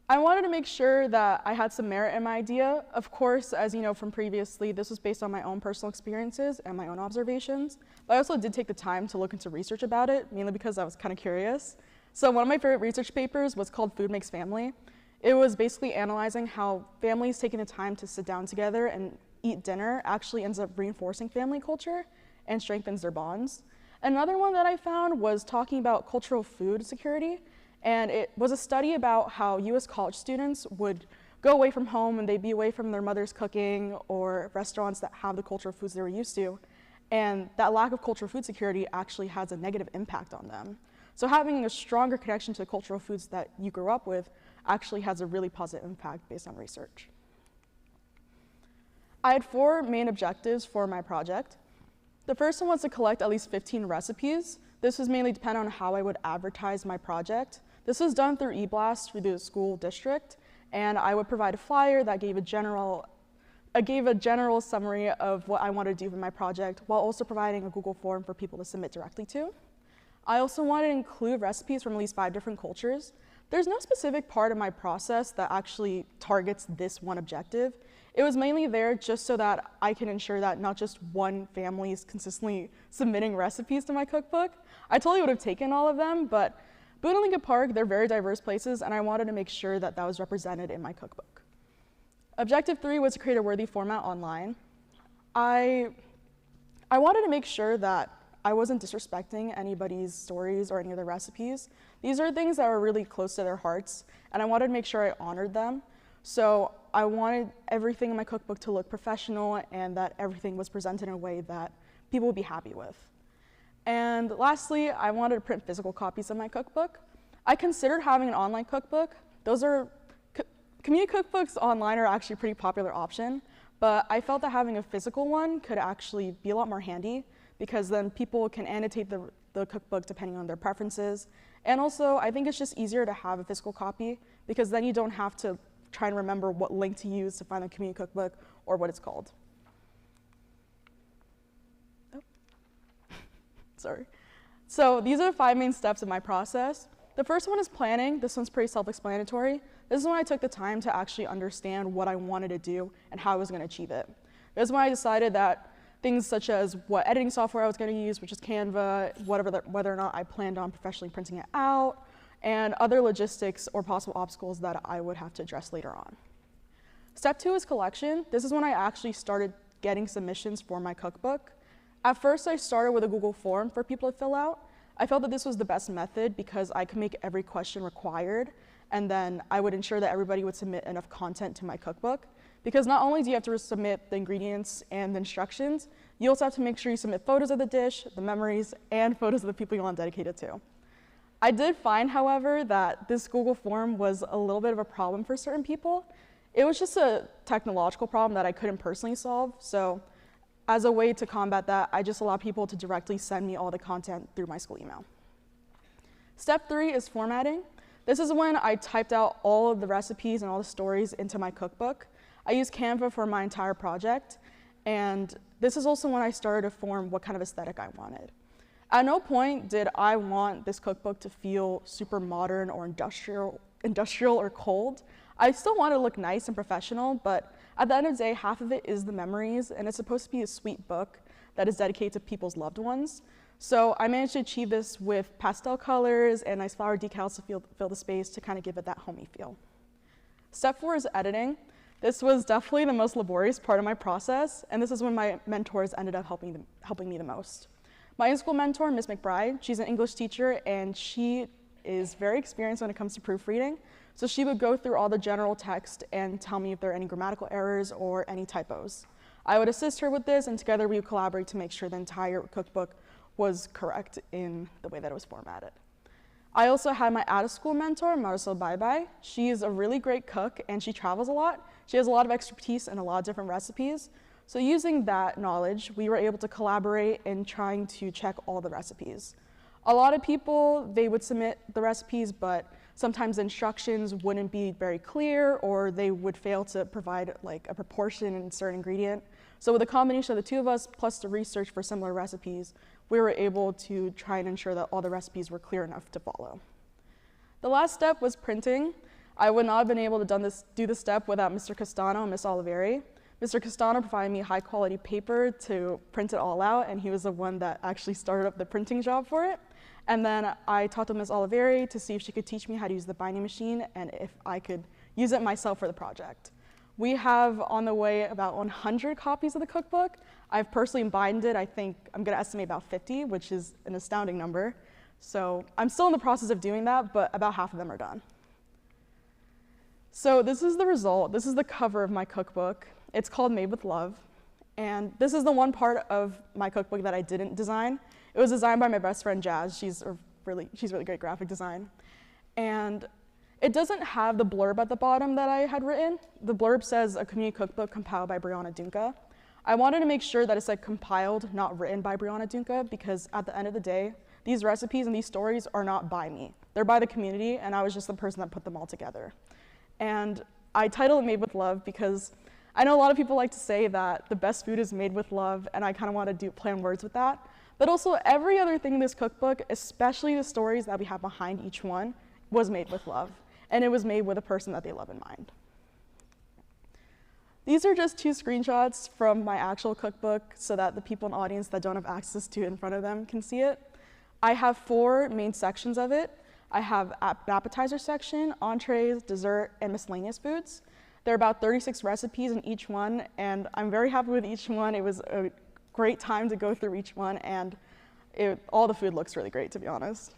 Speaker 12: I wanted to make sure that I had some merit in my idea. Of course, as you know from previously, this was based on my own personal experiences and my own observations, but I also did take the time to look into research about it, mainly because I was kind of curious. So one of my favorite research papers was called Food Makes Family. It was basically analyzing how families taking the time to sit down together and eat dinner actually ends up reinforcing family culture and strengthens their bonds. Another one that I found was talking about cultural food security. And it was a study about how US college students would go away from home and they'd be away from their mother's cooking or restaurants that have the cultural foods they were used to. And that lack of cultural food security actually has a negative impact on them. So having a stronger connection to the cultural foods that you grew up with actually has a really positive impact based on research. I had 4 main objectives for my project. The first one was to collect at least 15 recipes. This was mainly dependent on how I would advertise my project. This was done through eBlast through the school district, and I would provide a flyer that gave a general I gave a general summary of what I wanted to do for my project while also providing a Google form for people to submit directly to. I also wanted to include recipes from at least 5 different cultures. There's no specific part of my process that actually targets this one objective. It was mainly there just so that I can ensure that not just one family is consistently submitting recipes to my cookbook. I totally would have taken all of them, but Boone and Lincoln Park, they're very diverse places, and I wanted to make sure that that was represented in my cookbook. Objective 3 was to create a worthy format online. I wanted to make sure that I wasn't disrespecting anybody's stories or any of their recipes. These are things that were really close to their hearts, and I wanted to make sure I honored them. So I wanted everything in my cookbook to look professional and that everything was presented in a way that people would be happy with. And lastly, I wanted to print physical copies of my cookbook. I considered having an online cookbook. Community cookbooks online are actually a pretty popular option, but I felt that having a physical one could actually be a lot more handy because then people can annotate the cookbook depending on their preferences. And also, I think it's just easier to have a physical copy because then you don't have to try and remember what link to use to find the community cookbook or what it's called. Oh. Sorry. So these are the 5 main steps of my process. The first one is planning. This one's pretty self-explanatory. This is when I took the time to actually understand what I wanted to do and how I was going to achieve it. This is when I decided that things such as what editing software I was going to use, which is Canva, whether or not I planned on professionally printing it out, and other logistics or possible obstacles that I would have to address later on. Step 2 is collection. This is when I actually started getting submissions for my cookbook. At first, I started with a Google form for people to fill out. I felt that this was the best method because I could make every question required, and then I would ensure that everybody would submit enough content to my cookbook. Because not only do you have to submit the ingredients and the instructions, you also have to make sure you submit photos of the dish, the memories, and photos of the people you want to dedicate it to. I did find, however, that this Google form was a little bit of a problem for certain people. It was just a technological problem that I couldn't personally solve, so as a way to combat that, I just allow people to directly send me all the content through my school email. Step 3 is formatting. This is when I typed out all of the recipes and all the stories into my cookbook. I used Canva for my entire project, and this is also when I started to form what kind of aesthetic I wanted. At no point did I want this cookbook to feel super modern or industrial or cold. I still want it to look nice and professional, but at the end of the day, half of it is the memories, and it's supposed to be a sweet book that is dedicated to people's loved ones. So I managed to achieve this with pastel colors and nice flower decals to fill the space to kind of give it that homey feel. Step 4 is editing. This was definitely the most laborious part of my process, and this is when my mentors ended up helping me the most. My in-school mentor, Ms. McBride, she's an English teacher, and she is very experienced when it comes to proofreading. So she would go through all the general text and tell me if there are any grammatical errors or any typos. I would assist her with this, and together we would collaborate to make sure the entire cookbook was correct in the way that it was formatted. I also had my out-of-school mentor, Marisol Bye-Bye. She's a really great cook, and she travels a lot. She has a lot of expertise in a lot of different recipes. So using that knowledge, we were able to collaborate in trying to check all the recipes. A lot of people, they would submit the recipes, but sometimes the instructions wouldn't be very clear, or they would fail to provide like a proportion in a certain ingredient. So with a combination of the 2 of us, plus the research for similar recipes, we were able to try and ensure that all the recipes were clear enough to follow. The last step was printing. I would not have been able to do this step without Mr. Castano and Ms. Oliveri. Mr. Castano provided me high quality paper to print it all out, and he was the one that actually started up the printing job for it. And then I talked to Ms. Oliveri to see if she could teach me how to use the binding machine and if I could use it myself for the project. We have on the way about 100 copies of the cookbook. I've personally binded, I think I'm gonna estimate about 50, which is an astounding number. So I'm still in the process of doing that, but about half of them are done. So this is the result. This is the cover of my cookbook. It's called Made with Love. And this is the one part of my cookbook that I didn't design. It was designed by my best friend, Jazz. She's really great graphic design. And it doesn't have the blurb at the bottom that I had written. The blurb says a community cookbook compiled by Brianna Dunca. I wanted to make sure that it said compiled, not written by Brianna Dunca, because at the end of the day, these recipes and these stories are not by me. They're by the community, and I was just the person that put them all together. And I titled it Made with Love because I know a lot of people like to say that the best food is made with love, and I kind of want to play on words with that. But also every other thing in this cookbook, especially the stories that we have behind each one, was made with love. And it was made with a person that they love in mind. These are just 2 screenshots from my actual cookbook so that the people in the audience that don't have access to it in front of them can see it. I have 4 main sections of it. I have an appetizer section, entrees, dessert, and miscellaneous foods. There are about 36 recipes in each one, and I'm very happy with each one. It was a great time to go through each one, and all the food looks really great, to be honest.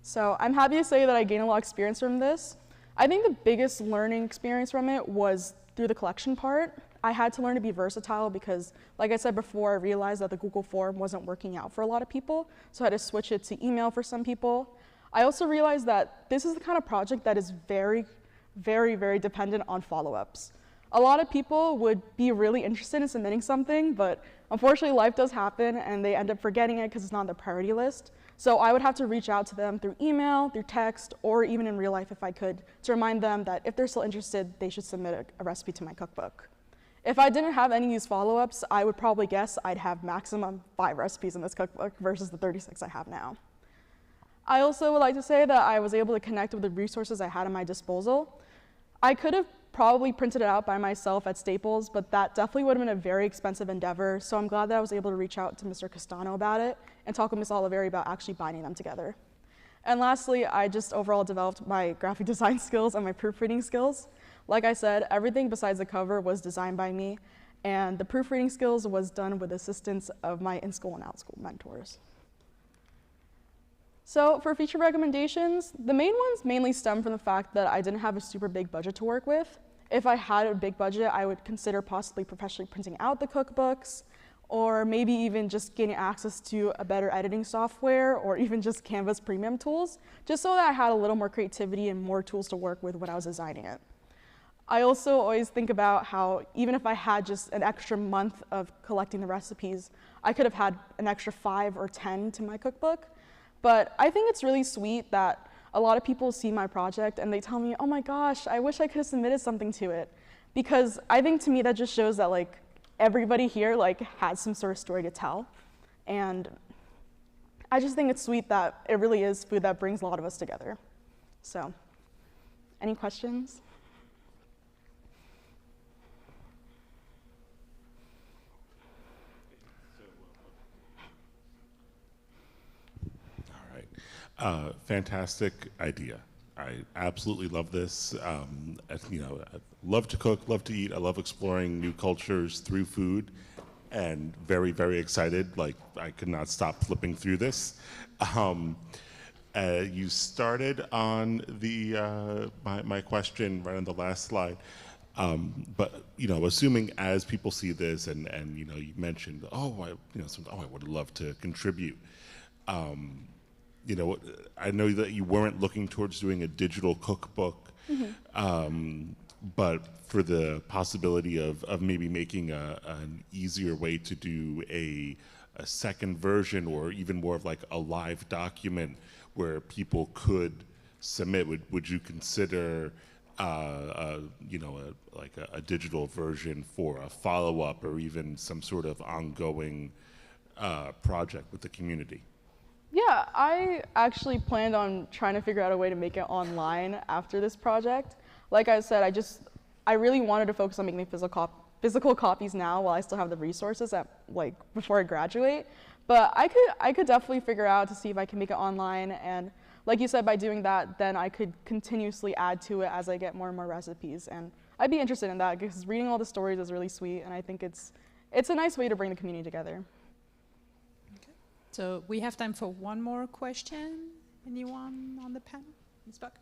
Speaker 12: So I'm happy to say that I gained a lot of experience from this. I think the biggest learning experience from it was through the collection part. I had to learn to be versatile because, like I said before, I realized that the Google form wasn't working out for a lot of people, so I had to switch it to email for some people. I also realized that this is the kind of project that is very, very, very dependent on follow-ups. A lot of people would be really interested in submitting something, but unfortunately life does happen and they end up forgetting it because it's not on the priority list. So I would have to reach out to them through email, through text, or even in real life if I could, to remind them that if they're still interested, they should submit a recipe to my cookbook. If I didn't have any of these follow-ups, I would probably guess I'd have maximum 5 recipes in this cookbook versus the 36 I have now. I also would like to say that I was able to connect with the resources I had at my disposal. I could have probably printed it out by myself at Staples, but that definitely would have been a very expensive endeavor, so I'm glad that I was able to reach out to Mr. Castano about it and talk with Ms. Oliveri about actually binding them together. And lastly, I just overall developed my graphic design skills and my proofreading skills. Like I said, everything besides the cover was designed by me, and the proofreading skills was done with assistance of my in-school and out-school mentors. So for feature recommendations, the main ones mainly stem from the fact that I didn't have a super big budget to work with. If I had a big budget, I would consider possibly professionally printing out the cookbooks, or maybe even just getting access to a better editing software, or even just Canva's premium tools, just so that I had a little more creativity and more tools to work with when I was designing it. I also always think about how even if I had just an extra month of collecting the recipes, I could have had an extra 5 or 10 to my cookbook. But I think it's really sweet that a lot of people see my project and they tell me, oh my gosh, I wish I could have submitted something to it. Because I think to me that just shows that like everybody here like has some sort of story to tell. And I just think it's sweet that it really is food that brings a lot of us together. So, any questions?
Speaker 19: Fantastic idea. I absolutely love this. You know, I love to cook, love to eat. I love exploring new cultures through food, and very, very excited. Like I could not stop flipping through this. You started on the my question right on the last slide. But you know, assuming as people see this, and you know, you mentioned, oh, I would love to contribute. You know, I know that you weren't looking towards doing a digital cookbook, but for the possibility of maybe making an easier way to do a second version, or even more of like a live document where people could submit, would you consider you know, a digital version for a follow-up or even some sort of ongoing project with the community?
Speaker 12: Yeah, I actually planned on trying to figure out a way to make it online after this project. Like I said, I really wanted to focus on making physical copies now while I still have the resources before I graduate. But I could definitely figure out to see if I can make it online, and like you said, by doing that, then I could continuously add to it as I get more and more recipes. And I'd be interested in that because reading all the stories is really sweet, and I think it's a nice way to bring the community together.
Speaker 6: So we have time for one more question. Anyone on the panel? Ms. Buck?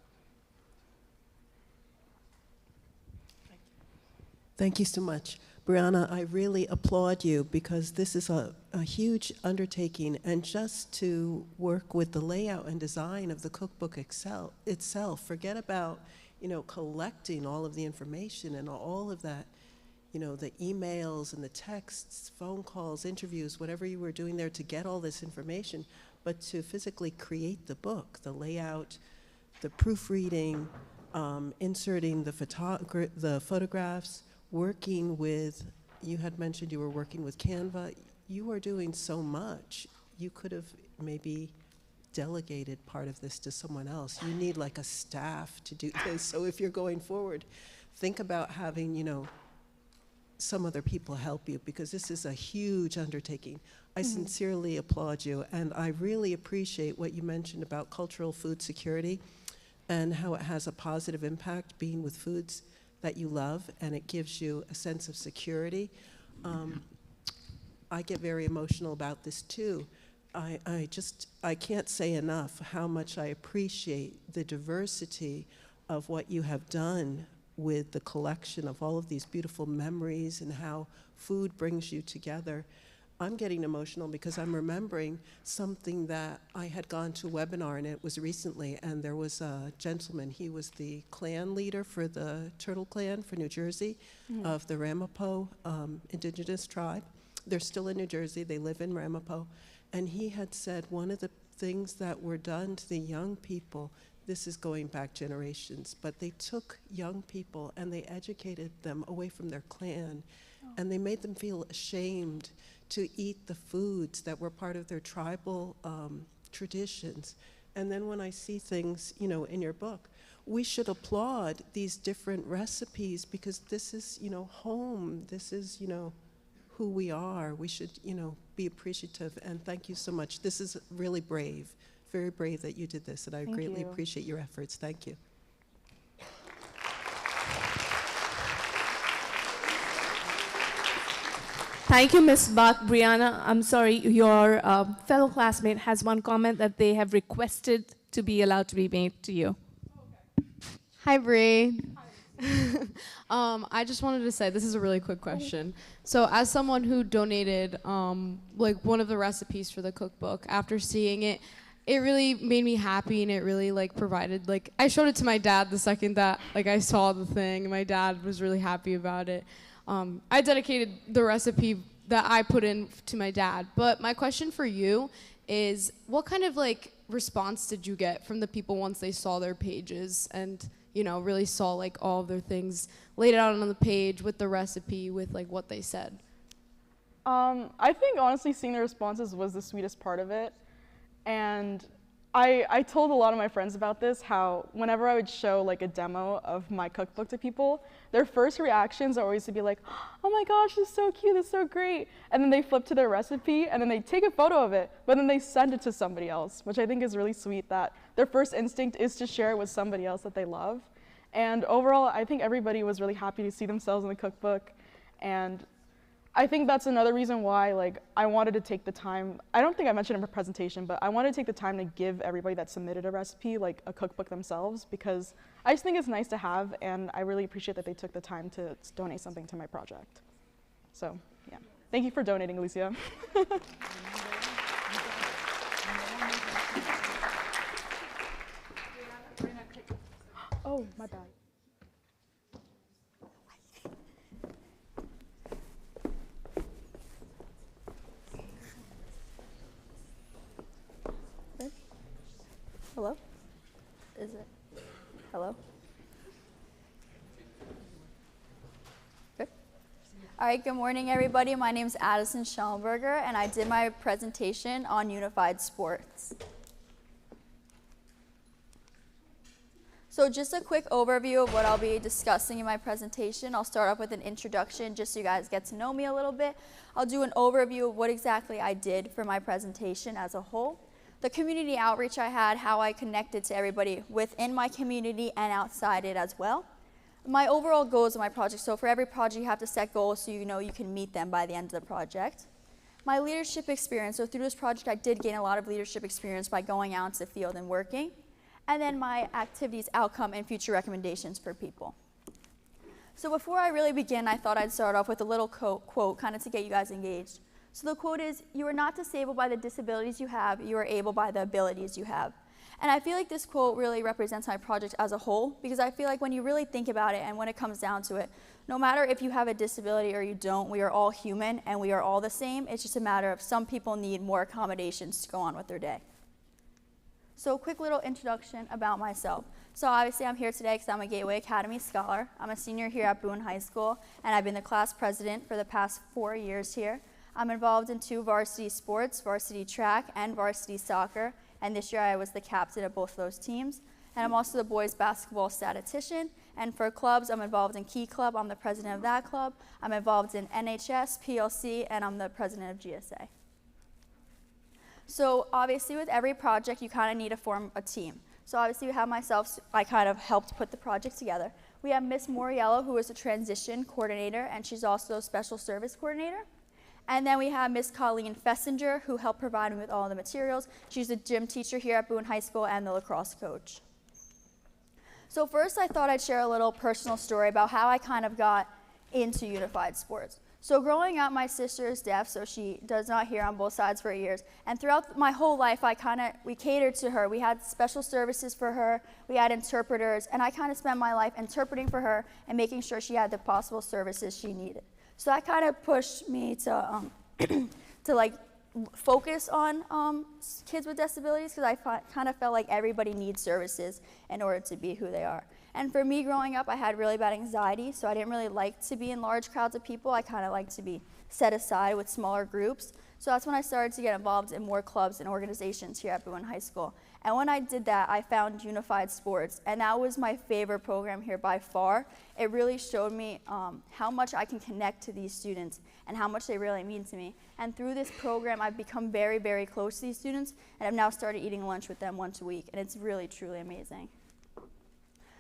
Speaker 13: Thank you so much. Brianna, I really applaud you because this is a huge undertaking, and just to work with the layout and design of the cookbook itself, forget about, you know, collecting all of the information and all of that, you know, the emails and the texts, phone calls, interviews, whatever you were doing there to get all this information, but to physically create the book, the layout, the proofreading, inserting the photographs, working with, you had mentioned you were working with Canva. You are doing so much. You could have maybe delegated part of this to someone else. You need like a staff to do this. So if you're going forward, think about having, you know, some other people help you, because this is a huge undertaking. I sincerely applaud you, and I really appreciate what you mentioned about cultural food security and how it has a positive impact being with foods that you love, and it gives you a sense of security. I get very emotional about this too. I can't say enough how much I appreciate the diversity of what you have done with the collection of all of these beautiful memories and how food brings you together. I'm getting emotional because I'm remembering something that I had gone to a webinar, and it was recently, and there was a gentleman, he was the clan leader for the Turtle Clan for New Jersey of the Ramapo indigenous tribe. They're still in New Jersey, they live in Ramapo, and he had said one of the things that were done to the young people, this is going back generations, but they took young people and they educated them away from their clan, and they made them feel ashamed to eat the foods that were part of their tribal traditions. And then when I see things, you know, in your book, we should applaud these different recipes, because this is, you know, home. This is, you know, who we are. We should, you know, be appreciative, and thank you so much. This is really brave, very brave that you did this, and I greatly appreciate your efforts. Thank you.
Speaker 2: Thank you, Ms. Buck. Brianna, I'm sorry, your fellow classmate has one comment that they have requested to be allowed to be made to you.
Speaker 10: Hi, Bree. I just wanted to say, this is a really quick question. So as someone who donated like one of the recipes for the cookbook, after seeing it, it really made me happy, and it really like provided, like, I showed it to my dad the second that like I saw the thing, and my dad was really happy about it. I dedicated the recipe that I put in to my dad, but my question for you is, what kind of like response did you get from the people once they saw their pages and, you know, really saw like all of their things laid out on the page with the recipe, with like what they said?
Speaker 12: I think honestly seeing the responses was the sweetest part of it. And I told a lot of my friends about this, how whenever I would show like a demo of my cookbook to people, their first reactions are always to be like, oh my gosh, this is so cute, this is so great. And then they flip to their recipe, and then they take a photo of it, but then they send it to somebody else, which I think is really sweet, that their first instinct is to share it with somebody else that they love. And overall, I think everybody was really happy to see themselves in the cookbook. And I think that's another reason why, like, I wanted to take the time. I don't think I mentioned in my presentation, but I wanted to take the time to give everybody that submitted a recipe like a cookbook themselves, because I just think it's nice to have, and I really appreciate that they took the time to donate something to my project. So yeah, thank you for donating, Alicia. Oh, my bad.
Speaker 15: Hello? Is it? Hello? Good. All right, good morning, everybody. My name is Addison Schellenberger, and I did my presentation on unified sports. So just a quick overview of what I'll be discussing in my presentation. I'll start off with an introduction just so you guys get to know me a little bit. I'll do an overview of what exactly I did for my presentation as a whole. The community outreach I had, how I connected to everybody within my community and outside it as well. My overall goals of my project, so for every project you have to set goals so you know you can meet them by the end of the project. My leadership experience, so through this project I did gain a lot of leadership experience by going out into the field and working. And then my activities, outcome, and future recommendations for people. So before I really begin, I thought I'd start off with a little quote kind of to get you guys engaged. So the quote is, "You are not disabled by the disabilities you have, you are able by the abilities you have." And I feel like this quote really represents my project as a whole, because I feel like when you really think about it and when it comes down to it, no matter if you have a disability or you don't, we are all human and we are all the same. It's just a matter of some people need more accommodations to go on with their day. So a quick little introduction about myself. So obviously I'm here today because I'm a Gateway Academy scholar. I'm a senior here at Boone High School, and I've been the class president for the past 4 years here. I'm involved in 2 varsity sports, varsity track and varsity soccer, and this year I was the captain of both those teams. And I'm also the boys basketball statistician, and for clubs, I'm involved in Key Club. I'm the president of that club. I'm involved in NHS, PLC, and I'm the president of GSA. So obviously with every project, you kind of need to form a team. So obviously we have myself, I kind of helped put the project together. We have Miss Moriello, who is a transition coordinator, and she's also a special service coordinator. And then we have Miss Colleen Fessinger, who helped provide me with all the materials. She's a gym teacher here at Boone High School and the lacrosse coach. So first I thought I'd share a little personal story about how I kind of got into unified sports. So growing up, my sister is deaf, so she does not hear on both sides for years. And throughout my whole life, we catered to her. We had special services for her, we had interpreters, and I kind of spent my life interpreting for her and making sure she had the possible services she needed. So that kind of pushed me to like focus on kids with disabilities, because I kind of felt like everybody needs services in order to be who they are. And for me growing up, I had really bad anxiety, so I didn't really like to be in large crowds of people. I kind of liked to be set aside with smaller groups. So that's when I started to get involved in more clubs and organizations here at Boone High School. And when I did that, I found Unified Sports, and that was my favorite program here by far. It really showed me how much I can connect to these students and how much they really mean to me. And through this program, I've become very, very close to these students, and I've now started eating lunch with them once a week, and it's really, truly amazing.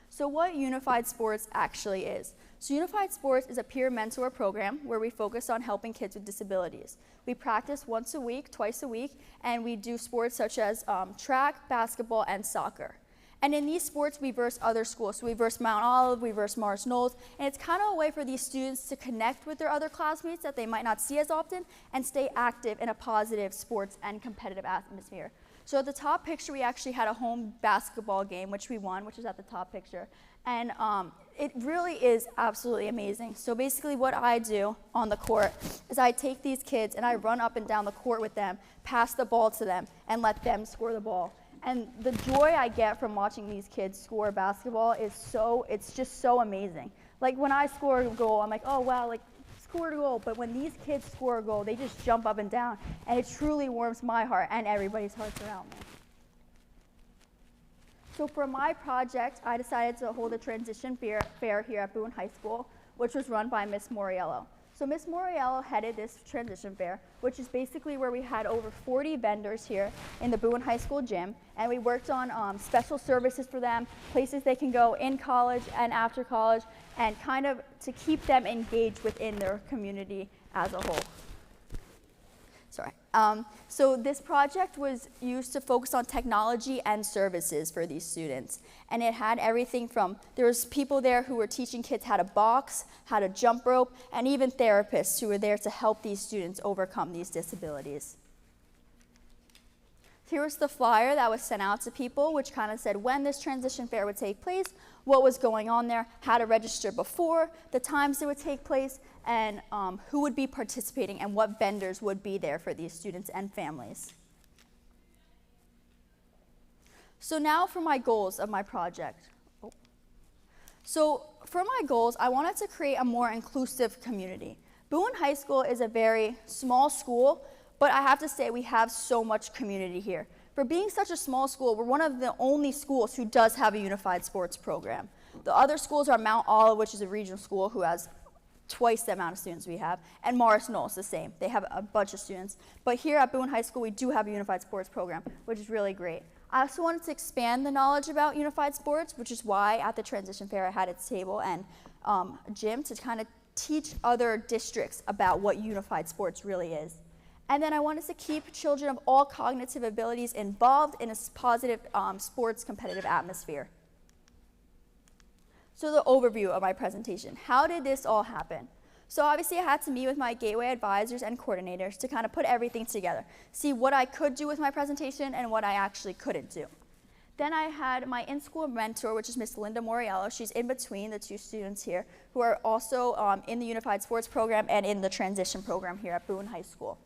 Speaker 15: So what Unified Sports actually is. So Unified Sports is a peer mentor program where we focus on helping kids with disabilities. We practice once a week, twice a week, and we do sports such as track, basketball, and soccer. And in these sports, we verse other schools. So we verse Mount Olive, we verse Morris Knolls, and it's kind of a way for these students to connect with their other classmates that they might not see as often and stay active in a positive sports and competitive atmosphere. So at the top picture, we actually had a home basketball game, which we won, which is at the top picture. And it really is absolutely amazing. So basically what I do on the court is I take these kids and I run up and down the court with them, pass the ball to them, and let them score the ball. And the joy I get from watching these kids score basketball is it's just so amazing. Like when I score a goal, I'm like, oh wow, like scored a goal. But when these kids score a goal, they just jump up and down, and it truly warms my heart and everybody's hearts around me. So for my project, I decided to hold a transition fair here at Boone High School, which was run by Miss Moriello. So Miss Moriello headed this transition fair, which is basically where we had over 40 vendors here in the Boone High School gym, and we worked on special services for them, places they can go in college and after college, and kind of to keep them engaged within their community as a whole. Sorry. So this project was used to focus on technology and services for these students. And it had everything from, there was people there who were teaching kids how to box, how to jump rope, and even therapists who were there to help these students overcome these disabilities. Here was the flyer that was sent out to people, which kind of said when this transition fair would take place, what was going on there, how to register before, the times it would take place, and who would be participating and what vendors would be there for these students and families. So now for my goals of my project. So for my goals, I wanted to create a more inclusive community. Boone High School is a very small school, but I have to say we have so much community here. For being such a small school, we're one of the only schools who does have a unified sports program. The other schools are Mount Olive, which is a regional school who has twice the amount of students we have, and Morris Knolls the same. They have a bunch of students. But here at Boone High School, we do have a unified sports program, which is really great. I also wanted to expand the knowledge about unified sports, which is why at the transition fair I had a table and a gym to kind of teach other districts about what unified sports really is. And then I wanted to keep children of all cognitive abilities involved in a positive sports competitive atmosphere. So the overview of my presentation. How did this all happen? So obviously I had to meet with my Gateway advisors and coordinators to kind of put everything together, see what I could do with my presentation and what I actually couldn't do. Then I had my in-school mentor, which is Miss Linda Moriello. She's in between the two students here who are also in the Unified Sports Program and in the transition program here at Boone High School.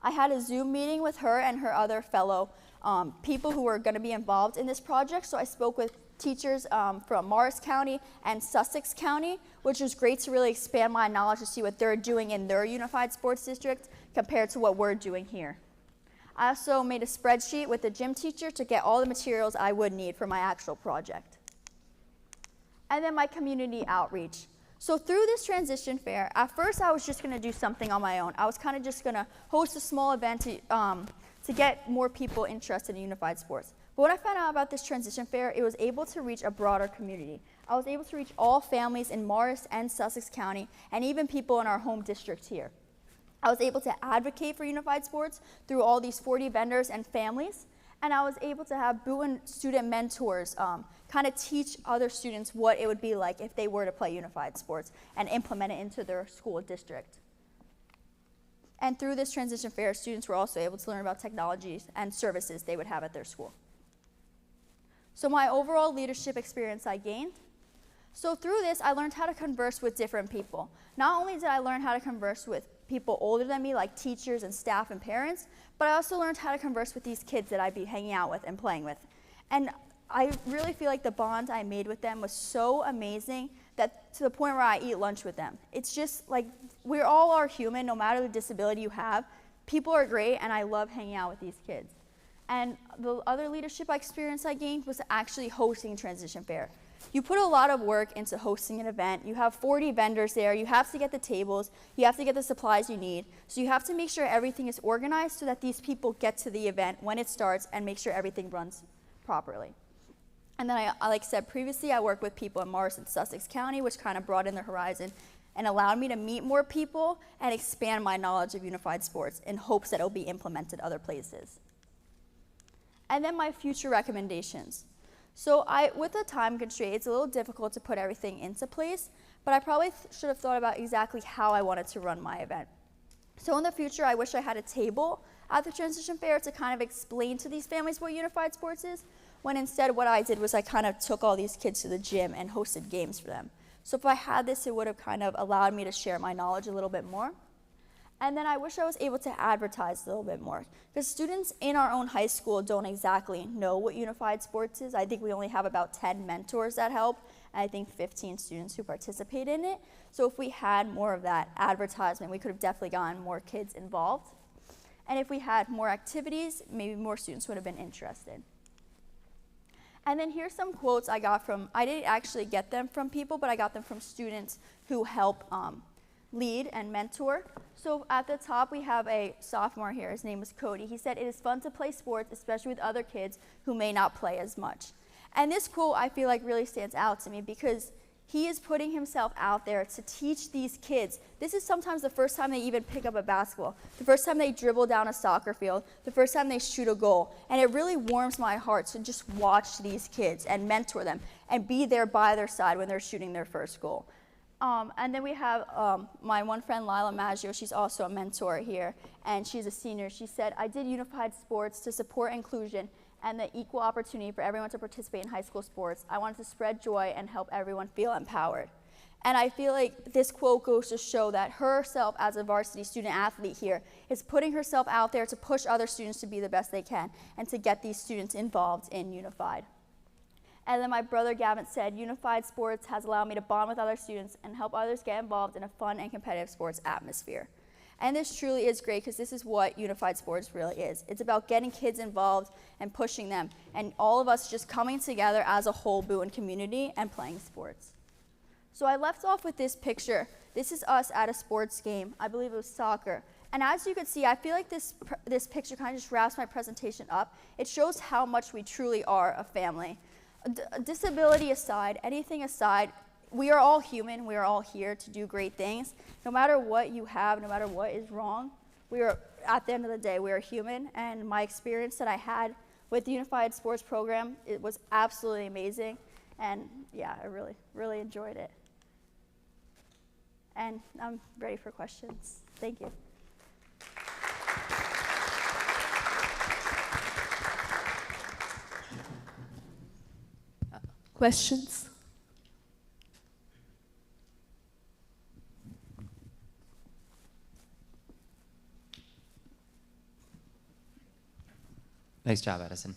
Speaker 15: I had a Zoom meeting with her and her other fellow people who were going to be involved in this project. So I spoke with teachers from Morris County and Sussex County, which was great to really expand my knowledge to see what they're doing in their unified sports district compared to what we're doing here. I also made a spreadsheet with the gym teacher to get all the materials I would need for my actual project. And then my community outreach. So through this transition fair, at first I was just going to do something on my own. I was kind of just going to host a small event to get more people interested in unified sports. But when I found out about this transition fair, it was able to reach a broader community. I was able to reach all families in Morris and Sussex County, and even people in our home district here. I was able to advocate for unified sports through all these 40 vendors and families, and I was able to have Boone student mentors kind of teach other students what it would be like if they were to play unified sports and implement it into their school district. And through this transition fair, students were also able to learn about technologies and services they would have at their school. So my overall leadership experience I gained. So through this, I learned how to converse with different people. Not only did I learn how to converse with people older than me, like teachers and staff and parents, but I also learned how to converse with these kids that I'd be hanging out with and playing with. And I really feel like the bond I made with them was so amazing that to the point where I eat lunch with them. It's just like we all are human, no matter the disability you have. People are great, and I love hanging out with these kids. And the other leadership experience I gained was actually hosting Transition Fair. You put a lot of work into hosting an event. You have 40 vendors there. You have to get the tables. You have to get the supplies you need. So you have to make sure everything is organized so that these people get to the event when it starts and make sure everything runs properly. And then like I said previously, I work with people in Morris and Sussex County, which kind of broadened the horizon and allowed me to meet more people and expand my knowledge of unified sports in hopes that it'll be implemented other places. And then my future recommendations. So with a time constraint, it's a little difficult to put everything into place, but I probably should have thought about exactly how I wanted to run my event. So in the future, I wish I had a table at the transition fair to kind of explain to these families what unified sports is, when instead what I did was I kind of took all these kids to the gym and hosted games for them. So if I had this, it would have kind of allowed me to share my knowledge a little bit more. And then I wish I was able to advertise a little bit more, because students in our own high school don't exactly know what unified sports is. I think we only have about 10 mentors that help, and I think 15 students who participate in it. So if we had more of that advertisement, we could have definitely gotten more kids involved. And if we had more activities, maybe more students would have been interested. And then here's some quotes I got from, I didn't actually get them from people, but I got them from students who help lead and mentor. So at the top, we have a sophomore here. His name was Cody. He said, "It is fun to play sports, especially with other kids who may not play as much." And this quote, I feel like, really stands out to me because he is putting himself out there to teach these kids. This is sometimes the first time they even pick up a basketball, the first time they dribble down a soccer field, the first time they shoot a goal. And it really warms my heart to just watch these kids and mentor them and be there by their side when they're shooting their first goal. And then we have my one friend, Lila Maggio. She's also a mentor here, and she's a senior. She said, "I did unified sports to support inclusion and the equal opportunity for everyone to participate in high school sports. I wanted to spread joy and help everyone feel empowered." And I feel like this quote goes to show that herself as a varsity student athlete here is putting herself out there to push other students to be the best they can and to get these students involved in unified. And then my brother Gavin said, "Unified sports has allowed me to bond with other students and help others get involved in a fun and competitive sports atmosphere." And this truly is great because this is what unified sports really is. It's about getting kids involved and pushing them, and all of us just coming together as a whole Boone community and playing sports. So I left off with this picture. This is us at a sports game. I believe it was soccer. And as you can see, I feel like this picture kind of just wraps my presentation up. It shows how much we truly are a family. Disability aside, anything aside, we are all human. We are all here to do great things. No matter what you have, no matter what is wrong, we are, at the end of the day, we are human. And my experience that I had with the Unified Sports Program, it was absolutely amazing. And yeah, I really, really enjoyed it. And I'm ready for questions. Thank you.
Speaker 2: Questions?
Speaker 3: Nice job, Edison.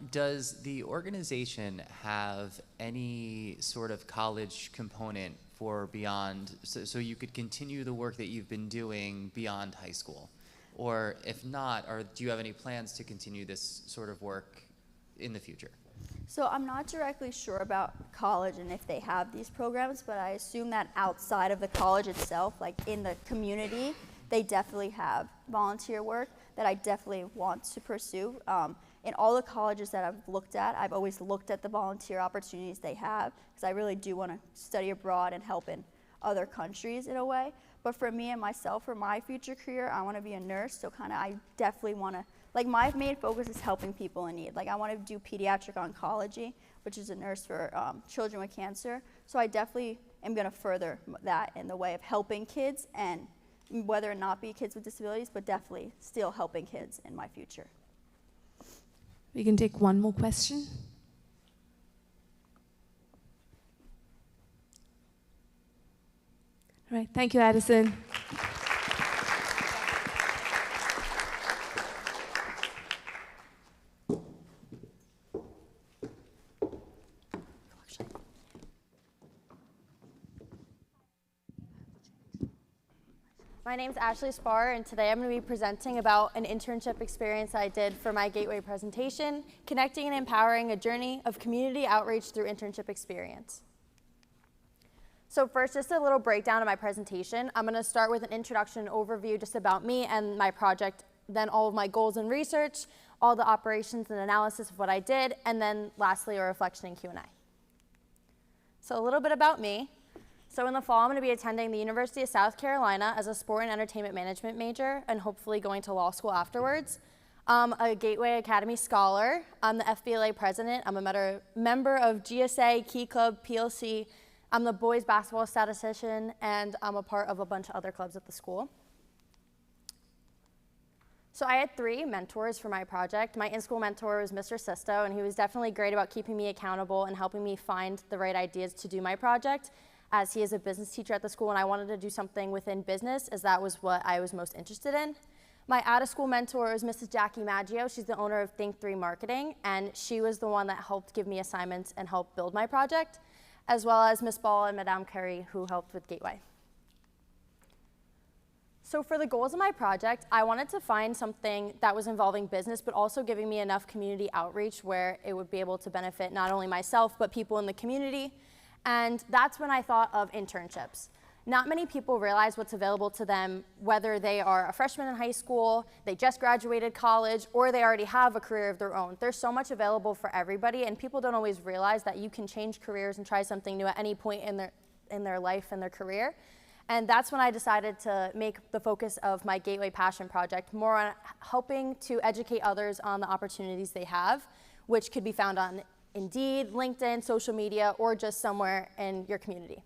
Speaker 3: Does the organization have any sort of college component for beyond, so you could continue the work that you've been doing beyond high school? Or if not, do you have any plans to continue this sort of work in the future?
Speaker 15: So I'm not directly sure about college and if they have these programs, but I assume that outside of the college itself, like in the community, they definitely have volunteer work that I definitely want to pursue. In all the colleges that I've looked at, I've always looked at the volunteer opportunities they have, because I really do want to study abroad and help in other countries in a way. But for me and myself, for my future career, I want to be a nurse, so I definitely want to, like, my main focus is helping people in need. Like, I want to do pediatric oncology, which is a nurse for children with cancer. So I definitely am going to further that in the way of helping kids, and whether or not be kids with disabilities, but definitely still helping kids in my future.
Speaker 2: We can take one more question. All right, thank you, Addison.
Speaker 16: My name's Ashley Spar, and today I'm going to be presenting about an internship experience I did for my Gateway presentation, connecting and empowering a journey of community outreach through internship experience. So first, just a little breakdown of my presentation. I'm going to start with an introduction overview just about me and my project, then all of my goals and research, all the operations and analysis of what I did, and then lastly, a reflection and Q&A. So a little bit about me. So in the fall, I'm going to be attending the University of South Carolina as a sport and entertainment management major, and hopefully going to law school afterwards. I'm a Gateway Academy scholar. I'm the FBLA president. I'm a member of GSA, Key Club, PLC. I'm the boys basketball statistician, and I'm a part of a bunch of other clubs at the school. So I had 3 mentors for my project. My in-school mentor was Mr. Sisto, and he was definitely great about keeping me accountable and helping me find the right ideas to do my project, as he is a business teacher at the school, and I wanted to do something within business, as that was what I was most interested in. My out-of-school mentor is Mrs. Jackie Maggio. She's the owner of Think3 Marketing, and she was the one that helped give me assignments and help build my project, as well as Miss Ball and Madame Curry, who helped with Gateway. So for the goals of my project, I wanted to find something that was involving business, but also giving me enough community outreach where it would be able to benefit not only myself, but people in the community. And that's when I thought of internships. Not many people realize what's available to them, whether they are a freshman in high school, they just graduated college, or they already have a career of their own. There's so much available for everybody, and people don't always realize that you can change careers and try something new at any point in their life and their career. And that's when I decided to make the focus of my Gateway Passion Project more on helping to educate others on the opportunities they have, which could be found on Indeed, LinkedIn, social media, or just somewhere in your community.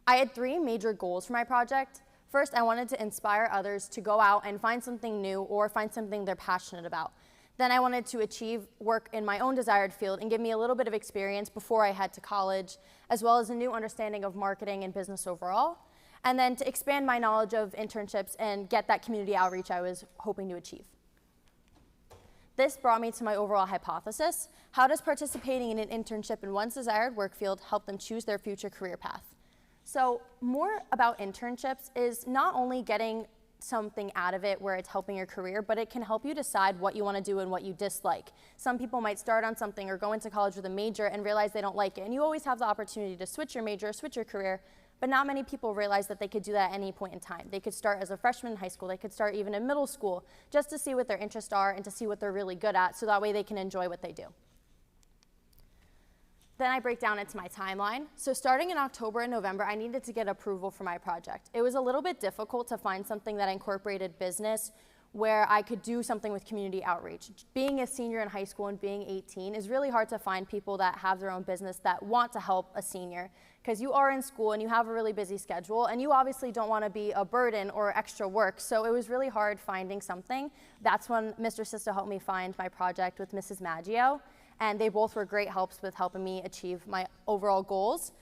Speaker 16: I had 3 major goals for my project. First, I wanted to inspire others to go out and find something new or find something they're passionate about. Then I wanted to achieve work in my own desired field and give me a little bit of experience before I head to college, as well as a new understanding of marketing and business overall. And then to expand my knowledge of internships and get that community outreach I was hoping to achieve. This brought me to my overall hypothesis. How does participating in an internship in one's desired work field help them choose their future career path? So more about internships is not only getting something out of it where it's helping your career, but it can help you decide what you want to do and what you dislike. Some people might start on something or go into college with a major and realize they don't like it, and you always have the opportunity to switch your major, switch your career, but not many people realize that they could do that at any point in time. They could start as a freshman in high school, they could start even in middle school, just to see what their interests are and to see what they're really good at, so that way they can enjoy what they do. Then I break down into my timeline. So starting in October and November, I needed to get approval for my project. It was a little bit difficult to find something that incorporated business where I could do something with community outreach. Being a senior in high school and being 18 is really hard to find people that have their own business that want to help a senior, because you are in school and you have a really busy schedule, and you obviously don't want to be a burden or extra work, so it was really hard finding something. That's when Mr. Sisto helped me find my project with Mrs. Maggio, and they both were great helps with helping me achieve my overall goals.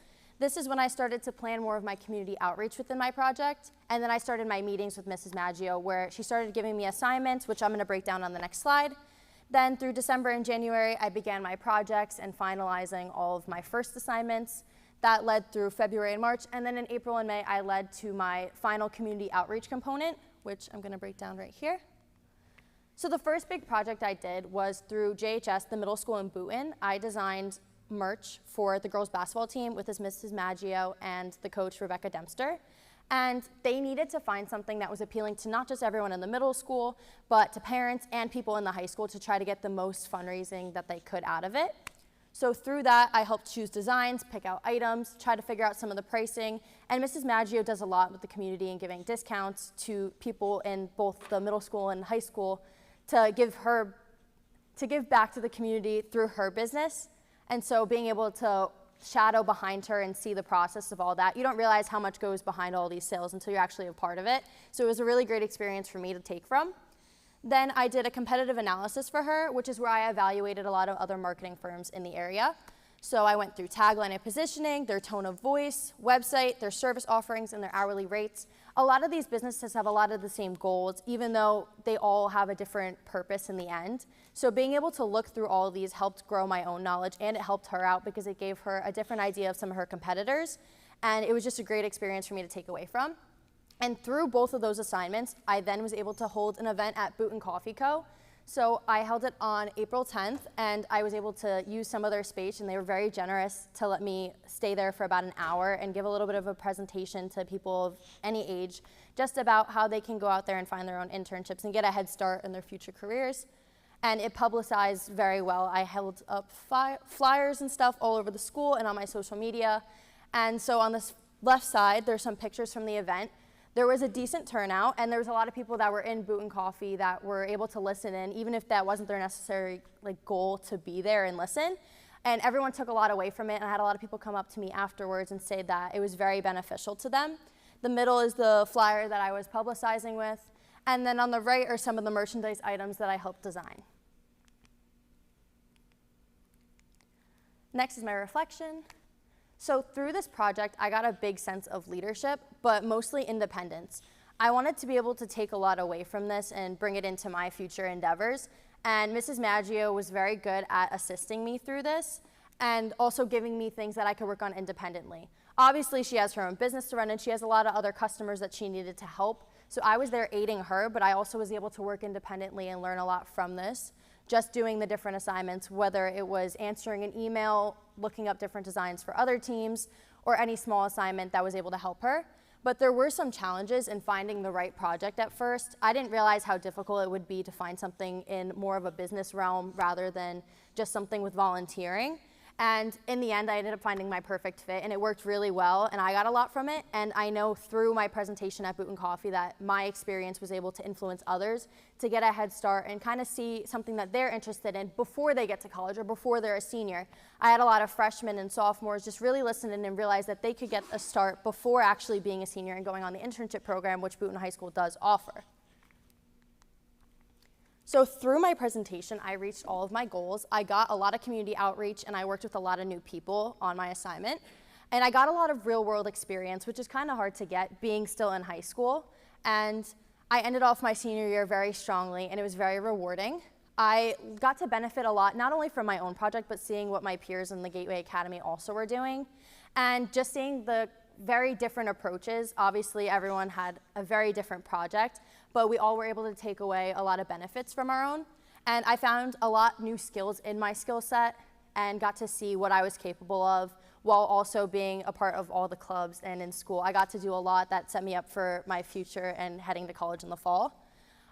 Speaker 16: This is when I started to plan more of my community outreach within my project, and then I started my meetings with Mrs. Maggio, where she started giving me assignments, which I'm going to break down on the next slide. Then through December and January, I began my projects and finalizing all of my first assignments. That led through February and March, and then in April and May, I led to my final community outreach component, which I'm going to break down right here. So the first big project I did was through JHS, the middle school in Boonton. I designed merch for the girls basketball team with Mrs. Maggio and the coach, Rebecca Dempster. And they needed to find something that was appealing to not just everyone in the middle school, but to parents and people in the high school to try to get the most fundraising that they could out of it. So through that, I helped choose designs, pick out items, try to figure out some of the pricing. And Mrs. Maggio does a lot with the community and giving discounts to people in both the middle school and high school to give back to the community through her business. And so being able to shadow behind her and see the process of all that, you don't realize how much goes behind all these sales until you're actually a part of it. So it was a really great experience for me to take from. Then I did a competitive analysis for her, which is where I evaluated a lot of other marketing firms in the area. So I went through tagline and positioning, their tone of voice, website, their service offerings, and their hourly rates. A lot of these businesses have a lot of the same goals, even though they all have a different purpose in the end. So being able to look through all of these helped grow my own knowledge, and it helped her out because it gave her a different idea of some of her competitors. And it was just a great experience for me to take away from. And through both of those assignments, I then was able to hold an event at Boonton Coffee Co. So I held it on April 10th, and I was able to use some of their space, and they were very generous to let me stay there for about an hour and give a little bit of a presentation to people of any age, just about how they can go out there and find their own internships and get a head start in their future careers. And it publicized very well. I held up flyers and stuff all over the school and on my social media. And so on this left side, there's some pictures from the event. There was a decent turnout, and there was a lot of people that were in Boonton Coffee that were able to listen in, even if that wasn't their necessary goal to be there and listen. And everyone took a lot away from it, and I had a lot of people come up to me afterwards and say that it was very beneficial to them. The middle is the flyer that I was publicizing with, and then on the right are some of the merchandise items that I helped design. Next is my reflection. So through this project, I got a big sense of leadership, but mostly independence. I wanted to be able to take a lot away from this and bring it into my future endeavors. And Mrs. Maggio was very good at assisting me through this and also giving me things that I could work on independently. Obviously, she has her own business to run, and she has a lot of other customers that she needed to help. So I was there aiding her, but I also was able to work independently and learn a lot from this. Just doing the different assignments, whether it was answering an email, looking up different designs for other teams, or any small assignment that was able to help her. But there were some challenges in finding the right project at first. I didn't realize how difficult it would be to find something in more of a business realm rather than just something with volunteering. And in the end, I ended up finding my perfect fit, and it worked really well, and I got a lot from it. And I know through my presentation at Boonton Coffee that my experience was able to influence others to get a head start and kind of see something that they're interested in before they get to college or before they're a senior. I had a lot of freshmen and sophomores just really listen in and realize that they could get a start before actually being a senior and going on the internship program, which Boonton High School does offer. So through my presentation, I reached all of my goals. I got a lot of community outreach, and I worked with a lot of new people on my assignment. And I got a lot of real world experience, which is kind of hard to get being still in high school. And I ended off my senior year very strongly, and it was very rewarding. I got to benefit a lot, not only from my own project, but seeing what my peers in the Gateway Academy also were doing. And just seeing the very different approaches. Obviously, everyone had a very different project, but we all were able to take away a lot of benefits from our own. And I found a lot new skills in my skill set and got to see what I was capable of while also being a part of all the clubs and in school. I got to do a lot that set me up for my future and heading to college in the fall.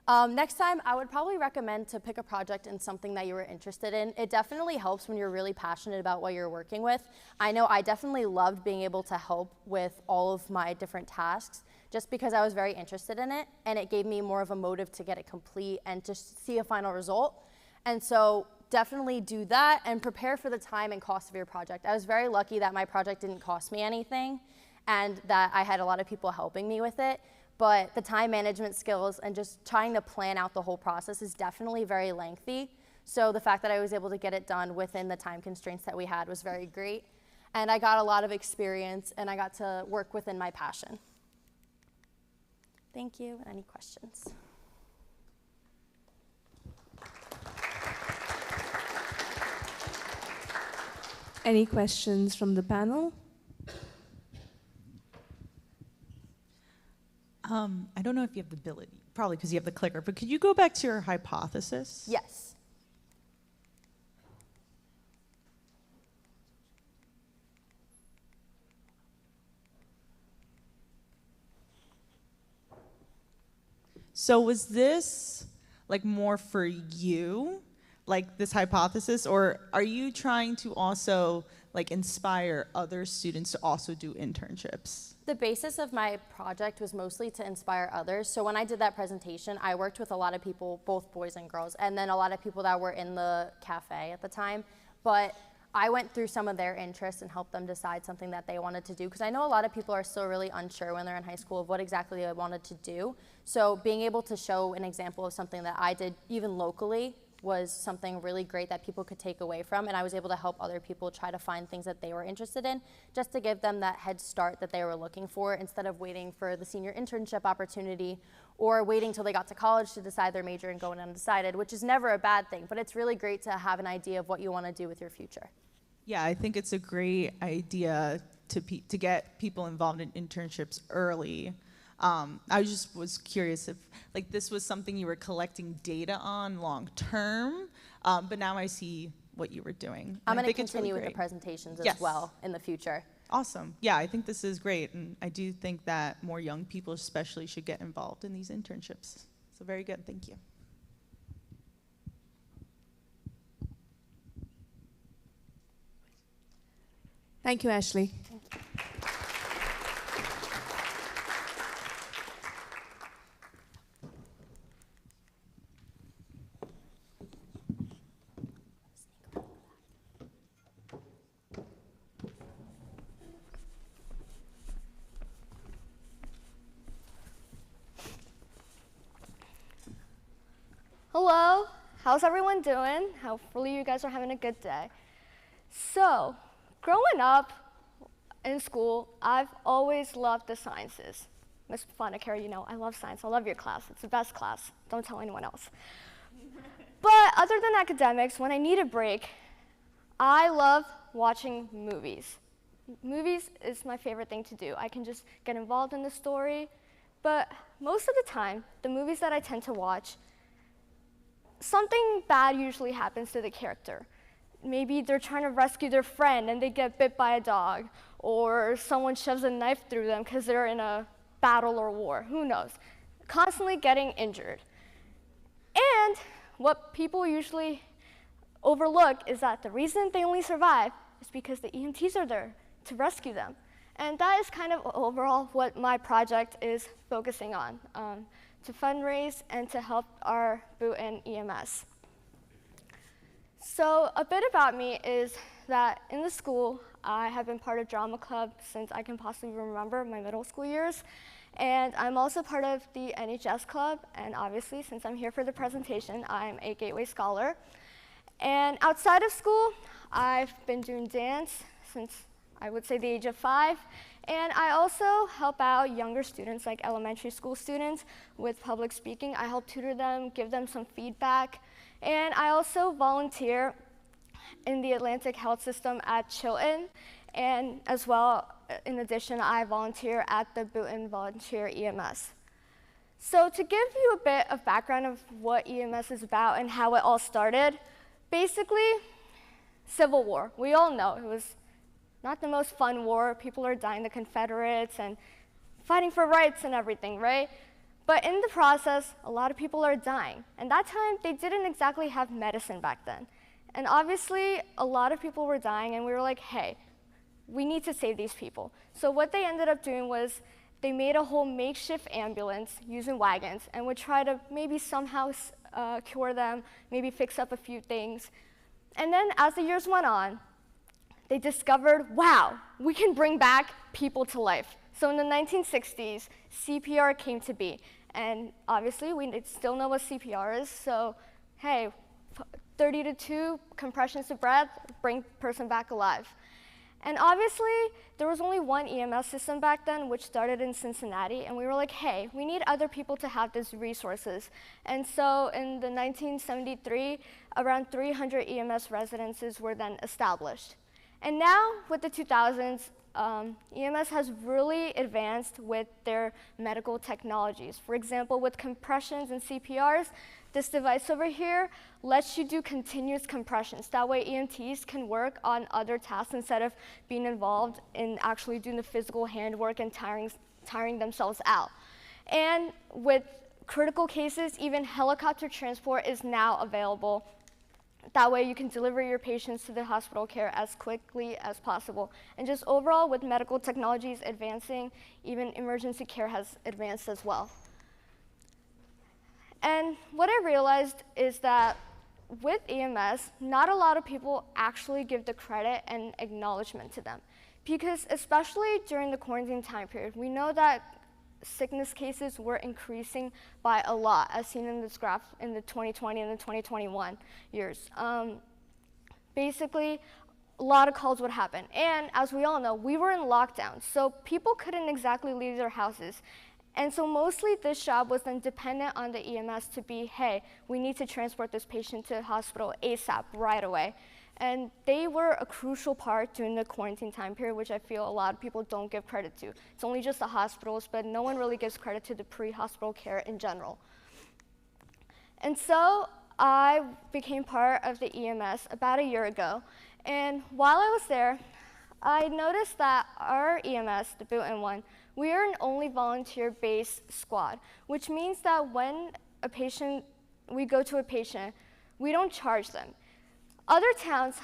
Speaker 16: Next time, I would probably recommend to pick a project in something that you were interested in. It definitely helps when you're really passionate about what you're working with. I know I definitely loved being able to help with all of my different tasks just because I was very interested in it, and it gave me more of a motive to get it complete and just see a final result. And so definitely do that and prepare for the time and cost of your project. I was very lucky that my project didn't cost me anything and that I had a lot of people helping me with it. But the time management skills and just trying to plan out the whole process is definitely very lengthy. So the fact that I was able to get it done within the time constraints that we had was very great. and I got a lot of experience, and I got to work within my passion. Thank you. Any questions?
Speaker 2: Any questions from the panel?
Speaker 8: I don't know if you have the ability, probably because you have the clicker, but could you go back to your hypothesis?
Speaker 16: Yes.
Speaker 8: So was this like more for you, like this hypothesis, or are you trying to also like inspire other students to also do internships?
Speaker 16: The basis of my project was mostly to inspire others. So when I did that presentation, I worked with a lot of people, both boys and girls, and then a lot of people that were in the cafe at the time. But I went through some of their interests and helped them decide something that they wanted to do, because I know a lot of people are still really unsure when they're in high school of what exactly they wanted to do. So being able to show an example of something that I did even locally was something really great that people could take away from, and I was able to help other people try to find things that they were interested in, just to give them that head start that they were looking for, instead of waiting for the senior internship opportunity or waiting till they got to college to decide their major and going undecided, which is never a bad thing, but it's really great to have an idea of what you want to do with your future.
Speaker 8: Yeah, I think it's a great idea to get people involved in internships early. I just was curious if like this was something you were collecting data on long term, but now I see what you were doing.
Speaker 16: I'm going to continue with the presentations as well in the future.
Speaker 8: Awesome. Yeah, I think this is great, and I do think that more young people especially should get involved in these internships. So very good, thank you.
Speaker 2: Thank you, Ashley.
Speaker 17: Hello, how's everyone doing? Hopefully you guys are having a good day. So, growing up in school, I've always loved the sciences. Ms. Fonacare, you know, I love science. I love your class. It's the best class. Don't tell anyone else. But other than academics, when I need a break, I love watching movies. Movies is my favorite thing to do. I can just get involved in the story. But most of the time, the movies that I tend to watch, something bad usually happens to the character. Maybe they're trying to rescue their friend and they get bit by a dog, or someone shoves a knife through them because they're in a battle or war, who knows. Constantly getting injured. And what people usually overlook is that the reason they only survive is because the EMTs are there to rescue them. And that is kind of overall what my project is focusing on, to fundraise and to help our boot and EMS. So a bit about me is that in the school, I have been part of drama club since I can possibly remember my middle school years. And I'm also part of the NHS club, and obviously, since I'm here for the presentation, I'm a Gateway Scholar. And outside of school, I've been doing dance since I would say the age of 5. And I also help out younger students, like elementary school students, with public speaking. I help tutor them, give them some feedback. And I also volunteer in the Atlantic Health System at Chilton. And as well, in addition, I volunteer at the Boonton Volunteer EMS. So to give you a bit of background of what EMS is about and how it all started, basically, Civil War. We all know it was not the most fun war. People are dying, the Confederates, and fighting for rights and everything, right? But in the process, a lot of people are dying. And that time, they didn't exactly have medicine back then. And obviously, a lot of people were dying, and we were like, hey, we need to save these people. So what they ended up doing was they made a whole makeshift ambulance using wagons and would try to maybe somehow cure them, maybe fix up a few things. And then as the years went on, they discovered, wow, we can bring back people to life. So in the 1960s, CPR came to be. And obviously, we still know what CPR is. So, hey, 30 to 2 compressions of breath, bring person back alive. And obviously, there was only one EMS system back then, which started in Cincinnati, and we were like, hey, we need other people to have these resources. And so in the 1973, around 300 EMS residences were then established. And now, with the 2000s, EMS has really advanced with their medical technologies. For example, with compressions and CPRs, this device over here lets you do continuous compressions. That way EMTs can work on other tasks instead of being involved in actually doing the physical handwork and tiring themselves out. And with critical cases, even helicopter transport is now available. That way you can deliver your patients to the hospital care as quickly as possible. And just overall, with medical technologies advancing, even emergency care has advanced as well. And what I realized is that with EMS, not a lot of people actually give the credit and acknowledgement to them. Because especially during the quarantine time period, we know that sickness cases were increasing by a lot, as seen in this graph in the 2020 and the 2021 years. Basically, a lot of calls would happen. And as we all know, we were in lockdown, so people couldn't exactly leave their houses. And so mostly this job was then dependent on the EMS to be, hey, we need to transport this patient to the hospital ASAP, right away. And they were a crucial part during the quarantine time period, which I feel a lot of people don't give credit to. It's only just the hospitals, but no one really gives credit to the pre-hospital care in general. And so I became part of the EMS about a year ago. And while I was there, I noticed that our EMS, the Boonton one, we are an only volunteer-based squad, which means that when we go to a patient, we don't charge them. Other towns,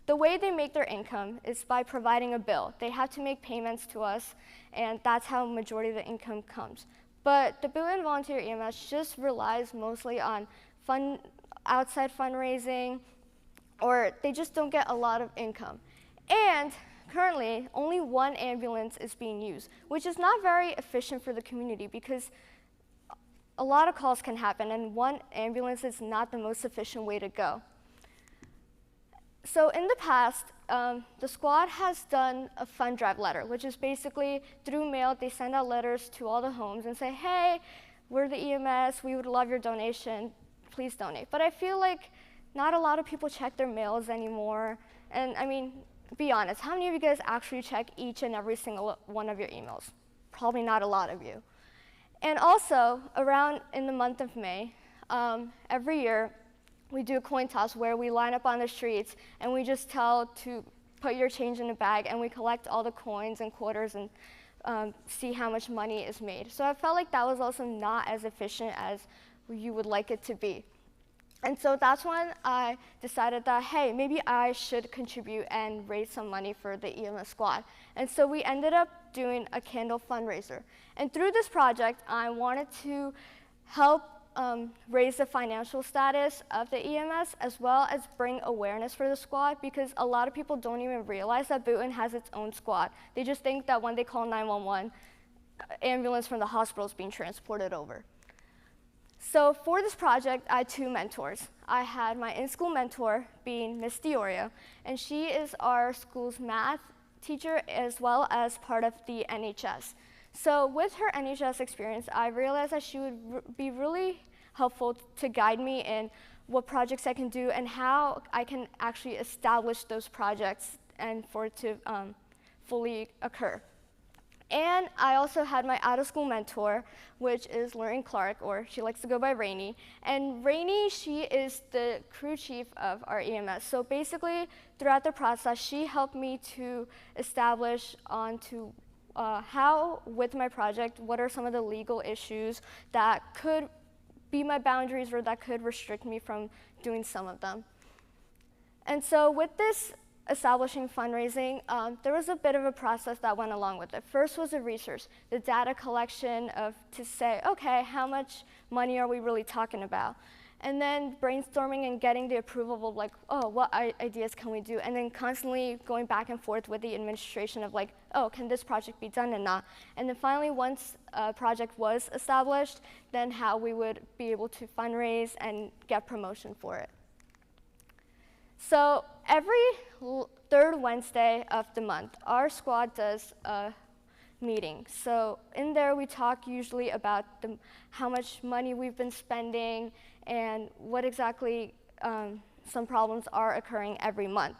Speaker 17: the way they make their income is by providing a bill. They have to make payments to us, and that's how majority of the income comes. But the Boonton Volunteer EMS just relies mostly on outside fundraising, or they just don't get a lot of income. And currently, only one ambulance is being used, which is not very efficient for the community because a lot of calls can happen, and one ambulance is not the most efficient way to go. So in the past, the squad has done a fund drive letter, which is basically through mail, they send out letters to all the homes and say, hey, we're the EMS, we would love your donation, please donate. But I feel like not a lot of people check their mails anymore. And I mean, be honest, how many of you guys actually check each and every single one of your emails? Probably not a lot of you. And also, around in the month of May, every year, we do a coin toss where we line up on the streets and we just tell to put your change in a bag, and we collect all the coins and quarters and see how much money is made. So I felt like that was also not as efficient as you would like it to be. And so that's when I decided that, hey, maybe I should contribute and raise some money for the EMS squad. And so we ended up doing a candle fundraiser. And through this project, I wanted to help raise the financial status of the EMS, as well as bring awareness for the squad, because a lot of people don't even realize that Boonton has its own squad. They just think that when they call 911, ambulance from the hospital is being transported over. So for this project, I had two mentors. I had my in-school mentor being Miss Diorio, and she is our school's math teacher as well as part of the NHS. So with her NHS experience, I realized that she would be really helpful to guide me in what projects I can do and how I can actually establish those projects and for it to fully occur. And I also had my out-of-school mentor, which is Lauren Clark, or she likes to go by Rainey. And Rainey, she is the crew chief of our EMS. So basically, throughout the process, she helped me to establish onto how, with my project, what are some of the legal issues that could be my boundaries or that could restrict me from doing some of them. And so with this establishing fundraising, there was a bit of a process that went along with it. First was the research, the data collection to say, okay, how much money are we really talking about? And then brainstorming and getting the approval of like, oh, what ideas can we do? And then constantly going back and forth with the administration of like, oh, can this project be done or not? And then finally, once a project was established, then how we would be able to fundraise and get promotion for it. So every third Wednesday of the month, our squad does a meeting. So in there we talk usually about how much money we've been spending and what exactly some problems are occurring every month.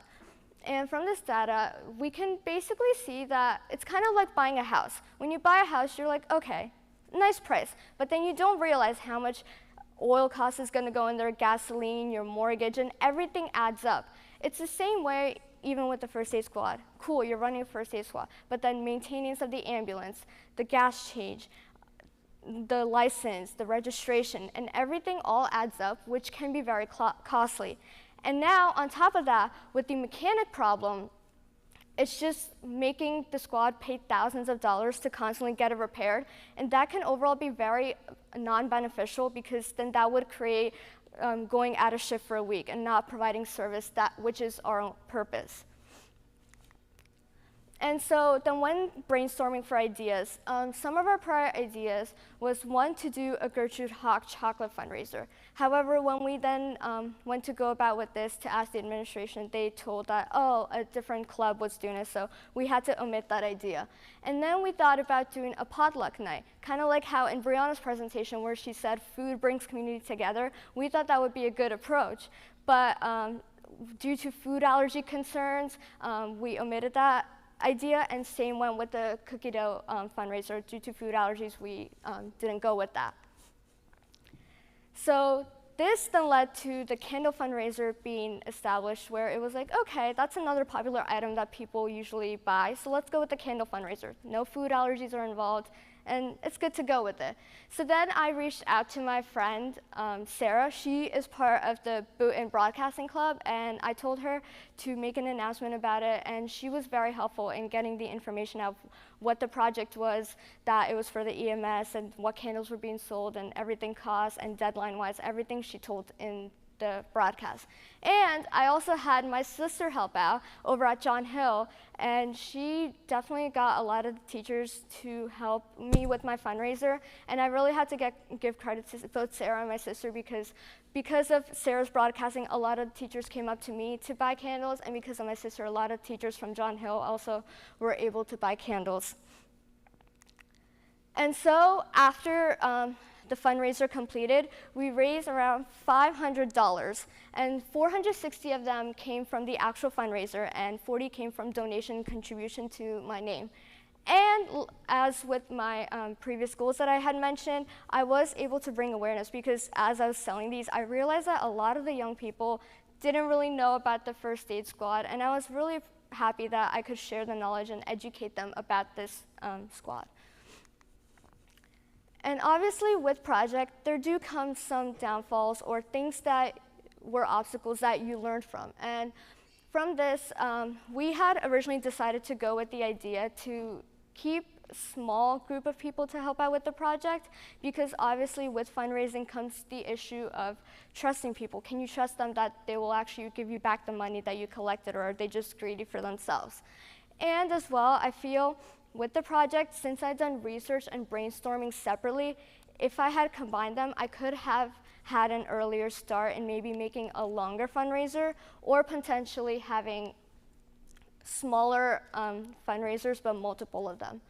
Speaker 17: And from this data, we can basically see that it's kind of like buying a house. When you buy a house, you're like, okay, nice price. But then you don't realize how much oil cost is going to go in there, gasoline, your mortgage, and everything adds up. It's the same way even with the first aid squad. Cool, you're running a first aid squad, but then maintenance of the ambulance, the gas change, the license, the registration, and everything all adds up, which can be very costly. And now, on top of that, with the mechanic problem, it's just making the squad pay thousands of dollars to constantly get it repaired, and that can overall be very non-beneficial because then that would create going out of shift for a week and not providing service, which is our own purpose. And so then when brainstorming for ideas, some of our prior ideas was one to do a Gertrude Hawk chocolate fundraiser. However, when we then went to go about with this to ask the administration, they told that, oh, a different club was doing it, so we had to omit that idea. And then we thought about doing a potluck night, kind of like how in Brianna's presentation where she said food brings community together, we thought that would be a good approach. But due to food allergy concerns, we omitted that idea, and same went with the cookie dough fundraiser. Due to food allergies, we didn't go with that. So this then led to the candle fundraiser being established, where it was like, okay, that's another popular item that people usually buy, so let's go with the candle fundraiser. No food allergies are involved, and it's good to go with it. So then I reached out to my friend, Sarah. She is part of the Boot and Broadcasting Club, and I told her to make an announcement about it, and she was very helpful in getting the information out what the project was, that it was for the EMS, and what candles were being sold, and everything cost, and deadline-wise, everything she told in the broadcast. And I also had my sister help out over at John Hill, and she definitely got a lot of the teachers to help me with my fundraiser, and I really had to give credit to both Sarah and my sister because of Sarah's broadcasting, a lot of teachers came up to me to buy candles, and because of my sister, a lot of teachers from John Hill also were able to buy candles. And so after the fundraiser completed, we raised around $500, and 460 of them came from the actual fundraiser, and 40 came from donation contribution to my name. And as with my previous goals that I had mentioned, I was able to bring awareness because as I was selling these, I realized that a lot of the young people didn't really know about the first aid squad, and I was really happy that I could share the knowledge and educate them about this squad. And obviously with project, there do come some downfalls or things that were obstacles that you learned from. And from this, we had originally decided to go with the idea to keep a small group of people to help out with the project, because obviously with fundraising comes the issue of trusting people. Can you trust them that they will actually give you back the money that you collected, or are they just greedy for themselves? And as well, I feel with the project, since I've done research and brainstorming separately, if I had combined them, I could have had an earlier start and maybe making a longer fundraiser, or potentially having smaller fundraisers, but multiple of them.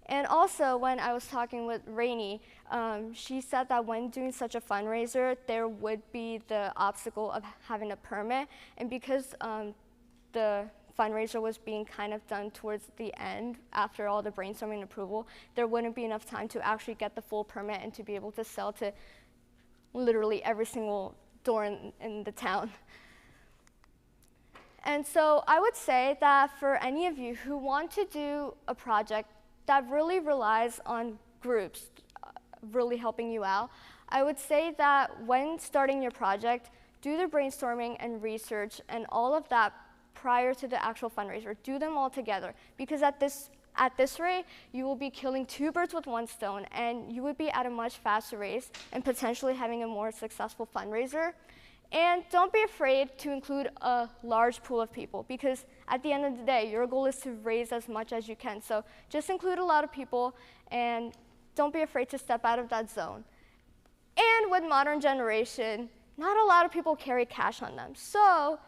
Speaker 17: And also, when I was talking with Rainey, she said that when doing such a fundraiser, there would be the obstacle of having a permit, and because the fundraiser was being kind of done towards the end after all the brainstorming and approval, there wouldn't be enough time to actually get the full permit and to be able to sell to literally every single door in the town. And so I would say that for any of you who want to do a project that really relies on groups really helping you out, I would say that when starting your project, do the brainstorming and research and all of that prior to the actual fundraiser. Do them all together, because at this rate, you will be killing two birds with one stone, and you would be at a much faster race and potentially having a more successful fundraiser. And don't be afraid to include a large pool of people, because at the end of the day, your goal is to raise as much as you can. So just include a lot of people, and don't be afraid to step out of that zone. And with modern generation, not a lot of people carry cash on them. So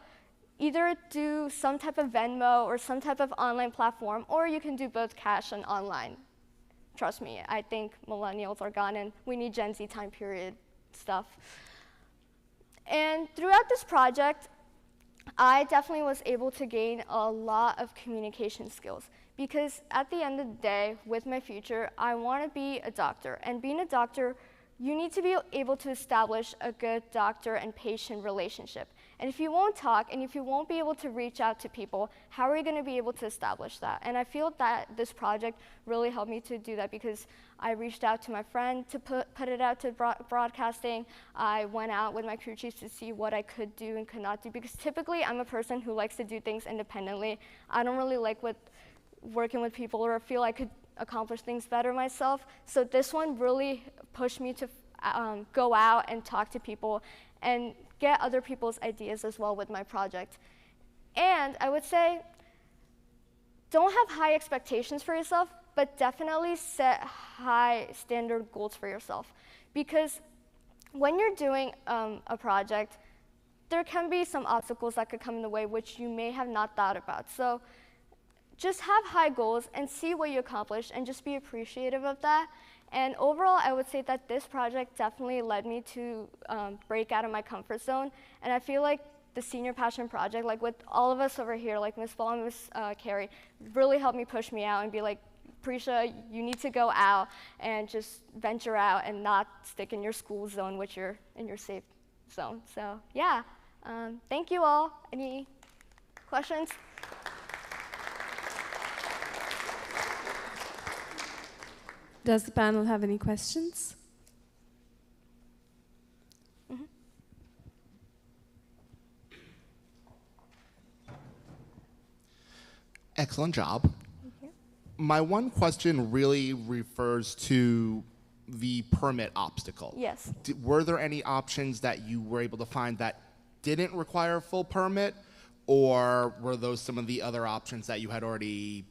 Speaker 17: either do some type of Venmo or some type of online platform, or you can do both cash and online. Trust me, I think millennials are gone and we need Gen Z time period stuff. And throughout this project, I definitely was able to gain a lot of communication skills because at the end of the day, with my future, I want to be a doctor. And being a doctor, you need to be able to establish a good doctor and patient relationship. And if you won't talk and if you won't be able to reach out to people, how are you going to be able to establish that? And I feel that this project really helped me to do that because I reached out to my friend to put it out to broadcasting. I went out with my crew chiefs to see what I could do and could not do because typically I'm a person who likes to do things independently. I don't really like working with people or feel I could accomplish things better myself. So this one really pushed me to go out and talk to people and get other people's ideas as well with my project. And I would say, don't have high expectations for yourself, but definitely set high standard goals for yourself. Because when you're doing a project, there can be some obstacles that could come in the way which you may have not thought about. So just have high goals and see what you accomplish and just be appreciative of that. And overall, I would say that this project definitely led me to break out of my comfort zone. And I feel like the Senior Passion Project, like with all of us over here, like Ms. Ball and Ms. Carey, really helped me push me out and be like, Prisha, you need to go out and just venture out and not stick in your school zone, which you're in your safe zone. So yeah, thank you all. Any questions?
Speaker 2: Does the panel have any questions?
Speaker 7: Excellent job. My one question really refers to the permit obstacle.
Speaker 17: Yes.
Speaker 7: Were there any options that you were able to find that didn't require a full permit, or were those some of the other options that you had already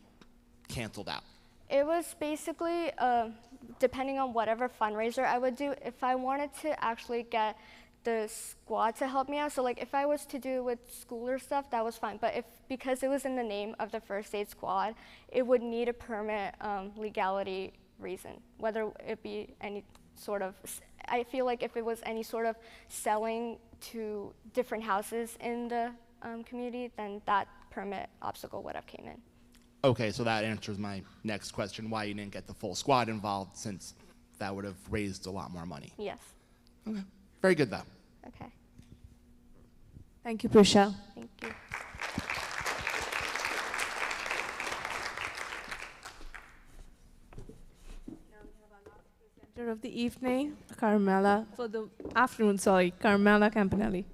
Speaker 7: canceled out?
Speaker 17: It was basically depending on whatever fundraiser I would do. If I wanted to actually get the squad to help me out, so like if I was to do with school or stuff, that was fine. But because it was in the name of the First Aid Squad, it would need a permit legality reason, whether it be any sort of, I feel like if it was any sort of selling to different houses in the community, then that permit obstacle would have came in.
Speaker 7: Okay, so that answers my next question, why you didn't get the full squad involved, since that would have raised a lot more money.
Speaker 17: Yes.
Speaker 7: Okay, very good though.
Speaker 17: Okay.
Speaker 2: Thank you, Prisha.
Speaker 17: Thank you.
Speaker 2: Presenter of the evening, Carmela, for the afternoon, sorry, Carmela Campanelli.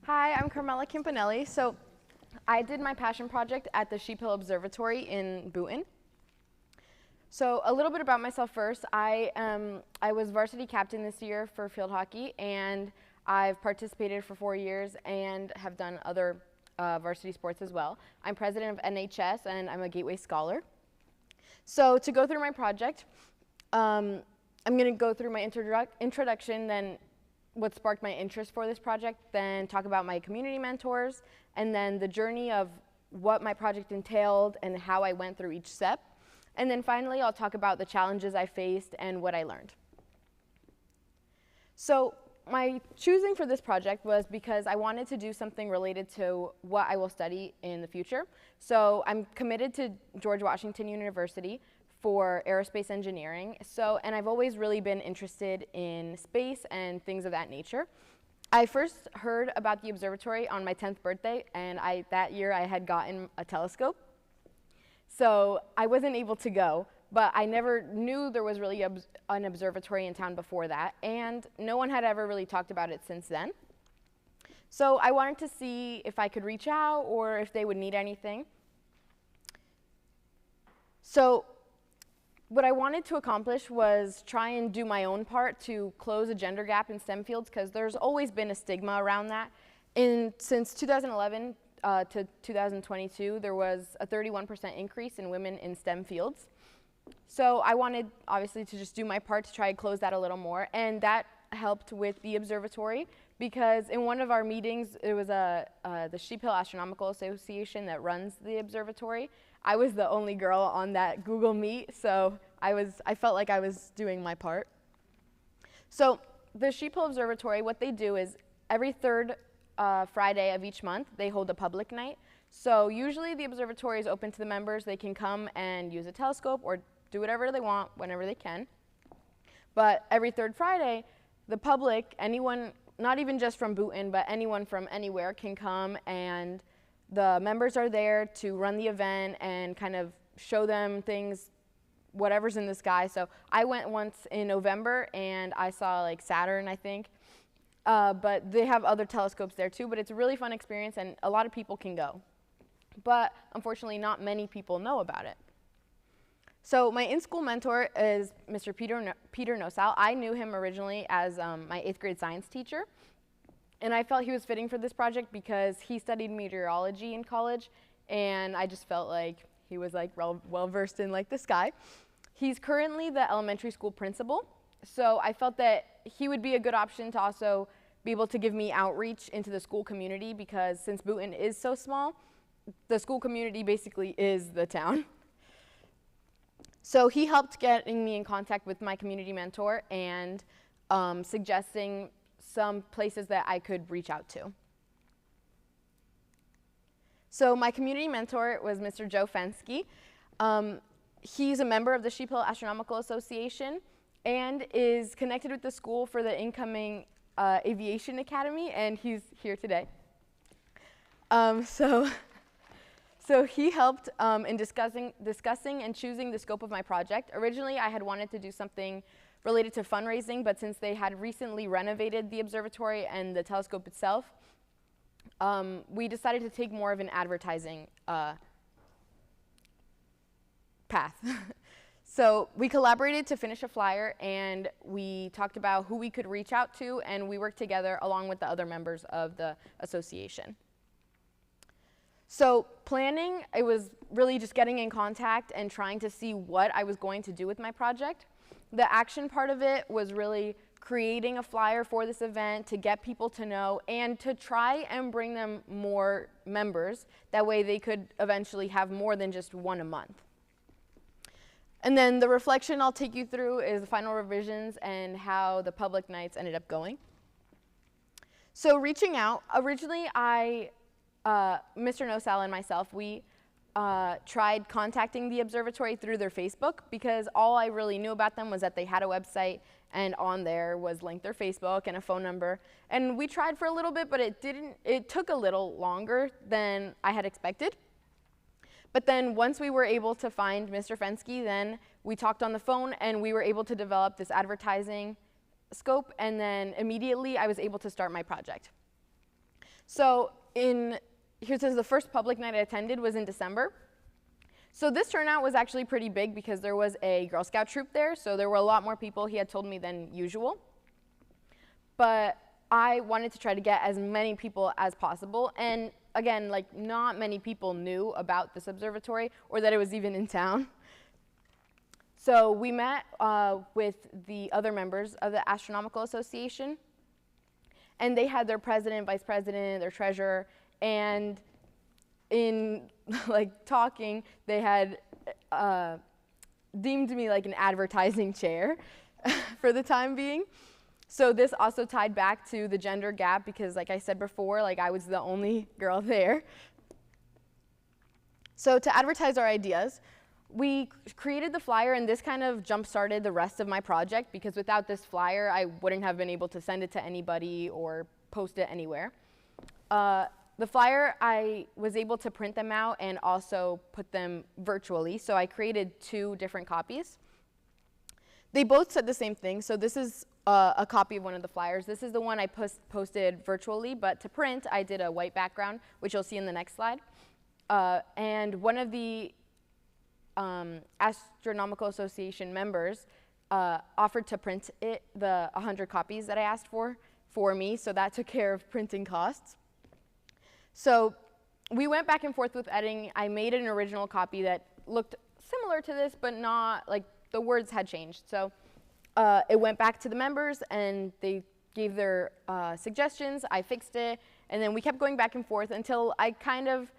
Speaker 21: Hi, I'm Carmela Campanelli. So I did my passion project at the Sheep Hill Observatory in Boonton. So a little bit about myself first. I was varsity captain this year for field hockey, and I've participated for 4 years and have done other varsity sports as well. I'm president of NHS, and I'm a Gateway Scholar. So to go through my project, I'm going to go through my introduction, then what sparked my interest for this project, then talk about my community mentors, and then the journey of what my project entailed and how I went through each step. And then finally, I'll talk about the challenges I faced and what I learned. So my choosing for this project was because I wanted to do something related to what I will study in the future. So I'm committed to George Washington University for aerospace engineering. And I've always really been interested in space and things of that nature. I first heard about the observatory on my 10th birthday, and that year I had gotten a telescope. So I wasn't able to go, but I never knew there was really an observatory in town before that, and no one had ever really talked about it since then. So I wanted to see if I could reach out or if they would need anything. So what I wanted to accomplish was try and do my own part to close a gender gap in STEM fields, because there's always been a stigma around that. Since 2011 to 2022, there was a 31% increase in women in STEM fields. So I wanted, obviously, to just do my part to try and close that a little more, and that helped with the observatory because in one of our meetings, it was the Sheep Hill Astronomical Association that runs the observatory. I was the only girl on that Google Meet, so I felt like I was doing my part. So the Sheep Hill Observatory, what they do is every third Friday of each month, they hold a public night. So usually the observatory is open to the members. They can come and use a telescope or do whatever they want whenever they can. But every third Friday, the public, anyone, not even just from Boonton, but anyone from anywhere can come, and the members are there to run the event and kind of show them things, whatever's in the sky. So I went once in November and I saw like Saturn, I think. But they have other telescopes there too, but it's a really fun experience and a lot of people can go. But unfortunately, not many people know about it. So my in-school mentor is Mr. Peter Nosal. I knew him originally as my 8th grade science teacher. And I felt he was fitting for this project because he studied meteorology in college. And I just felt like he was like well-versed in like the sky. He's currently the elementary school principal. So I felt that he would be a good option to also be able to give me outreach into the school community because since Boonton is so small, the school community basically is the town. So he helped getting me in contact with my community mentor and suggesting some places that I could reach out to. So my community mentor was Mr. Joe Fensky. He's a member of the Sheep Hill Astronomical Association and is connected with the school for the incoming Aviation Academy, and he's here today. So he helped in discussing and choosing the scope of my project. Originally, I had wanted to do something related to fundraising, but since they had recently renovated the observatory and the telescope itself, we decided to take more of an advertising path. So we collaborated to finish a flyer, and we talked about who we could reach out to, and we worked together along with the other members of the association. So planning, it was really just getting in contact and trying to see what I was going to do with my project. The action part of it was really creating a flyer for this event to get people to know and to try and bring them more members. That way they could eventually have more than just one a month. And then the reflection I'll take you through is the final revisions and how the public nights ended up going. So reaching out, originally Mr. Nosal and myself, we tried contacting the observatory through their Facebook because all I really knew about them was that they had a website and on there was linked their Facebook and a phone number. And we tried for a little bit, but it took a little longer than I had expected. But then once we were able to find Mr. Fensky, then we talked on the phone and we were able to develop this advertising scope, and then immediately I was able to start my project. So here's the first public night I attended was in December. So this turnout was actually pretty big because there was a Girl Scout troop there, so there were a lot more people, he had told me, than usual. But I wanted to try to get as many people as possible, and again, like not many people knew about this observatory or that it was even in town. So we met with the other members of the Astronomical Association, and they had their president, vice president, their treasurer, and in like talking, they had deemed me like an advertising chair for the time being. So this also tied back to the gender gap because like I said before, like I was the only girl there. So to advertise our ideas, we created the flyer, and this kind of jump-started the rest of my project because without this flyer, I wouldn't have been able to send it to anybody or post it anywhere. The flyer, I was able to print them out and also put them virtually, so I created 2 different copies. They both said the same thing, so this is a copy of one of the flyers. This is the one I posted virtually, but to print, I did a white background, which you'll see in the next slide. And one of the Astronomical Association members offered to print the 100 copies that I asked for me, so that took care of printing costs. So we went back and forth with editing. I made an original copy that looked similar to this, but not, like, the words had changed. So it went back to the members and they gave their suggestions. I fixed it, and then we kept going back and forth until I kind of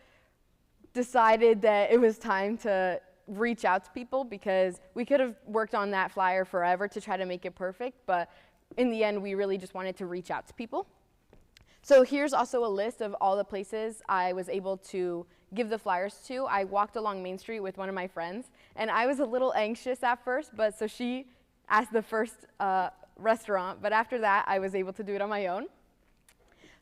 Speaker 21: decided that it was time to reach out to people, because we could have worked on that flyer forever to try to make it perfect, but in the end we really just wanted to reach out to people. So here's also a list of all the places I was able to give the flyers to. I walked along Main Street with one of my friends, and I was a little anxious at first, but so she asked the first restaurant, but after that I was able to do it on my own.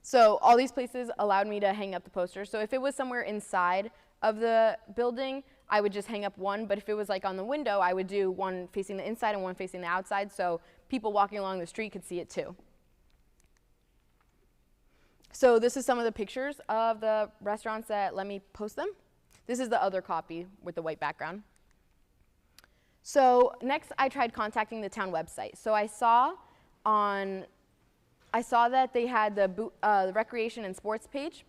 Speaker 21: So all these places allowed me to hang up the posters. So if it was somewhere inside of the building, I would just hang up one, but if it was like on the window, I would do one facing the inside and one facing the outside, so people walking along the street could see it too. So this is some of the pictures of the restaurants that let me post them. This is the other copy with the white background. So next I tried contacting the town website. So I saw that they had the recreation and sports page,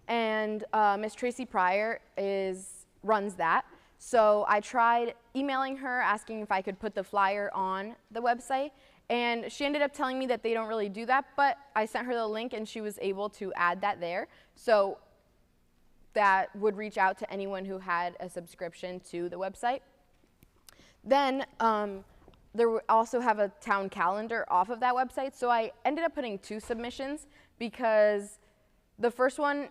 Speaker 21: and Miss Tracy Pryor runs that. So I tried emailing her asking if I could put the flyer on the website, and she ended up telling me that they don't really do that, but I sent her the link and she was able to add that there. So that would reach out to anyone who had a subscription to the website. Then there also have a town calendar off of that website, so I ended up putting 2 submissions because the first one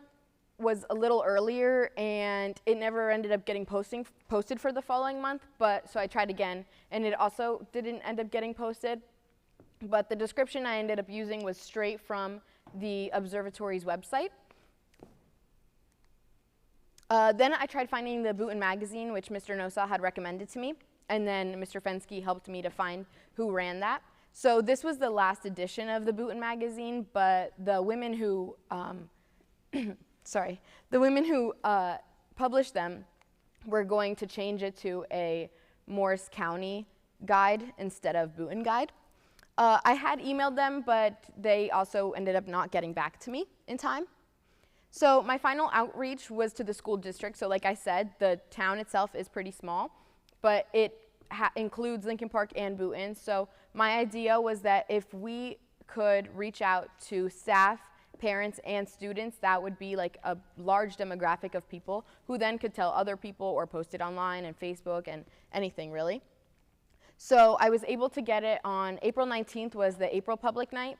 Speaker 21: was a little earlier and it never ended up getting posted for the following month, so I tried again and it also didn't end up getting posted. But the description I ended up using was straight from the observatory's website. Then I tried finding the Boonton magazine, which Mr. Nosa had recommended to me, and then Mr. Fensky helped me to find who ran that. So this was the last edition of the Boonton magazine, but the women who published them were going to change it to a Morris County guide instead of Boonton guide. I had emailed them, but they also ended up not getting back to me in time. So my final outreach was to the school district. So like I said, the town itself is pretty small, but it includes Lincoln Park and Boonton. So my idea was that if we could reach out to staff, parents, and students, that would be like a large demographic of people who then could tell other people or post it online and Facebook and anything really. So I was able to get it on April 19th was the April public night,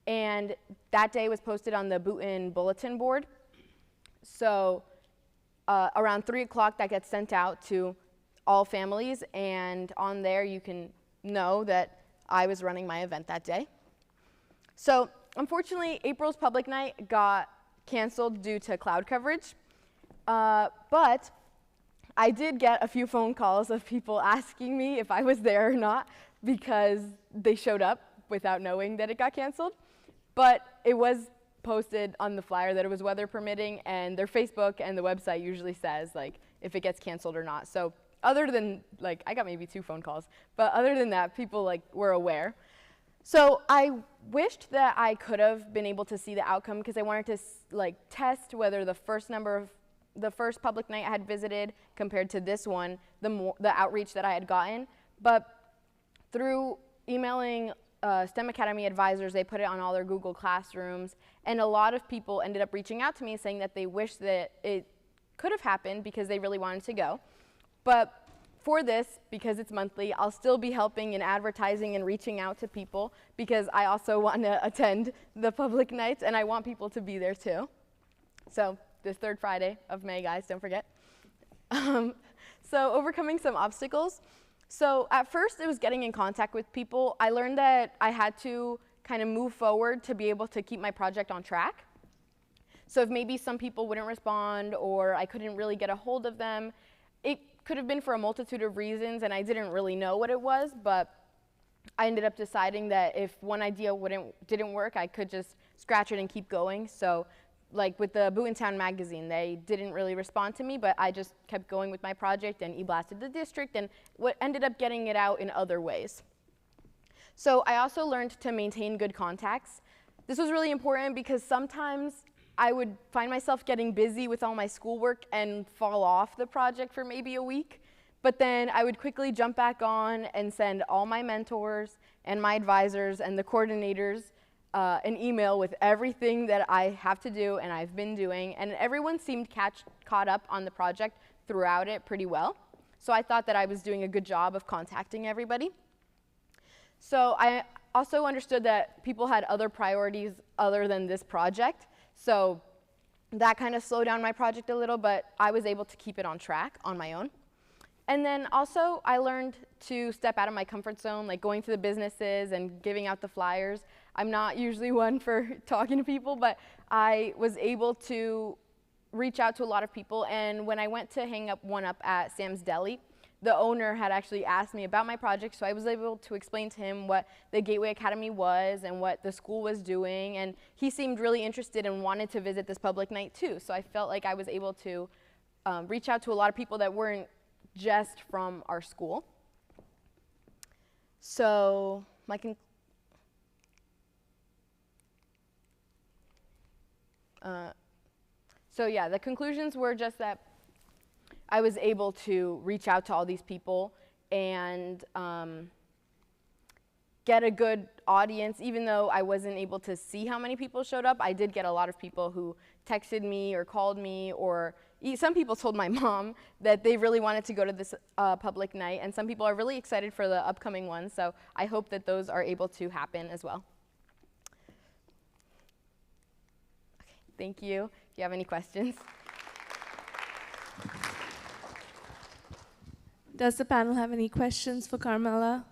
Speaker 21: and that day was posted on the Boonton bulletin board. So around 3 o'clock that gets sent out to all families, and on there you can know that I was running my event that day. So unfortunately, April's public night got canceled due to cloud coverage, but I did get a few phone calls of people asking me if I was there or not because they showed up without knowing that it got canceled. But it was posted on the flyer that it was weather permitting, and their Facebook and the website usually says like if it gets canceled or not. So other than, like, I got maybe 2 phone calls, but other than that, people like were aware. So I wished that I could have been able to see the outcome because I wanted to like test whether the first public night I had visited compared to this one, the outreach that I had gotten. But through emailing STEM Academy advisors, they put it on all their Google Classrooms, and a lot of people ended up reaching out to me saying that they wish that it could have happened because they really wanted to go. But for this, because it's monthly, I'll still be helping in advertising and reaching out to people because I also want to attend the public nights and I want people to be there too. So this 3rd Friday of May, guys, don't forget. So overcoming some obstacles. So at first it was getting in contact with people. I learned that I had to kind of move forward to be able to keep my project on track. So if maybe some people wouldn't respond or I couldn't really get a hold of them, it could have been for a multitude of reasons and I didn't really know what it was, but I ended up deciding that if one idea didn't work, I could just scratch it and keep going. So like with the Boonton Town magazine, they didn't really respond to me, but I just kept going with my project and e-blasted the district and what ended up getting it out in other ways. So I also learned to maintain good contacts. This was really important because sometimes I would find myself getting busy with all my schoolwork and fall off the project for maybe a week But then I would quickly jump back on and send all my mentors and my advisors and the coordinators an email with everything that I have to do and I've been doing. And everyone seemed caught up on the project throughout it pretty well. So I thought that I was doing a good job of contacting everybody. So I also understood that people had other priorities other than this project. So that kind of slowed down my project a little, but I was able to keep it on track on my own. And then also I learned to step out of my comfort zone, like going to the businesses and giving out the flyers. I'm not usually one for talking to people, but I was able to reach out to a lot of people. And when I went to hang up one up at Sam's Deli, the owner had actually asked me about my project, so I was able to explain to him what the Gateway Academy was and what the school was doing, and he seemed really interested and wanted to visit this public night too. So I felt like I was able to reach out to a lot of people that weren't just from our school. So yeah, the conclusions were just that I was able to reach out to all these people and get a good audience. Even though I wasn't able to see how many people showed up, I did get a lot of people who texted me or called me, or some people told my mom that they really wanted to go to this public night, and some people are really excited for the upcoming one, so I hope that those are able to happen as well. Okay, thank you. If you have any questions.
Speaker 2: Does the panel have any questions for Carmela?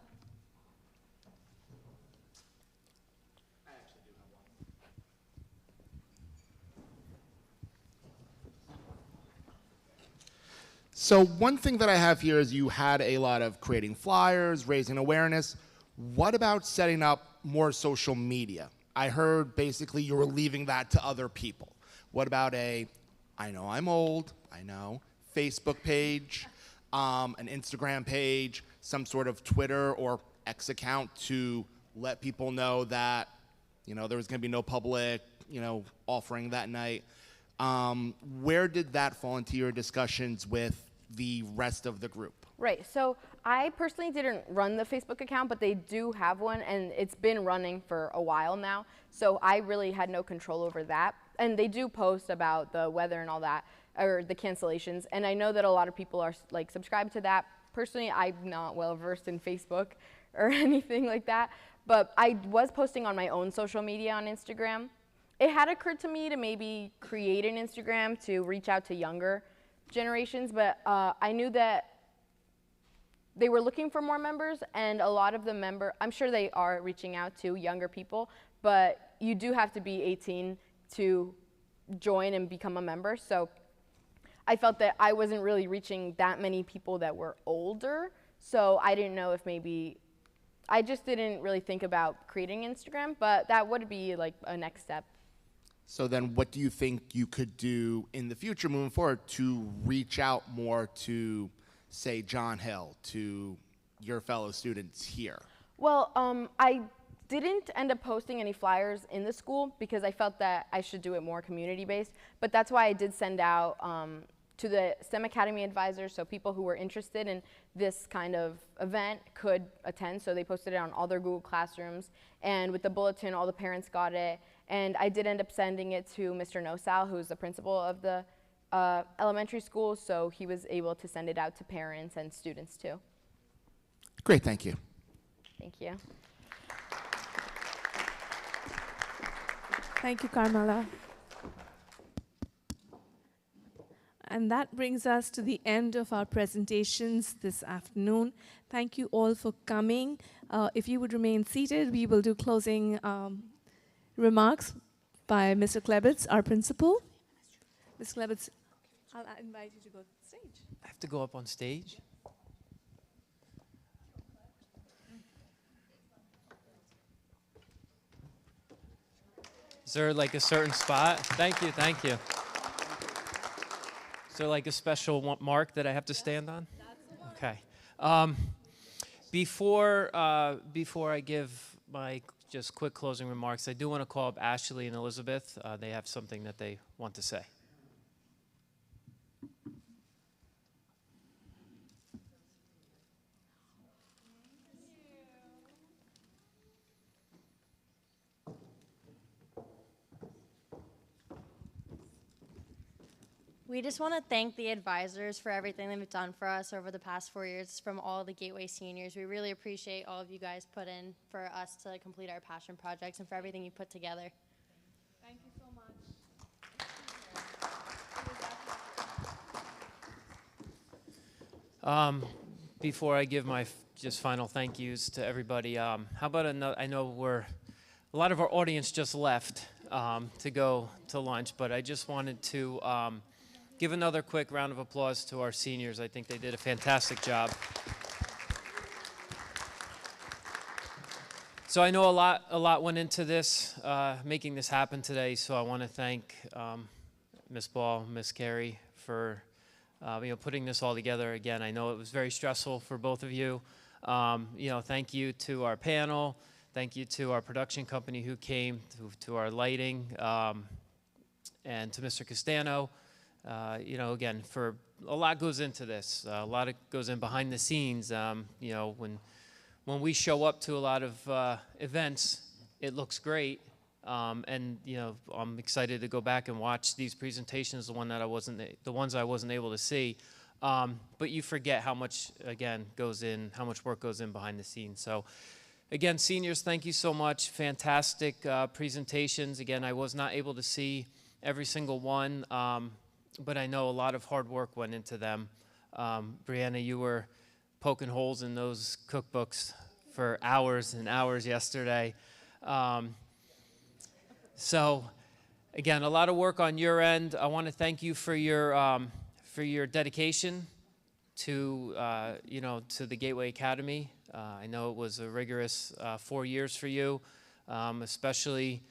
Speaker 7: So one thing that I have here is you had a lot of creating flyers, raising awareness. What about setting up more social media? I heard basically you were leaving that to other people. What about I know I'm old, I know, Facebook page, an Instagram page, some sort of Twitter or X account to let people know that, there was going to be no public, offering that night. Where did that fall into your discussions with the rest of the group?
Speaker 21: Right, so I personally didn't run the Facebook account, but they do have one, and it's been running for a while now, so I really had no control over that. And they do post about the weather and all that, or the cancellations, and I know that a lot of people are subscribed to that. Personally, I'm not well versed in Facebook or anything like that, but I was posting on my own social media on Instagram. It had occurred to me to maybe create an Instagram to reach out to younger generations, but I knew that they were looking for more members, and a lot of the I'm sure they are reaching out to younger people, but you do have to be 18 to join and become a member. So I felt that I wasn't really reaching that many people that were older, so I didn't know if maybe, I just didn't really think about creating Instagram, but that would be like a next step.
Speaker 7: So then what do you think you could do in the future moving forward to reach out more to, say, John Hill, to your fellow students here?
Speaker 21: Well, I didn't end up posting any flyers in the school because I felt that I should do it more community-based, but that's why I did send out to the STEM Academy advisors, so people who were interested in this kind of event could attend, so they posted it on all their Google Classrooms, and with the bulletin, all the parents got it, and I did end up sending it to Mr. Nosal, who's the principal of the elementary school, so he was able to send it out to parents and students too.
Speaker 7: Great, thank you.
Speaker 21: Thank you.
Speaker 2: Thank you, Carmela. And that brings us to the end of our presentations this afternoon. Thank you all for coming. If you would remain seated, we will do closing remarks by Mr. Klebitz, our principal. Mr. Klebitz, I'll invite you to go to the stage.
Speaker 14: I have to go up on stage? Is there like a certain spot? Thank you, thank you. Is there like a special mark that I have to stand on? Okay. Before I give my just quick closing remarks, I do want to call up Ashley and Elizabeth. They have something that they want to say.
Speaker 16: We just want to thank the advisors for everything they've done for us over the past 4 years from all the Gateway seniors. We really appreciate all of you guys put in for us to complete our passion projects and for everything you put together.
Speaker 2: Thank you so much.
Speaker 14: Before I give my just final thank yous to everybody, how about I know a lot of our audience just left to go to lunch, but I just wanted to give another quick round of applause to our seniors. I think they did a fantastic job. So I know a lot went into this, making this happen today. So I want to thank Ms. Ball, Ms. Carey for putting this all together. Again, I know it was very stressful for both of you. Thank you to our panel. Thank you to our production company who came, to our lighting, and to Mr. Castano. Again, for a lot goes into this. A lot goes in behind the scenes. When we show up to a lot of events, it looks great. I'm excited to go back and watch these presentations, the ones I wasn't able to see. But you forget how much, again, how much work goes in behind the scenes. So, again, seniors, thank you so much. Fantastic presentations. Again, I was not able to see every single one, but I know a lot of hard work went into them. Brianna, you were poking holes in those cookbooks for hours and hours yesterday. So, again, a lot of work on your end. I want to thank you for your dedication to the Gateway Academy. I know it was a rigorous 4 years for you, especially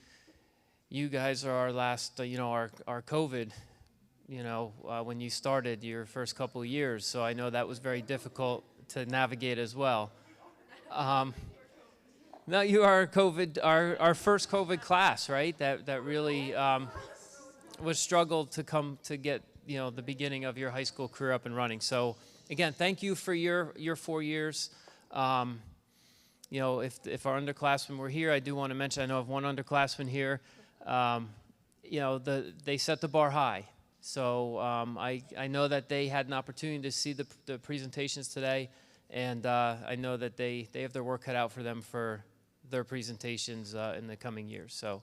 Speaker 14: you guys are our last, our COVID, when you started your first couple of years. So I know that was very difficult to navigate as well. Now you are our first COVID class, right? That really was struggled to get the beginning of your high school career up and running. So again, thank you for your 4 years. If our underclassmen were here, I do want to mention, I know of one underclassman here. They set the bar high. So I know that they had an opportunity to see the presentations today, and I know that they have their work cut out for them for their presentations in the coming years. So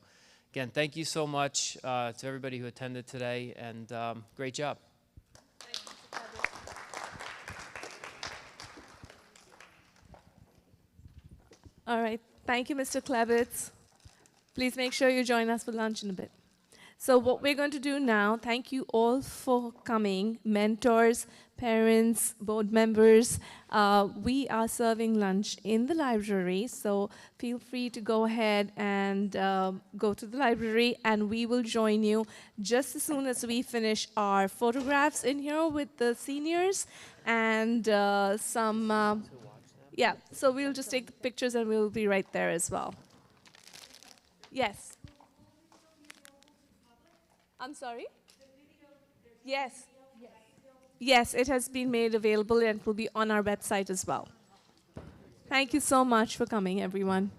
Speaker 14: again, thank you so much to everybody who attended today, and great job.
Speaker 2: All right. Thank you, Mr. Klebitz. Please make sure you join us for lunch in a bit. So what we're going to do now, thank you all for coming, mentors, parents, board members. We are serving lunch in the library, so feel free to go ahead and go to the library, and we will join you just as soon as we finish our photographs in here with the seniors and so we'll just take the pictures and we'll be right there as well. Yes. I'm sorry? Yes. Yes, it has been made available and will be on our website as well. Thank you so much for coming, everyone.